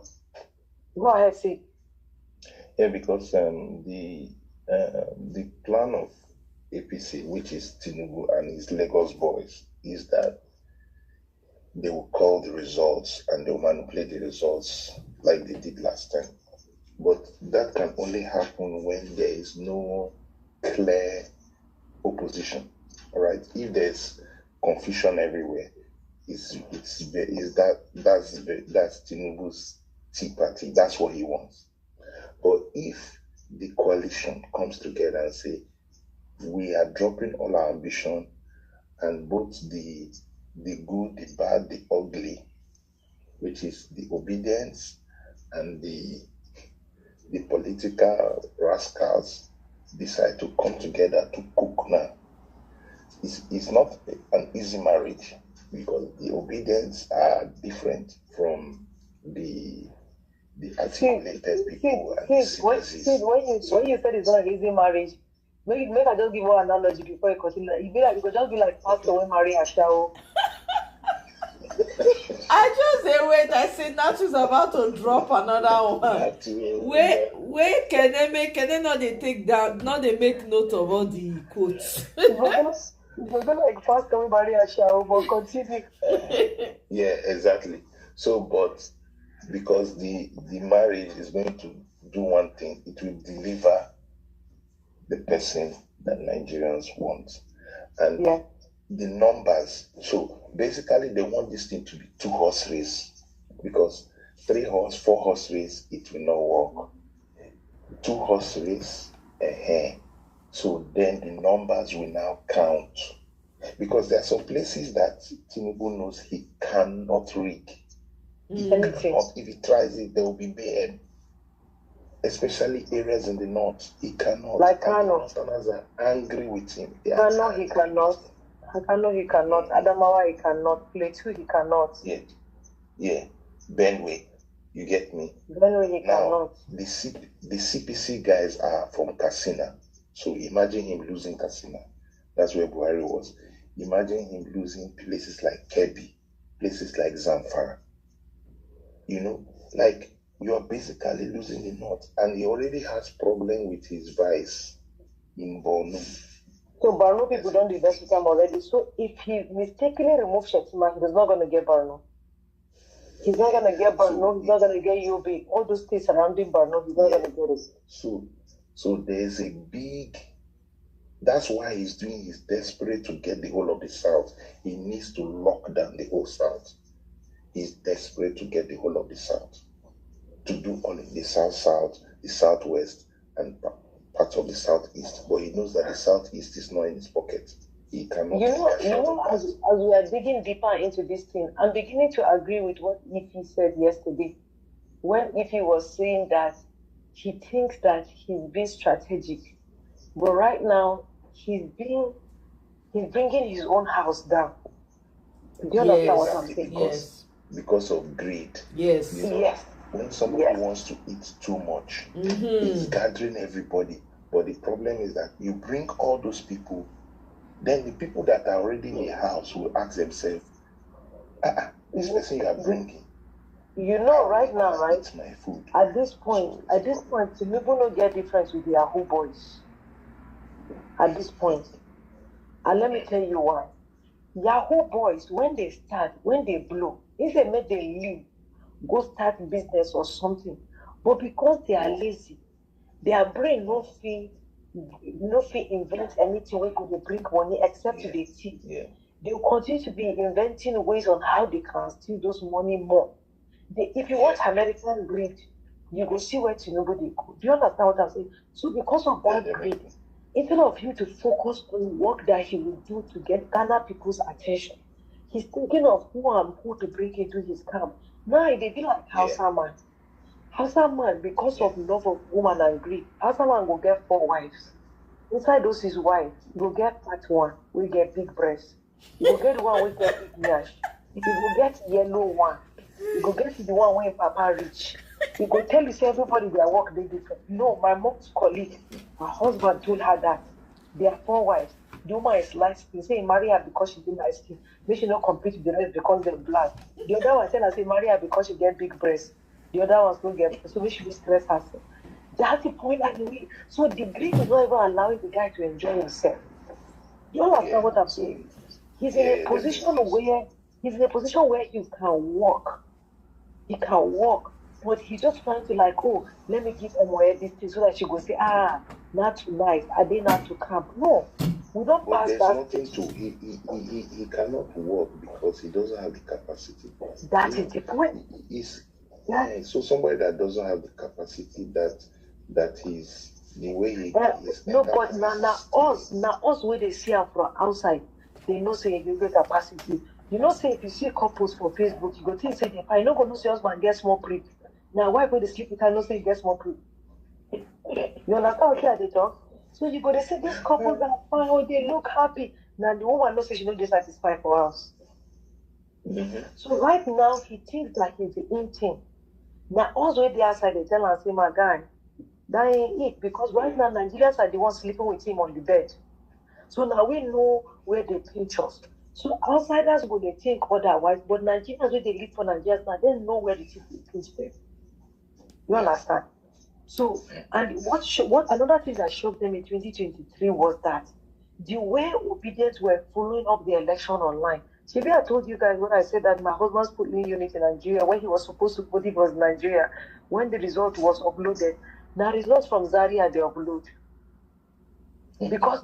Go ahead, say. Yeah, because the plan of APC, which is Tinubu and his Lagos boys, is that they will call the results and they will manipulate the results like they did last time. But that can only happen when there is no clear opposition. All right. If there's confusion everywhere, that's Tinubu's Tea Party. That's what he wants. But if the coalition comes together and say, we are dropping all our ambition, and both the good, the bad, the ugly, which is the obedience and the political rascals, decide to come together to cook now. It's not an easy marriage, because the obedience are different from the articulated people. When you said it's not an easy marriage, make I just give you an analogy before you continue. It could just be like pastor when marry Ashao. I just say wait. I say Natu's about to drop another one. Wait, can they not they take down? Not they make note of all the quotes. We're gonna like pastor when marry Ashao, but continue. Yeah, exactly. So, but because the marriage is going to do one thing, it will deliver the person that Nigerians want. And the numbers, so basically they want this thing to be 2-horse race, because 3-horse, 4-horse race, it will not work. 2-horse race, So then the numbers will now count. Because there are some places that Tinubu knows he cannot rig. He cannot. If he tries it, there will be mayhem. Especially areas in the north. He cannot. Like Kano. Northerners are angry with him. Kano, he cannot. Kano, he cannot. Adamawa, he cannot. Plateau, he cannot. Yeah. Benue. You get me? Benue, he cannot. The CPC guys are from Katsina. So imagine him losing Katsina. That's where Buhari was. Imagine him losing places like Kebbi, places like Zamfara. You know, like you are basically losing the north, and he already has problem with his vice in Borno. So Borno people don't invest with him already. So if he mistakenly removes Shetima, he's not going to get Borno. He's not going to get Borno. He's not going to get Yobe. All those states surrounding Borno, he's not going to get it. So there's a big. That's why he's doing his desperate to get the whole of the South. He needs to lock down the whole South. He's desperate to get the whole of the South. To do all of the South, the Southwest, and parts of the Southeast. But he knows that the Southeast is not in his pocket. He cannot. As we are digging deeper into this thing, I'm beginning to agree with what Ify said yesterday. When Ify was saying that he thinks that he's being strategic. But right now, he's bringing his own house down. Do you understand what I'm saying? Because of greed. Yes. You know, when somebody wants to eat too much, it's gathering everybody. But the problem is that you bring all those people, then the people that are already in the house will ask themselves, this person you are bringing. You know, right now, right? It's my food. At this point, Tinubu no get difference with the Yahoo boys. At this point. And let me tell you why. Yahoo boys, when they blow, if they make them leave, go start business or something. But because they are lazy, their brain no fit invent anything where could bring money except to the thief. They will continue to be inventing ways on how they can steal those money more. If you want American greed, you go see where Tinubu they go. Do you understand what I'm saying? So because of that greed, instead of him to focus on work that he will do to get Ghana people's attention, he's thinking of who to bring into his camp. Now they be like Hausa man. Hausa man, because of love of woman and greed, Hausa man will get 4 wives. Inside those his wives, you will get part one, we get big breasts. You will get one, we get big nyash. You will get yellow one. You go get the one when Papa rich. You go tell you, say everybody their work they different. No, my mom's colleague, her husband told her that there are 4 wives. The woman is light skin. Say marry her because she did light skin. They should not compete with the rest because they're black. The other one tell her say marry her because she get big breasts. The other ones don't get, so we should be stress herself. That's the point that we. So the greed is not even allowing the guy to enjoy himself. You understand what I'm saying? He's in a position where he can walk. He can walk, but he's just trying to like, oh, let me give Omoye this thing so that she go say, not tonight, are they not to camp? No, we don't pass there's that. Nothing to he cannot walk because he doesn't have the capacity. That is the point. So somebody that doesn't have the capacity that is the way he is. No, but now us where they see her from outside, they know say you get capacity. You know, say if you see couples for Facebook, you go think say they you know go no see husband get small prick. Now why go they sleep with her no say you get small prick? You understand what they talk? So you go to say this couple are fine, oh, they look happy. Now the woman knows she not get satisfied for us. So right now he thinks like he's the in thing. Now also the outside they tell and say, my guy, that ain't it, because right now Nigerians are the ones sleeping with him on the bed. So now we know where they pinch us. So outsiders go they think otherwise, but Nigerians where they live for Nigerians now, they know where the people pinch them. You understand? So, and what another thing that shocked them in 2023 was that the way obedience were following up the election online. Maybe I told you guys when I said that my husband's polling unit in Nigeria, when he was supposed to vote, it was Nigeria. When the result was uploaded, now results from Zaria they upload. Because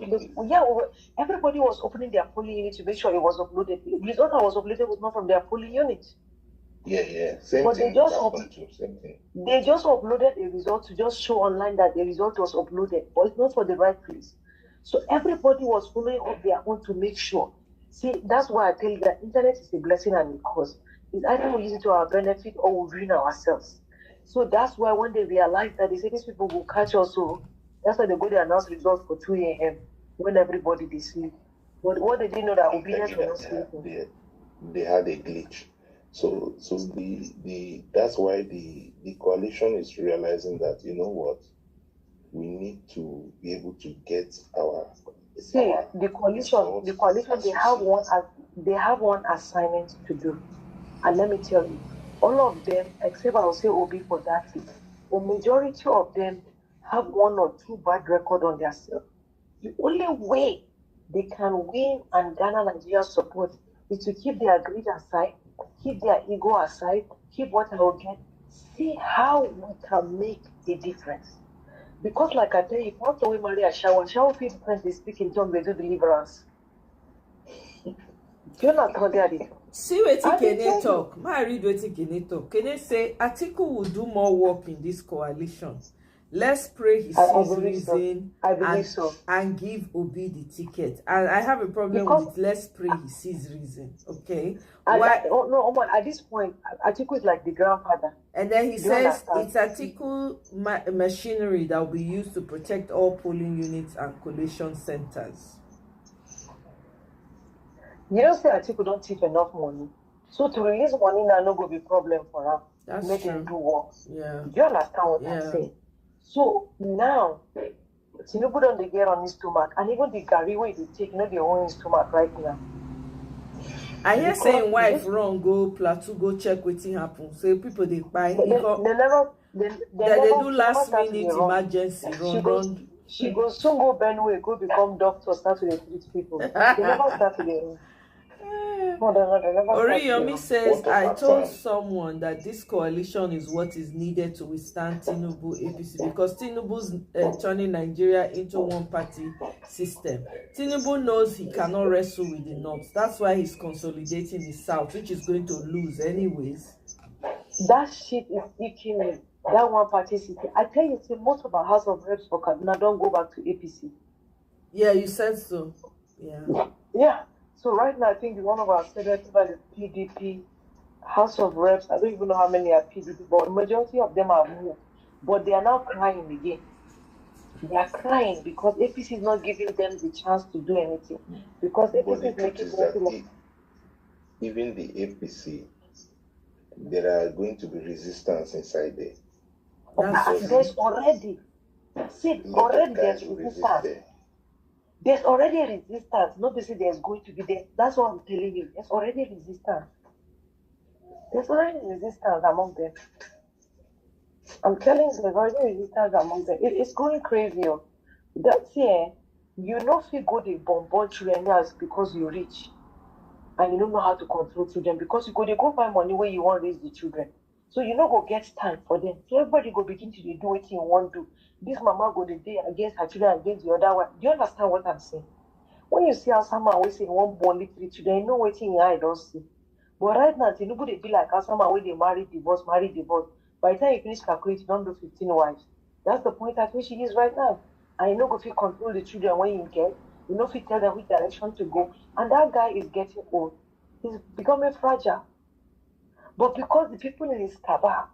everybody was opening their polling unit to make sure it was uploaded. The result that was uploaded was not from their polling unit. Same but thing. They just uploaded a result to just show online that the result was uploaded, but it's not for the right place. So everybody was following up their own to make sure. See, that's why I tell you that internet is a blessing and a curse. It's either we use it to our benefit or we ruin ourselves. So that's why when they realize that they say these people will catch us, so that's why they go to announce results for 2 a.m. when everybody they sleep. But what they didn't know that obedience was not sleeping. They had a glitch. So that's why the coalition is realizing that, you know what, we need to be able to get our. See, the coalition, they have one assignment to do. And let me tell you, all of them, except I will say Obi for that, the majority of them have 1 or 2 bad record on their self. The only way they can win and garner Nigeria's support is to keep their greed aside, keep their ego aside, keep what I will get, see how we can make a difference. Because like I tell you, if not we marry a shower people when they speak in tongues, they do deliverance. Do you not know that? See wetin Kene talk. Ma read wetin Kene talk. Kene say Atiku will do more work in this coalition. Let's pray he sees reason and give Obi the ticket. And I have a problem with let's pray he sees reason. Okay. Why? No, at this point, Atiku is like the grandfather. And then he says it's Atiku machinery that will be used to protect all polling units and collation centers. You don't say Atiku don't take enough money. So to release money now no go be problem for him. That's make true. him do work. Yeah. Do you understand what I'm saying? So now Tinubu don't get on his stomach, and even the Gary way they take, they own his stomach right now. I hear saying wife wrong go plateau go check wetin happen. So people they buy. They do last minute emergency run. She goes soon go Benue, go become doctor, start to treat people. They never start to the Oriyomi says, I told someone that this coalition is what is needed to withstand Tinubu APC because Tinubu's turning Nigeria into one-party system. Tinubu knows he cannot wrestle with the North. That's why he's consolidating the South, which is going to lose anyways. That shit is eating me. That one-party system. I tell you, see, most of our House of Reps for Kaduna don't go back to APC. Yeah, you said so. Yeah. Yeah. So right now, I think one of our senators is PDP, House of Reps. I don't even know how many are PDP, but the majority of them are moved. But they are now crying again. They are crying because APC is not giving them the chance to do anything. Because APC is making that even the APC, there are going to be resistance inside there. There's already. See, already there's resistance. There's already resistance. Nobody there's going to be there. That's what I'm telling you. There's already resistance. There's already resistance among them. I'm telling you, there's already resistance among them. It's going crazy. That's here. You know if you go to bomb children because you're rich and you don't know how to control children because you go find money where you want to raise the children. So you know go get time for them. So everybody go begin to do what you want to do. This mama go the day against her children against the other one. Do you understand what I'm saying? When you see how someone always say one born 3 children, you know what in your eye don't see. But right now, Tinubu they be like how someone when they marry, divorce. By the time you finish calculating, you don't do 15 wives. That's the point at which he is right now. And you know if you control the children when you get, you know if you tell them which direction to go. And that guy is getting old. He's becoming fragile. But because the people in his cabal,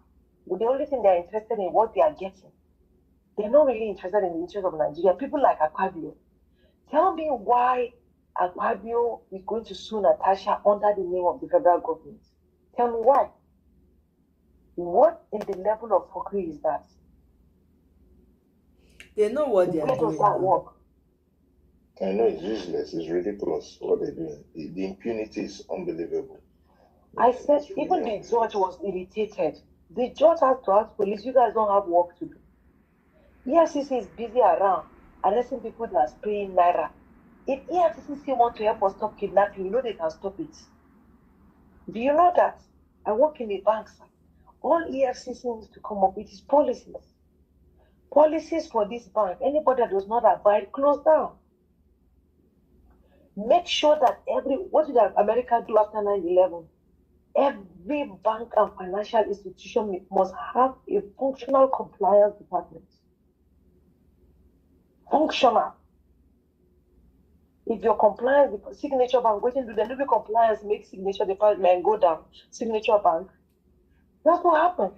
the only thing they're interested in what they are getting. They're not really interested in the interest of Nigeria. People like Akpabio. Tell me why Akpabio is going to sue Natasha under the name of the federal government. Tell me why. What in the level of fuckery is that? They know what they are doing. Where does that work? I know it's useless. It's ridiculous what they're doing. The impunity is unbelievable. I said, even the judge was irritated. The judge has to ask police, you guys don't have work to do. EFCC is busy around arresting people that are spraying naira. If EFCC want to help us stop kidnapping, you know they can stop it. Do you know that? I work in the bank, sir. All EFCC needs to come up with is policies. Policies for this bank. Anybody that does not abide, close down. Make sure that what did America do after 9/11? Every bank and financial institution must have a functional compliance department. Functional. If your compliance, the signature bank, waiting to the new compliance, make signature department go down, signature bank. That's what happened.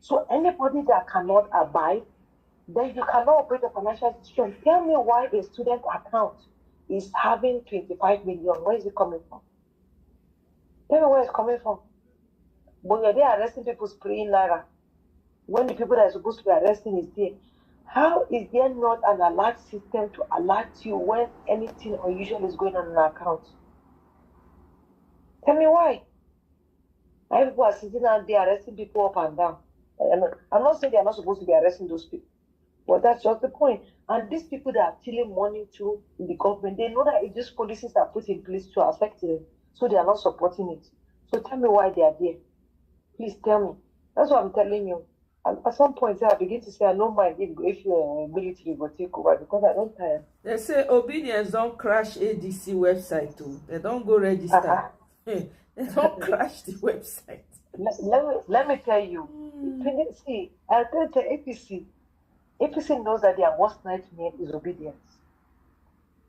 So anybody that cannot abide, then you cannot operate a financial institution. Tell me why a student account is having 25 million. Where is it coming from? Tell me where it's coming from. But you're there arresting people spraying Naira when the people that are supposed to be arresting is there. How is there not an alert system to alert you when anything unusual is going on in an account? Tell me why. And people are sitting out there arresting people up and down. I'm not saying they are not supposed to be arresting those people, but that's just the point. And these people that are stealing money to the government, they know that these policies are put in place to affect them, so they are not supporting it. So tell me why they are there. Please tell me. That's what I'm telling you. At some point, I begin to say, I don't mind if your military will take over because I don't tire. They say obedience don't crash ADC website too. They don't go register. They don't crash the website. Let me tell you. See, I'll tell the APC. APC knows that their worst nightmare is obedience.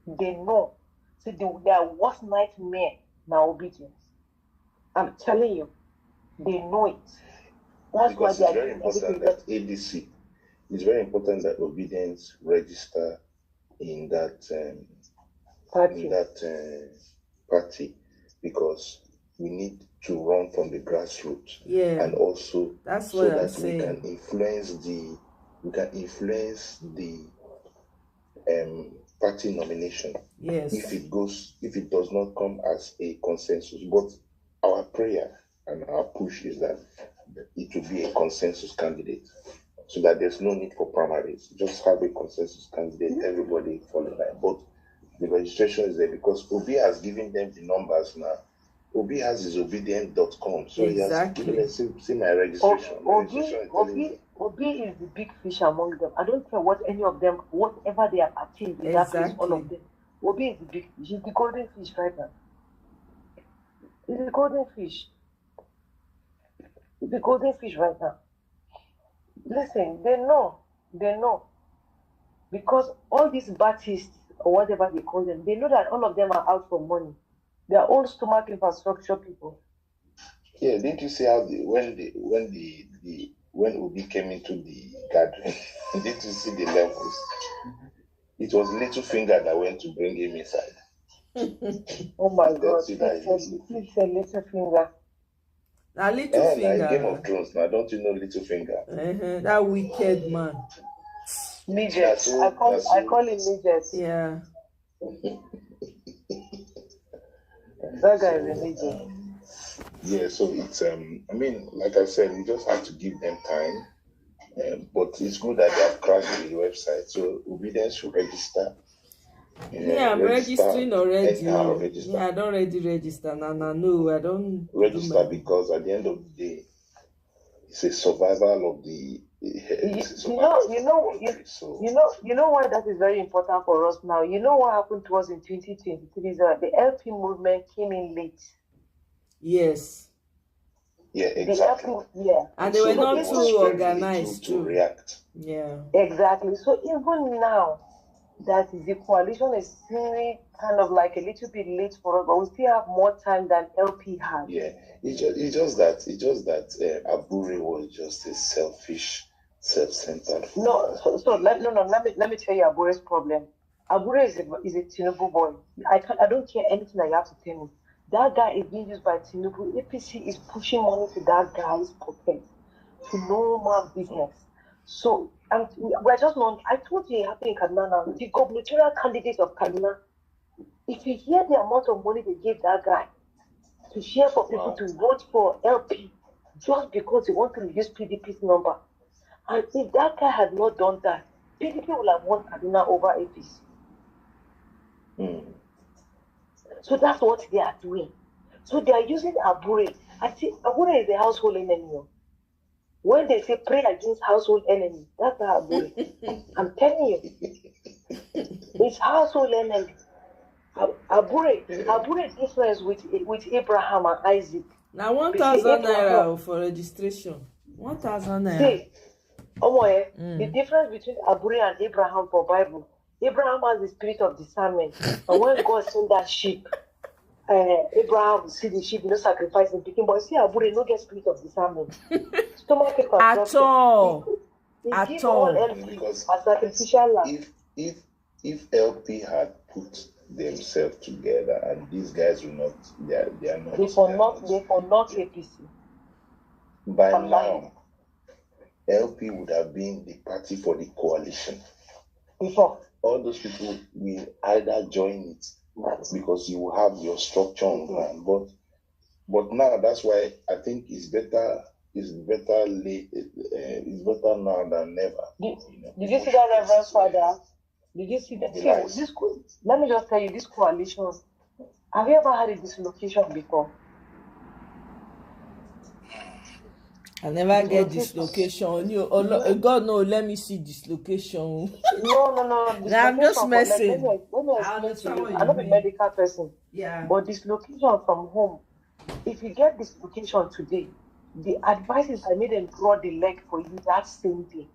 They know. See, their worst nightmare now obedience. I'm telling you, they know it. That's because why it's very important that ADC, it's very important that obedience register in that party because we need to run from the grassroots. Yeah, and also that's so what I'm that saying. we can influence the party nomination. Yes. If it does not come as a consensus, but our prayer and our push is that it will be a consensus candidate, so that there's no need for primaries. Just have a consensus candidate, everybody follow that. But the registration is there because Obi has given them the numbers now. Obi has his obedient.com, so exactly. he has given them, see my registration. Obi is the big fish among them. I don't care what any of them, whatever they have achieved in that place, all of them. Obi is the big fish. He's the golden fish right now. He's the golden fish. The golden fish right now. Listen, they know. Because all these Baptists, or whatever they call them, they know that all of them are out for money. They are all stomach infrastructure people. Yeah, didn't you see how when Obi came into the gathering, didn't you see the levels? It was Littlefinger that went to bring him inside. Oh my God, it's a Littlefinger. Now Littlefinger. Game of Thrones. Now, don't you know Littlefinger? That wicked man. Midget. I call him Midget. Yeah. That guy is a midget. Yeah, so it's I mean, like I said, we just have to give them time. But it's good that they have crashed the website. So obedience should register. Yeah, I'm registering already. Yeah, I don't already register. No, I don't register because at the end of the day, it's a survival of the. You know why that is very important for us now. You know what happened to us in 2023 is that the LP movement came in late. Yes. Yeah, exactly. And they were not too organized to react. Yeah. Exactly. So even now, that is the coalition is still kind of like a little bit late for us, but we still have more time than LP had. Yeah, it's just that Abure was just a selfish, self-centered. Let me tell you Abure's problem. Abure is a Tinubu boy. I don't care anything that you have to tell me. That guy is being used by Tinubu. APC is pushing money to that guy's pocket to no man's business. So we're just not. I told you it happened in Kaduna now. The gubernatorial candidate of Kaduna, if you hear the amount of money they gave that guy to share for people to vote for LP just because they want to use PDP's number, and if that guy had not done that, PDP would have won Kaduna over APC. So that's what they are doing. So they are using Abure. I see Abure is a household enemy. When they say pray against household enemy, that's Abure. I'm telling you, it's household enemy. Abure difference with Abraham and Isaac. Now 1,000 naira for registration. 1,000 naira. See, Omoye, the difference between Abure and Abraham for Bible Abraham has the spirit of discernment. And when God sent that sheep, Abraham will see the sheep, sacrifice him, picking. But see, Abure no get spirit of discernment. Stomach ache and At all. He At give all all. LP Because as sacrificial lamb. if LP had put themselves together, and these guys will not, they are not. They for not APC. By now, LP would have been the party for the coalition. Before. All those people will either join it because you will have your structure on ground. But now that's why I think it's better now than never. Did you see that, Reverend Father? Did you see that? Let me just tell you, this coalition. Have you ever had a dislocation before? I never get dislocation. God no, let me see dislocation. No. Nah, I'm just messing. Let me explain to you. I'm not a medical person. Yeah. But dislocation from home. If you get dislocation today, the advice is I made them draw the leg for you that same day.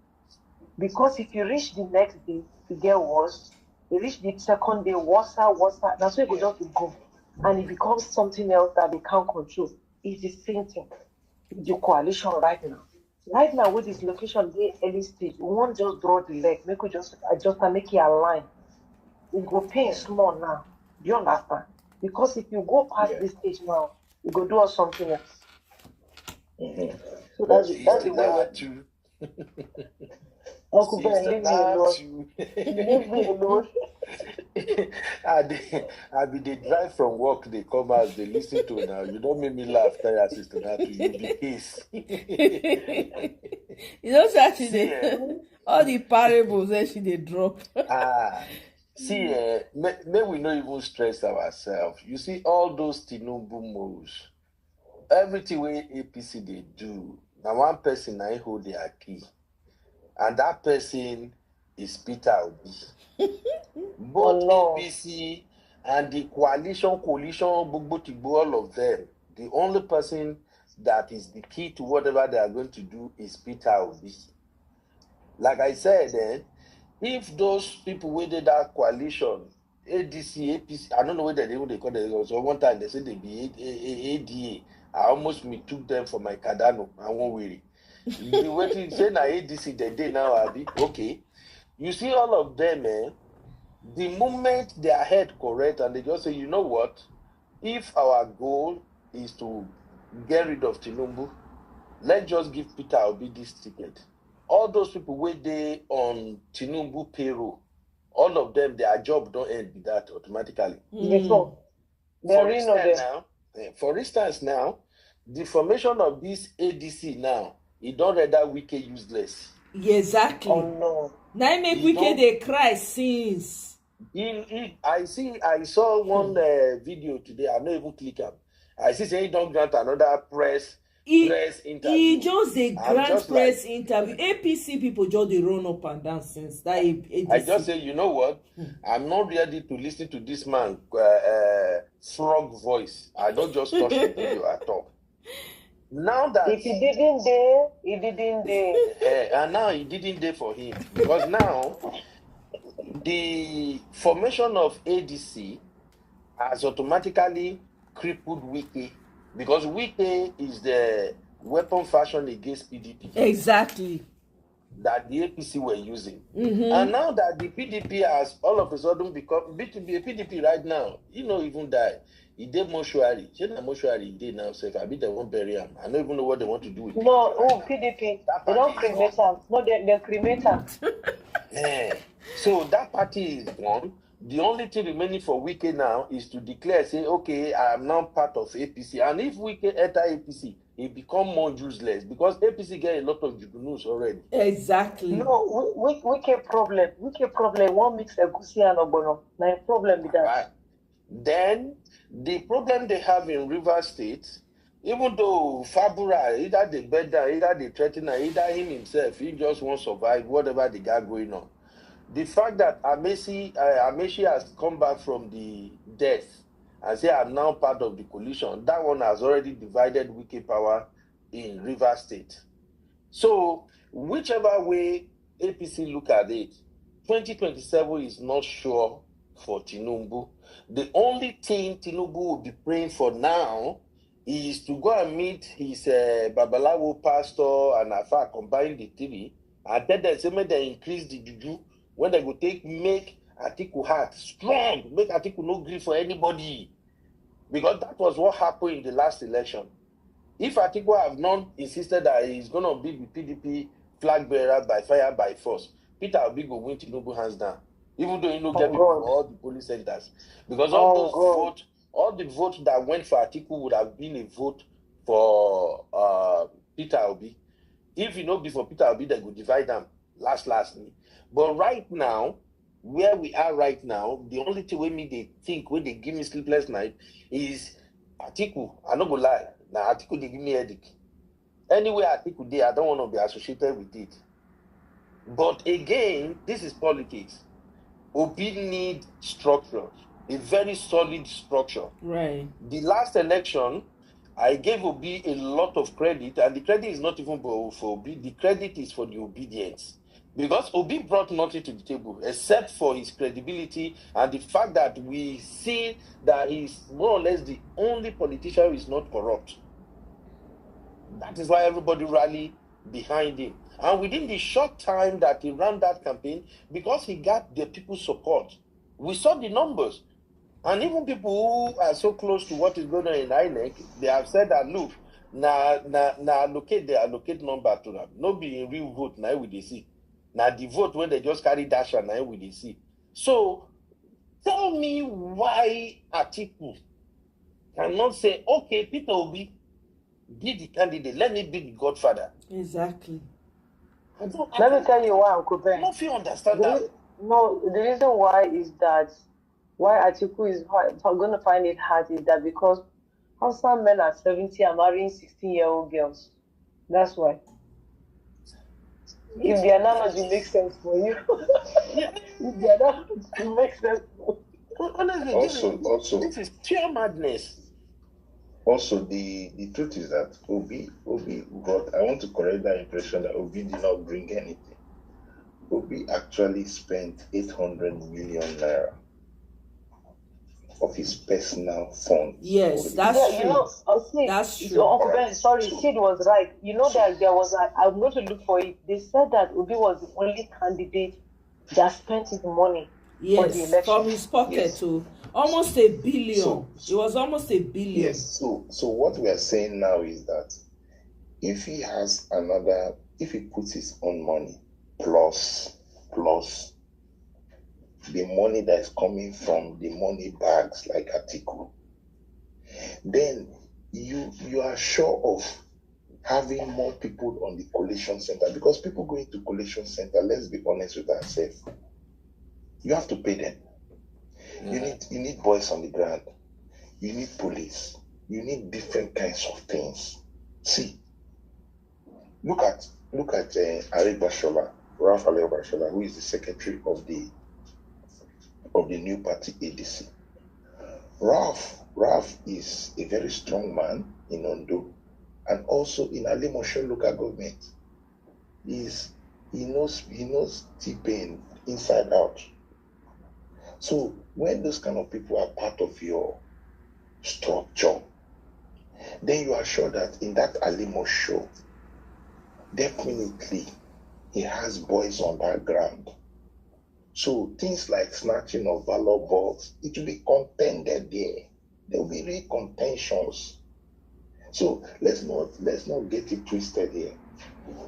Because if you reach the next day, you get worse. You reach the second day, worse. That's why you go just go. And it becomes something else that they can't control. It's the same thing. The coalition right now. Right now, with this location, they early stage, we won't just draw the leg, make we just adjust and make it align. We go pay small now. Do you understand? Because if you go past this stage now, you go do us something else. Mm-hmm. So that's the way. Uncle Ben, leave me alone. Leave me alone. I be they drive from work, they come out, they listen to now. You don't make me laugh, tell your sister that to you be peace. You know that she did all the parables that she did drop. May we not even stress ourselves. You see all those Tinubu moves, everything way APC they do. Now one person I hold their key. And that person is Peter Obi. Both APC and the coalition, all of them. The only person that is the key to whatever they are going to do is Peter Obi. Like I said, if those people within that coalition, ADC, APC, I don't know whether they call it. So one time they said they be ADA. I almost took them for my Cardano. I won't worry. The waiting say na ADC the day now, Abi. Okay. You see all of them, the moment their head correct and they just say, you know what? If our goal is to get rid of Tinubu, let's just give Peter Obi this ticket. All those people wait there on Tinubu payroll, all of them, their job don't end with that automatically. For instance now, the formation of this ADC now, it don't render Wike useless. Exactly. Oh no. Now make Wike they cry since. I saw one video today. I'm not even click up. I see saying don't grant another press interview. He just a grant press interview. APC people just they run up and down since that ADC. I just say, you know what? I'm not ready to listen to this man frog voice. I don't just touch the video at all. Now that if he didn't dare, he didn't dare. And now he didn't dare for him. Because now the formation of ADC has automatically crippled Wike. Because Wike is the weapon fashion against PDP. Exactly. That the APC were using. Mm-hmm. And now that the PDP has all of a sudden become PDP right now, he not even die. He did mortuary. Mortuary he did now safe. I be the one bury him. I don't even know what they want to do with PDP. They don't cremate him. No, they cremate him. So that party is gone. The only thing remaining for Wike now is to declare, say, okay, I am now part of APC. And if Wike enter APC, it become more useless because APC get a lot of jugunus already. Exactly. No, Wike problem. One mix egusi and ogbono. Now a problem with that. Right. Then the problem they have in Rivers State, even though Fabura, either they bet down, either they threaten, either him himself, he just won't survive whatever they got going on. The fact that Amechi has come back from the death and say I'm now part of the coalition, that one has already divided Wike power in Rivers State. So whichever way APC look at it, 2027 is not sure for Tinubu. The only thing Tinubu will be praying for now is to go and meet his Babalawo pastor and Afa, combine the three, and tell them, say, make they increase the juju when they go make Atiku heart strong, make Atiku no grief for anybody. Because that was what happened in the last election. If Atiku have not insisted that he's going to be the PDP flag bearer by fire, by force, Peter Obi go win Tinubu hands down. Even though he no get people for all the police centers. Because all the votes that went for Atiku would have been a vote for Peter Obi. If you know before Peter Obi, they would divide them lastly. But right now, where we are right now, the only thing they think when they give me sleepless night is Atiku. I not go lie. Now Atiku they give me headache. Anyway, Atiku there, I don't want to be associated with it. But again, this is politics. Obi need structure, a very solid structure. Right. The last election, I gave Obi a lot of credit, and the credit is not even for Obi. The credit is for the obedience. Because Obi brought nothing to the table except for his credibility and the fact that we see that he's more or less the only politician who is not corrupt. That is why everybody rallied behind him. And within the short time that he ran that campaign, because he got the people's support, we saw the numbers. And even people who are so close to what is going on in INEC, they have said that, look, allocate number to them. No be in real vote, now we they see. Now the vote when they just carry dash and now we they see. So tell me why Atiku cannot say, okay, Peter Obi, be the candidate, let me be the godfather. Exactly. Let me tell you why, Uncle Ben. I don't feel understand that. No, the reason why is that why Atiku is going to find it hard is that because Hausa men at 70 are marrying 16-year-old girls. That's why. If the analogy makes sense for you, if the analogy makes sense for you. Honestly, this is pure madness. Also, the truth is that Obi brought, I want to correct that impression that Obi did not bring anything. Obi actually spent 800 million naira of his personal funds. Yes, that's true. You know, that's true. So Uncle Ben, sorry, Sid was right. You know that there was, I'm going to look for it. They said that Obi was the only candidate that spent his money for the election. From his pocket to almost $1 billion. It was almost $1 billion. Yes. So what we are saying now is that if he has if he puts his own money plus the money that is coming from the money bags like Atiku, then you are sure of having more people on the collation center, because people going to collation center, let's be honest with ourselves, you have to pay them. You need boys on the ground, you need police, you need different kinds of things. See, look at Ralph Bashola, who is the secretary of the new party ADC. Ralph is a very strong man in Ondo and also in Alimosho local government. He knows T-Pain inside out. So when those kind of people are part of your structure, then you are sure that in that Alimosho, definitely he has boys on that ground. So things like snatching of valor balls, it will be contended there. There will be real contentions. So let's not get it twisted here.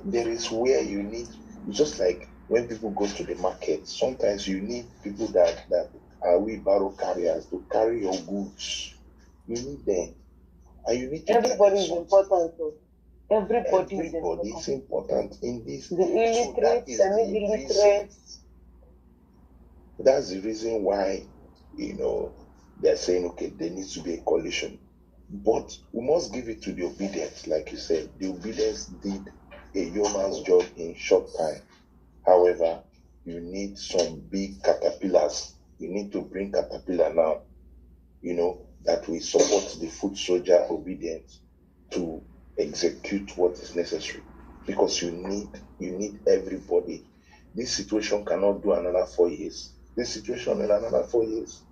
There is where you need, just like when people go to the market, sometimes you need people that are wheelbarrow carriers to carry your goods. You need them. And you need to everybody is important though. Everybody is important in this. The illiterate, semi-illiterate. That's the reason why, they're saying, okay, there needs to be a coalition. But we must give it to the obedience, like you said. The obedience did a yeoman's job in short time. However, you need some big caterpillars. You need to bring caterpillar now, that will support the foot soldier obedience to execute what is necessary. Because you need everybody. This situation cannot do another 4 years. This situation in another 4 years,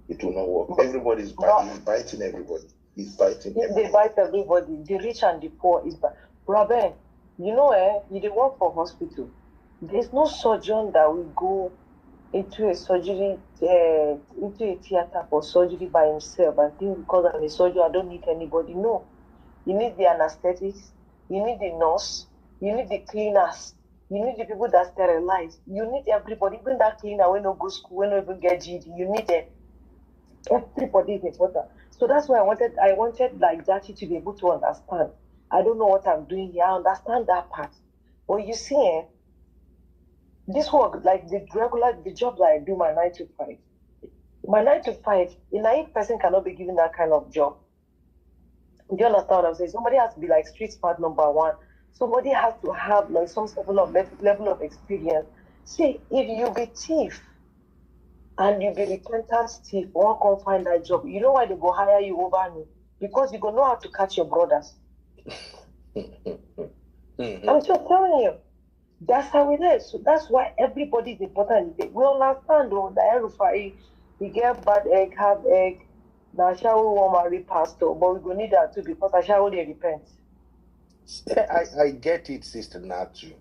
it will not work. Everybody's biting everybody. He's biting everybody. They bite everybody. The rich and the poor is bad. Brother, you know, you dey work for hospital. There's no surgeon that will go into a surgery, into a theater for surgery by himself and think because I'm a surgeon, I don't need anybody. No. You need the anesthetics, you need the nurse, you need the cleaners, you need the people that sterilize, you need everybody, even that cleaner when no go school, when no even get GD, you need them. Everybody is important. So that's why I wanted like Jackie to be able to understand. I don't know what I'm doing here. I understand that part. But you see, this work, like the job that I do, my 9 to 5. My 9 to 5, a naive person cannot be given that kind of job. Do you understand what I'm saying? Somebody has to be like street smart number one. Somebody has to have like some level of experience. See, if you be thief and you be repentant thief, one can't find that job. You know why they go hire you over me? Because you go know how to catch your brothers. I'm just telling you. That's how it is. So that's why everybody is important. We understand though that everybody he get bad egg, have egg. Now shall we want marry pastor, but we go need that too because I shall they repent. I get it, Sister Natu.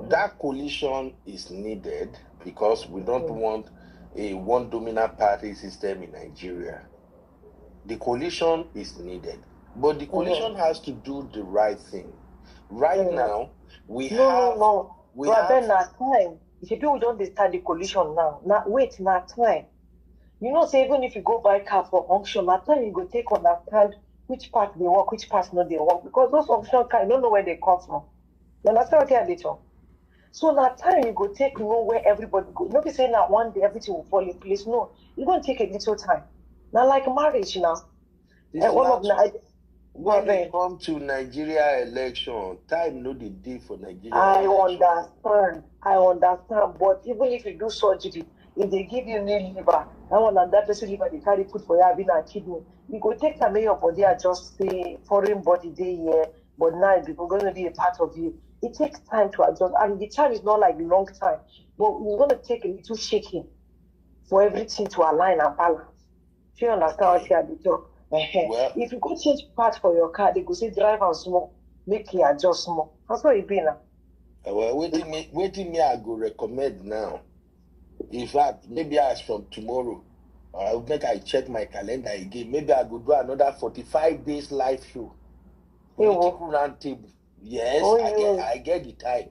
That coalition is needed because we don't want a one dominant party system in Nigeria. The coalition is needed, but the coalition has to do the right thing. Right now, we have time. If you do, we don't start the coalition now. Now wait, not time. You know, say even if you go buy car for auction, that time you go take understand which part they work, which part not they work, because those auction cars, you don't know where they come from. You understand what I talk? So that time you go take know where everybody go. Not be saying that one day everything will fall in place. No, you're gonna take a little time. Now like marriage now. When we come to Nigeria election, time no the day for Nigeria election. I understand. But even if you do surgery, if they give you new liver, that person liver they carry put for you having a kidney, you go take time your body adjust say foreign body day here, but now it's going to be a part of you. It takes time to adjust, and the time is not like long time, but it's going to take a little shaking for everything to align and balance. Do you understand what I talk? Well, if you go change part for your car, they go say drive and small, make you adjust small. That's what it be now. Well, waiting me, I go recommend now. In fact, maybe as from tomorrow, I'll make I check my calendar again. Maybe I go do another 45 days live show. Political round table. Yes, I get the time.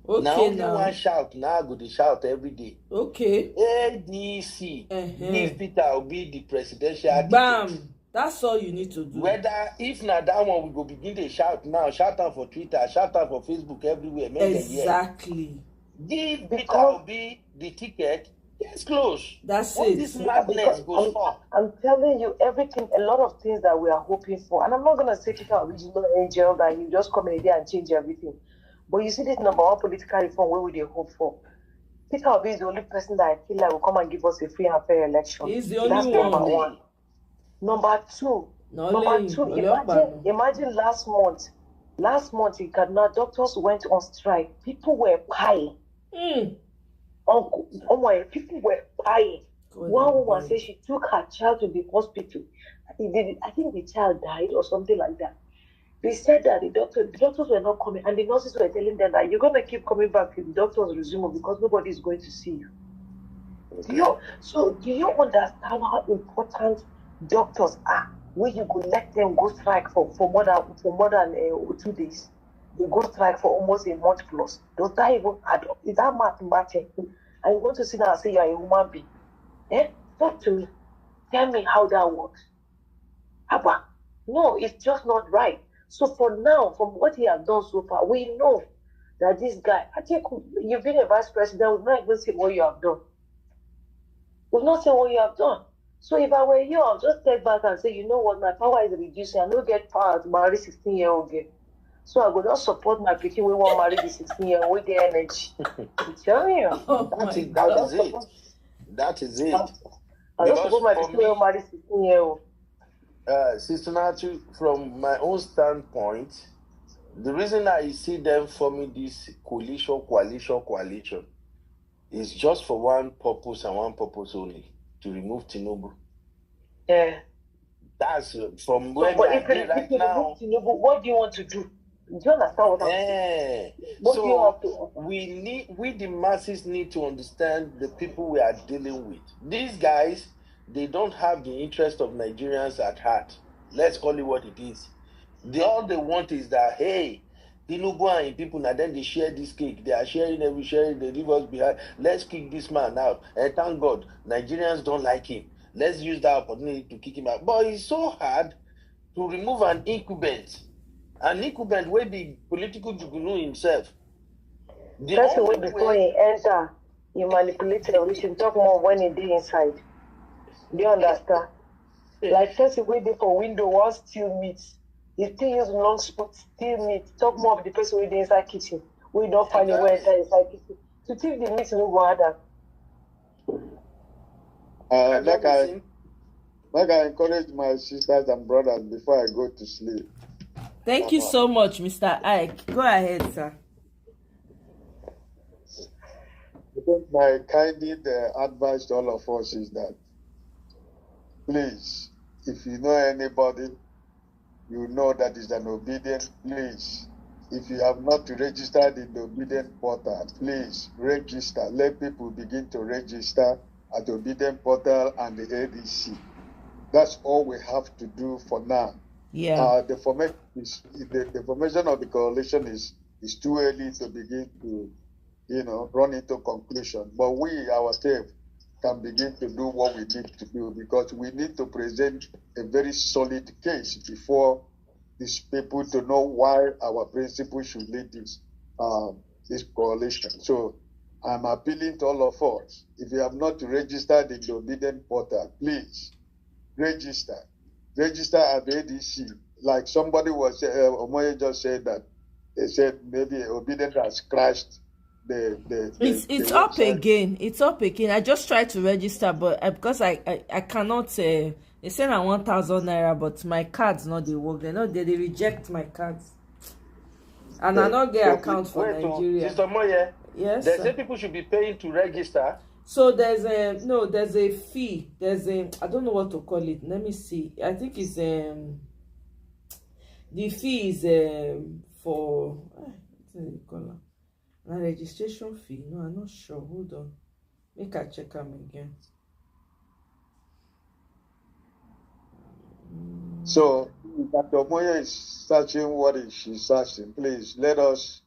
Okay, now only one shout. Now I go to shout every day. Okay. ADC. Give Peter Obi the presidential Bam. ticket. That's all you need to do. Whether if not that one, we go begin to shout now. Shout out for Twitter. Shout out for Facebook everywhere. Exactly. Give Peter Obi the ticket. It's close. That's what it. This madness goes for. I'm telling you, everything, a lot of things that we are hoping for. And I'm not going to say Peter Obi is not angel that you just come in here and change everything. But you see this number one political reform, where would they hope for? Peter Obi is the only person that I feel like will come and give us a free and fair election. He's the only one. Number one. Number two, imagine last month in Kaduna, doctors went on strike. People were paying. Omoye, people were paying. One woman said she took her child to the hospital. I think the child died or something like that. They said that the doctors were not coming, and the nurses were telling them that you're going to keep coming back if the doctors resume because nobody is going to see you. Okay. Do you understand how important doctors are? Where you could let them go strike for more than 2 days. They go strike for almost a month plus. Does that even add up? Is that mathematics? And you want to sit down and say you are a human being? Talk to me. Tell me how that works. Abba, no, it's just not right. So for now, from what he has done so far, we know that this guy, I think you've been a vice president, we've not even seen what you have done. We've not seen what you have done. So if I were you, I'll just step back and say, you know what, my power is reducing. I don't get power to marry 16-year-old girl. So I go not support my picking. We won't marry the 16-year-old with the energy. I'm telling you. That is it. I don't support my picking. We won't marry 16-year-old. Sister Natu, from my own standpoint, The reason I see them forming this coalition is just for one purpose and one purpose only: to remove Tinubu. Yeah. That's from So, where but they if are you right now. Tinubu, what do you want to do? Do you understand what I'm saying? What do you have to So we the masses need to understand the people we are dealing with. These guys, they don't have the interest of Nigerians at heart. Let's call it what it is. All they want is that, hey, Tinubu and people, and then they share this cake. They are sharing every sharing, they leave us behind. Let's kick this man out. And thank God, Nigerians don't like him. Let's use that opportunity to kick him out. But it's so hard to remove an incumbent. An incumbent will be political jugunu himself. That's the way before he enter, you manipulate the we should talk more when he did inside. Do you understand? Like first way dey for window one steal meat. You still use long spoon steal meat. Talk more of the person wey dey inside kitchen. We don't find a way enter inside kitchen. To thief the meat no go harder. Like I encourage my sisters and brothers before I go to sleep. Thank you so much, Mr. Ike. Go ahead, sir. I think my candid advice to all of us is that, please, if you know anybody, you know that is an obedient, please. If you have not registered in the obedient portal, please register. Let people begin to register at the obedient portal and the ADC. That's all we have to do for now. Yeah. The formation of the coalition is too early to begin to, run into conclusion. But we ourselves can begin to do what we need to do, because we need to present a very solid case before these people to know why our principle should lead this coalition. So I'm appealing to all of us. If you have not registered in the obedient portal, please register. Register at the ADC. Like somebody was, Omoye just said that they said maybe obedient has crashed it's up again. It's up again. I just tried to register, but because I cannot. They said I 1,000 naira, but my cards not they work. They reject my cards, and I not get account for Nigeria. Sister Moye, yes. They say people should be paying to register. So there's a fee. I don't know what to call it. Let me see. I think it's the fee is for what's it called? A registration fee. No, I'm not sure. Hold on. Make I check them again. So Dr. Omoye is searching what she's searching. Please let us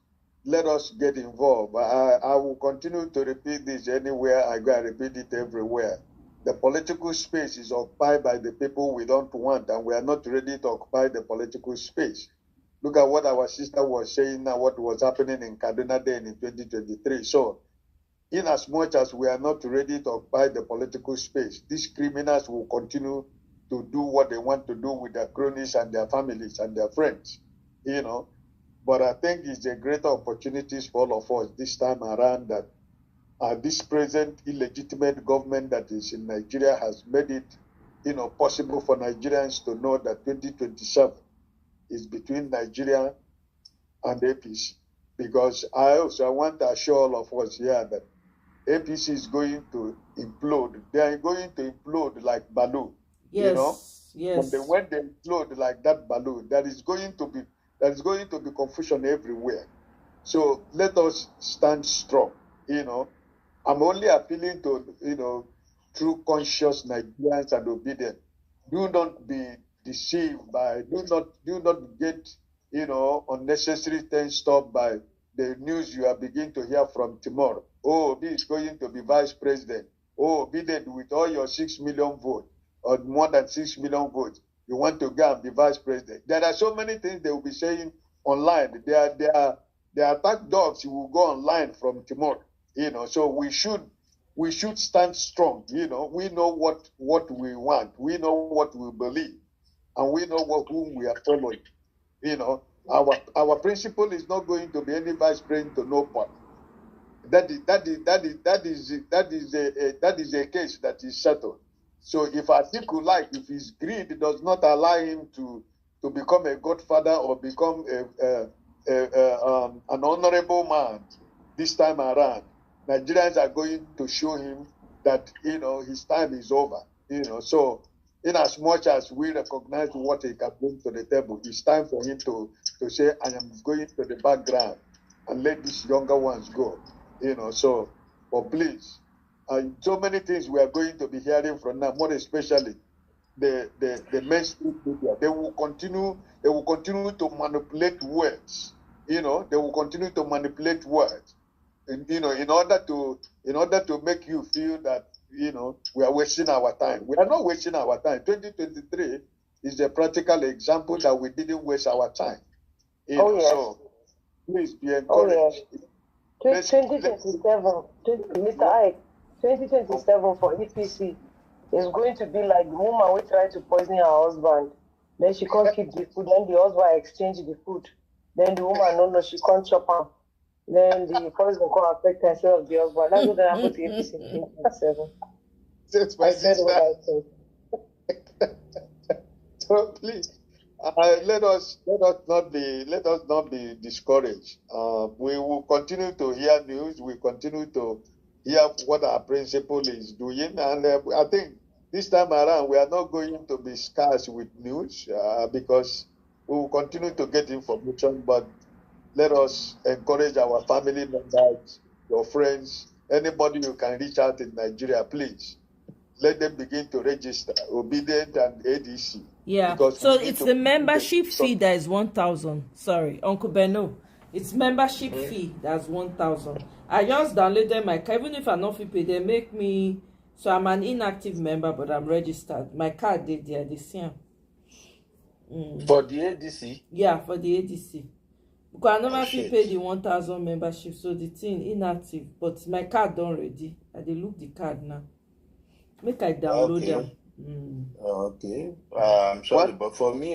get involved. I will continue to repeat this anywhere I go. I repeat it everywhere. The political space is occupied by the people we don't want, and we are not ready to occupy the political space. Look at what our sister was saying now, what was happening in Kaduna then in 2023. So, in as much as we are not ready to occupy the political space, these criminals will continue to do what they want to do with their cronies and their families and their friends, But I think it's a greater opportunity for all of us this time around that this present illegitimate government that is in Nigeria has made it, possible for Nigerians to know that 2027 is between Nigeria and APC. Because I want to assure all of us here that APC is going to implode. They are going to implode like balloon. Yes. Yes. And when they implode like that balloon, there is going to be confusion everywhere. So let us stand strong. I'm only appealing to true conscious Nigerians and obedient. Do not be deceived by, do not get unnecessary things stopped by the news you are beginning to hear from tomorrow. Oh, Obi is going to be vice president. Oh, Biden, with all your 6 million votes or more than 6 million votes, you want to go and be vice president. There are so many things they will be saying online. Their attack dogs will go online from tomorrow. So we should stand strong. We know what we want. We know what we believe, and we know whom we are following. Our principle is not going to be any vice president to no part. That is a case that is settled. So if Atiku if his greed does not allow him to become a godfather or become an honorable man this time around, Nigerians are going to show him that, his time is over. So in as much as we recognize what he can bring to the table, it's time for him to say, I am going to the background and let these younger ones go. So, but please, so many things we are going to be hearing from now, more especially the mainstream media. They will continue to manipulate words. They will continue to manipulate words, in order to make you feel that we are wasting our time. We are not wasting our time. 2023 is a practical example that we didn't waste our time. So please be encouraged. 2027, Mr. Ike, 2027 for APC is going to be like the woman who tried to poison her husband. Then she can't keep the food. Then the husband exchange the food. Then the woman, no, she can't chop him. Then the poison can't affect her instead of the husband. That's what happened to APC in 2027. That's my sister. So please, let us not be discouraged. We will continue to hear news. We continue to hear what our principal is doing, and I think this time around we are not going to be scarce with news because we will continue to get information. But let us encourage our family members, your friends, anybody you can reach out in Nigeria, please. Let them begin to register Obedient and ADC. Yeah. So it's the membership fee that is 1,000. Sorry, Uncle Beno. It's membership fee that's 1,000. I just downloaded my card. Even if I'm not free, they make me. So I'm an inactive member, but I'm registered. My card did there this year. For the ADC? Yeah, for the ADC. Because I never pay the 1,000 membership, so the thing inactive. But my card done ready. I dey look the card now. Make I download them. Okay. I'm sorry, but for me,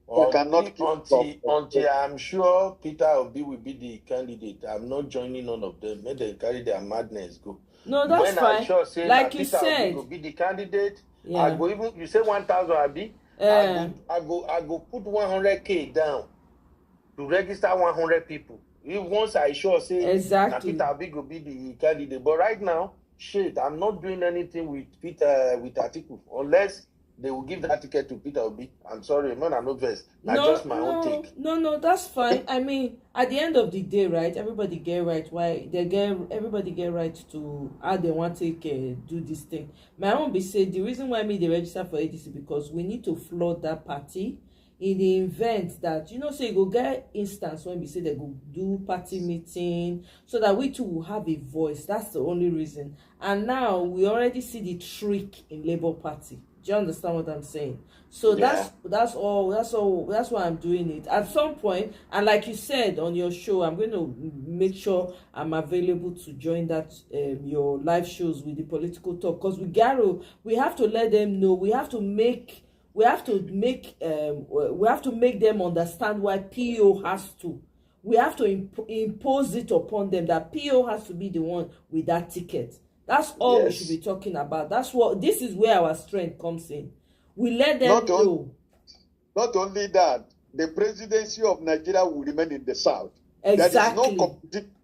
until I'm sure Peter Obi will be the candidate, I'm not joining none of them. May they carry their madness go. No, that's fine. Sure say like you Peter said, Obi will be the candidate. Yeah. I go even. You say 1,000, Abi. I go put 100K down to register 100 people. If once I sure say exactly Peter Obi will be the candidate, but right now. Shit, I'm not doing anything with Atiku unless they will give that ticket to Peter Obi. I'm sorry, man, I'm not versed. That's just my own take. No, that's fine. I mean, at the end of the day, right? Everybody get right. Everybody get right to how they want to do this thing. My own be say the reason why they register for ADC because we need to flood that party. In the event that so you go get instance when we say they go do party meeting so that we too will have a voice. That's the only reason. And now we already see the trick in Labour Party. Do you understand what I'm saying? So that's why I'm doing it. At some point, and like you said on your show, I'm going to make sure I'm available to join that your live shows with the political talk because we have to let them know. We have to make them understand why PO has to. We have to impose it upon them that PO has to be the one with that ticket. That's all we should be talking about. This is where our strength comes in. We let them know. Not only that, the presidency of Nigeria will remain in the South. Exactly.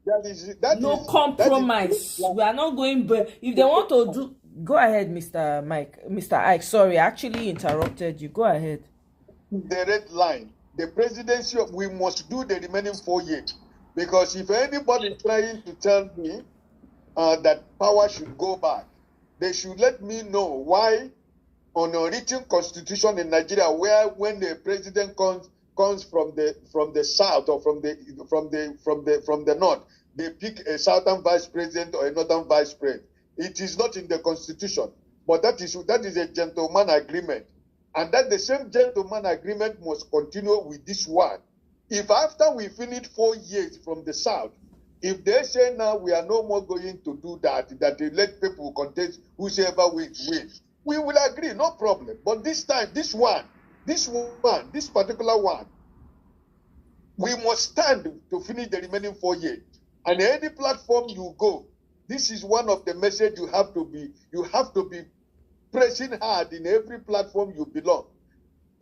There is no compromise. We are not going back. If they want to do. Go ahead, Mr. Ike. Sorry, I actually interrupted you. Go ahead. The red line. The presidency we must do the remaining 4 years. Because if anybody is trying to tell me that power should go back, they should let me know why on a written constitution in Nigeria, where when the president comes from the south or from the north, they pick a southern vice president or a northern vice president. It is not in the constitution, but that is a gentleman agreement, and that the same gentleman agreement must continue with this one. If after we finish 4 years from the south, if they say now we are no more going to do that they let people contest whoever wins, we will agree, no problem. But this time, this particular one, we must stand to finish the remaining 4 years. And any platform you go, this is one of the message you have to be pressing hard in every platform you belong.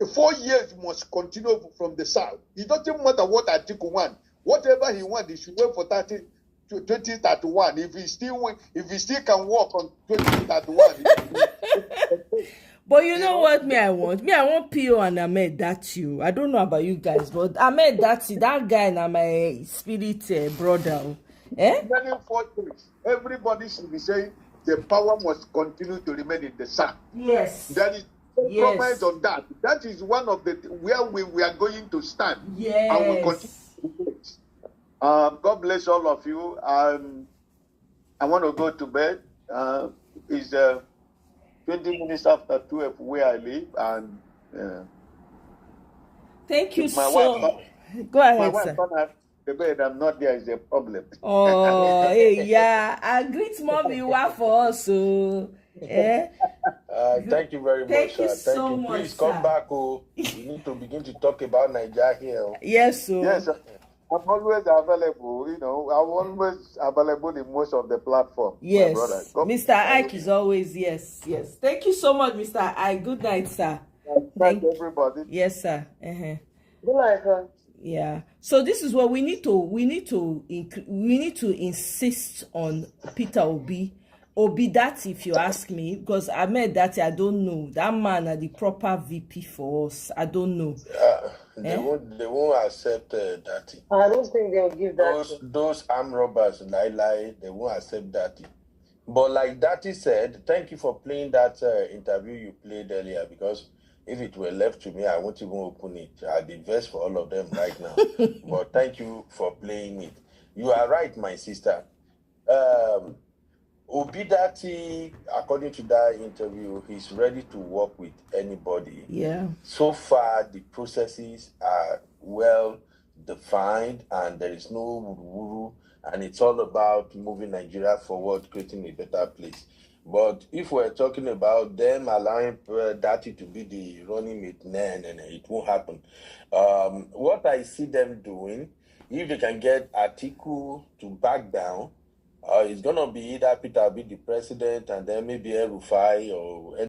4 years must continue from the south. It doesn't matter what Atiku wants. Whatever he wants, he should wait for 2031. If he still can work on 2031. But you know what I want? I want P.O. and Ahmed Dati. I don't know about you guys, but Ahmed Dati, that guy na my spirit brother. Many fortunes. Everybody should be saying the power must continue to remain in the sun. Yes. There is no comment on that. That is one of the where we are going to stand. Yes. And we continue to do it. God bless all of you. I want to go to bed. It's 20 minutes after 12 where I live, and thank you my so wife, go ahead, my wife sir. can't have the bed. I'm not there is a problem. Oh, hey, yeah. I greet mommy for us. So, thank you very Thank much, you sir. so Thank you. much, Please come sir. back. Oh, we need to begin to talk about Naija here. Yes, sir. Yes, I'm always available. You know, I'm always available in most of the platforms. Yes, My brother. Mr. Ike is always yes. Thank you so much, Mr. Ike. Good night, sir. Thank everybody. Yes, sir. Good night, sir. Yeah. So this is what we need to insist on Peter Obi. That, if you ask me, because I met that I don't know that man are the proper VP for us. I don't know. They won't accept that. I don't think they'll give that. Those armed robbers, they won't accept that. But like Dati said, thank you for playing that interview you played earlier, because if it were left to me, I won't even open it. I'd invest for all of them right now. But thank you for playing it. You are right, my sister. Obidati, according to that interview, he's ready to work with anybody. Yeah. So far, the processes are well defined, and there is no woo-woo, and it's all about moving Nigeria forward, creating a better place. But if we're talking about them allowing Dati to be the running mate, it won't happen. What I see them doing, if they can get Atiku to back down, it's going to be either Peter be the president and then maybe El Rufai or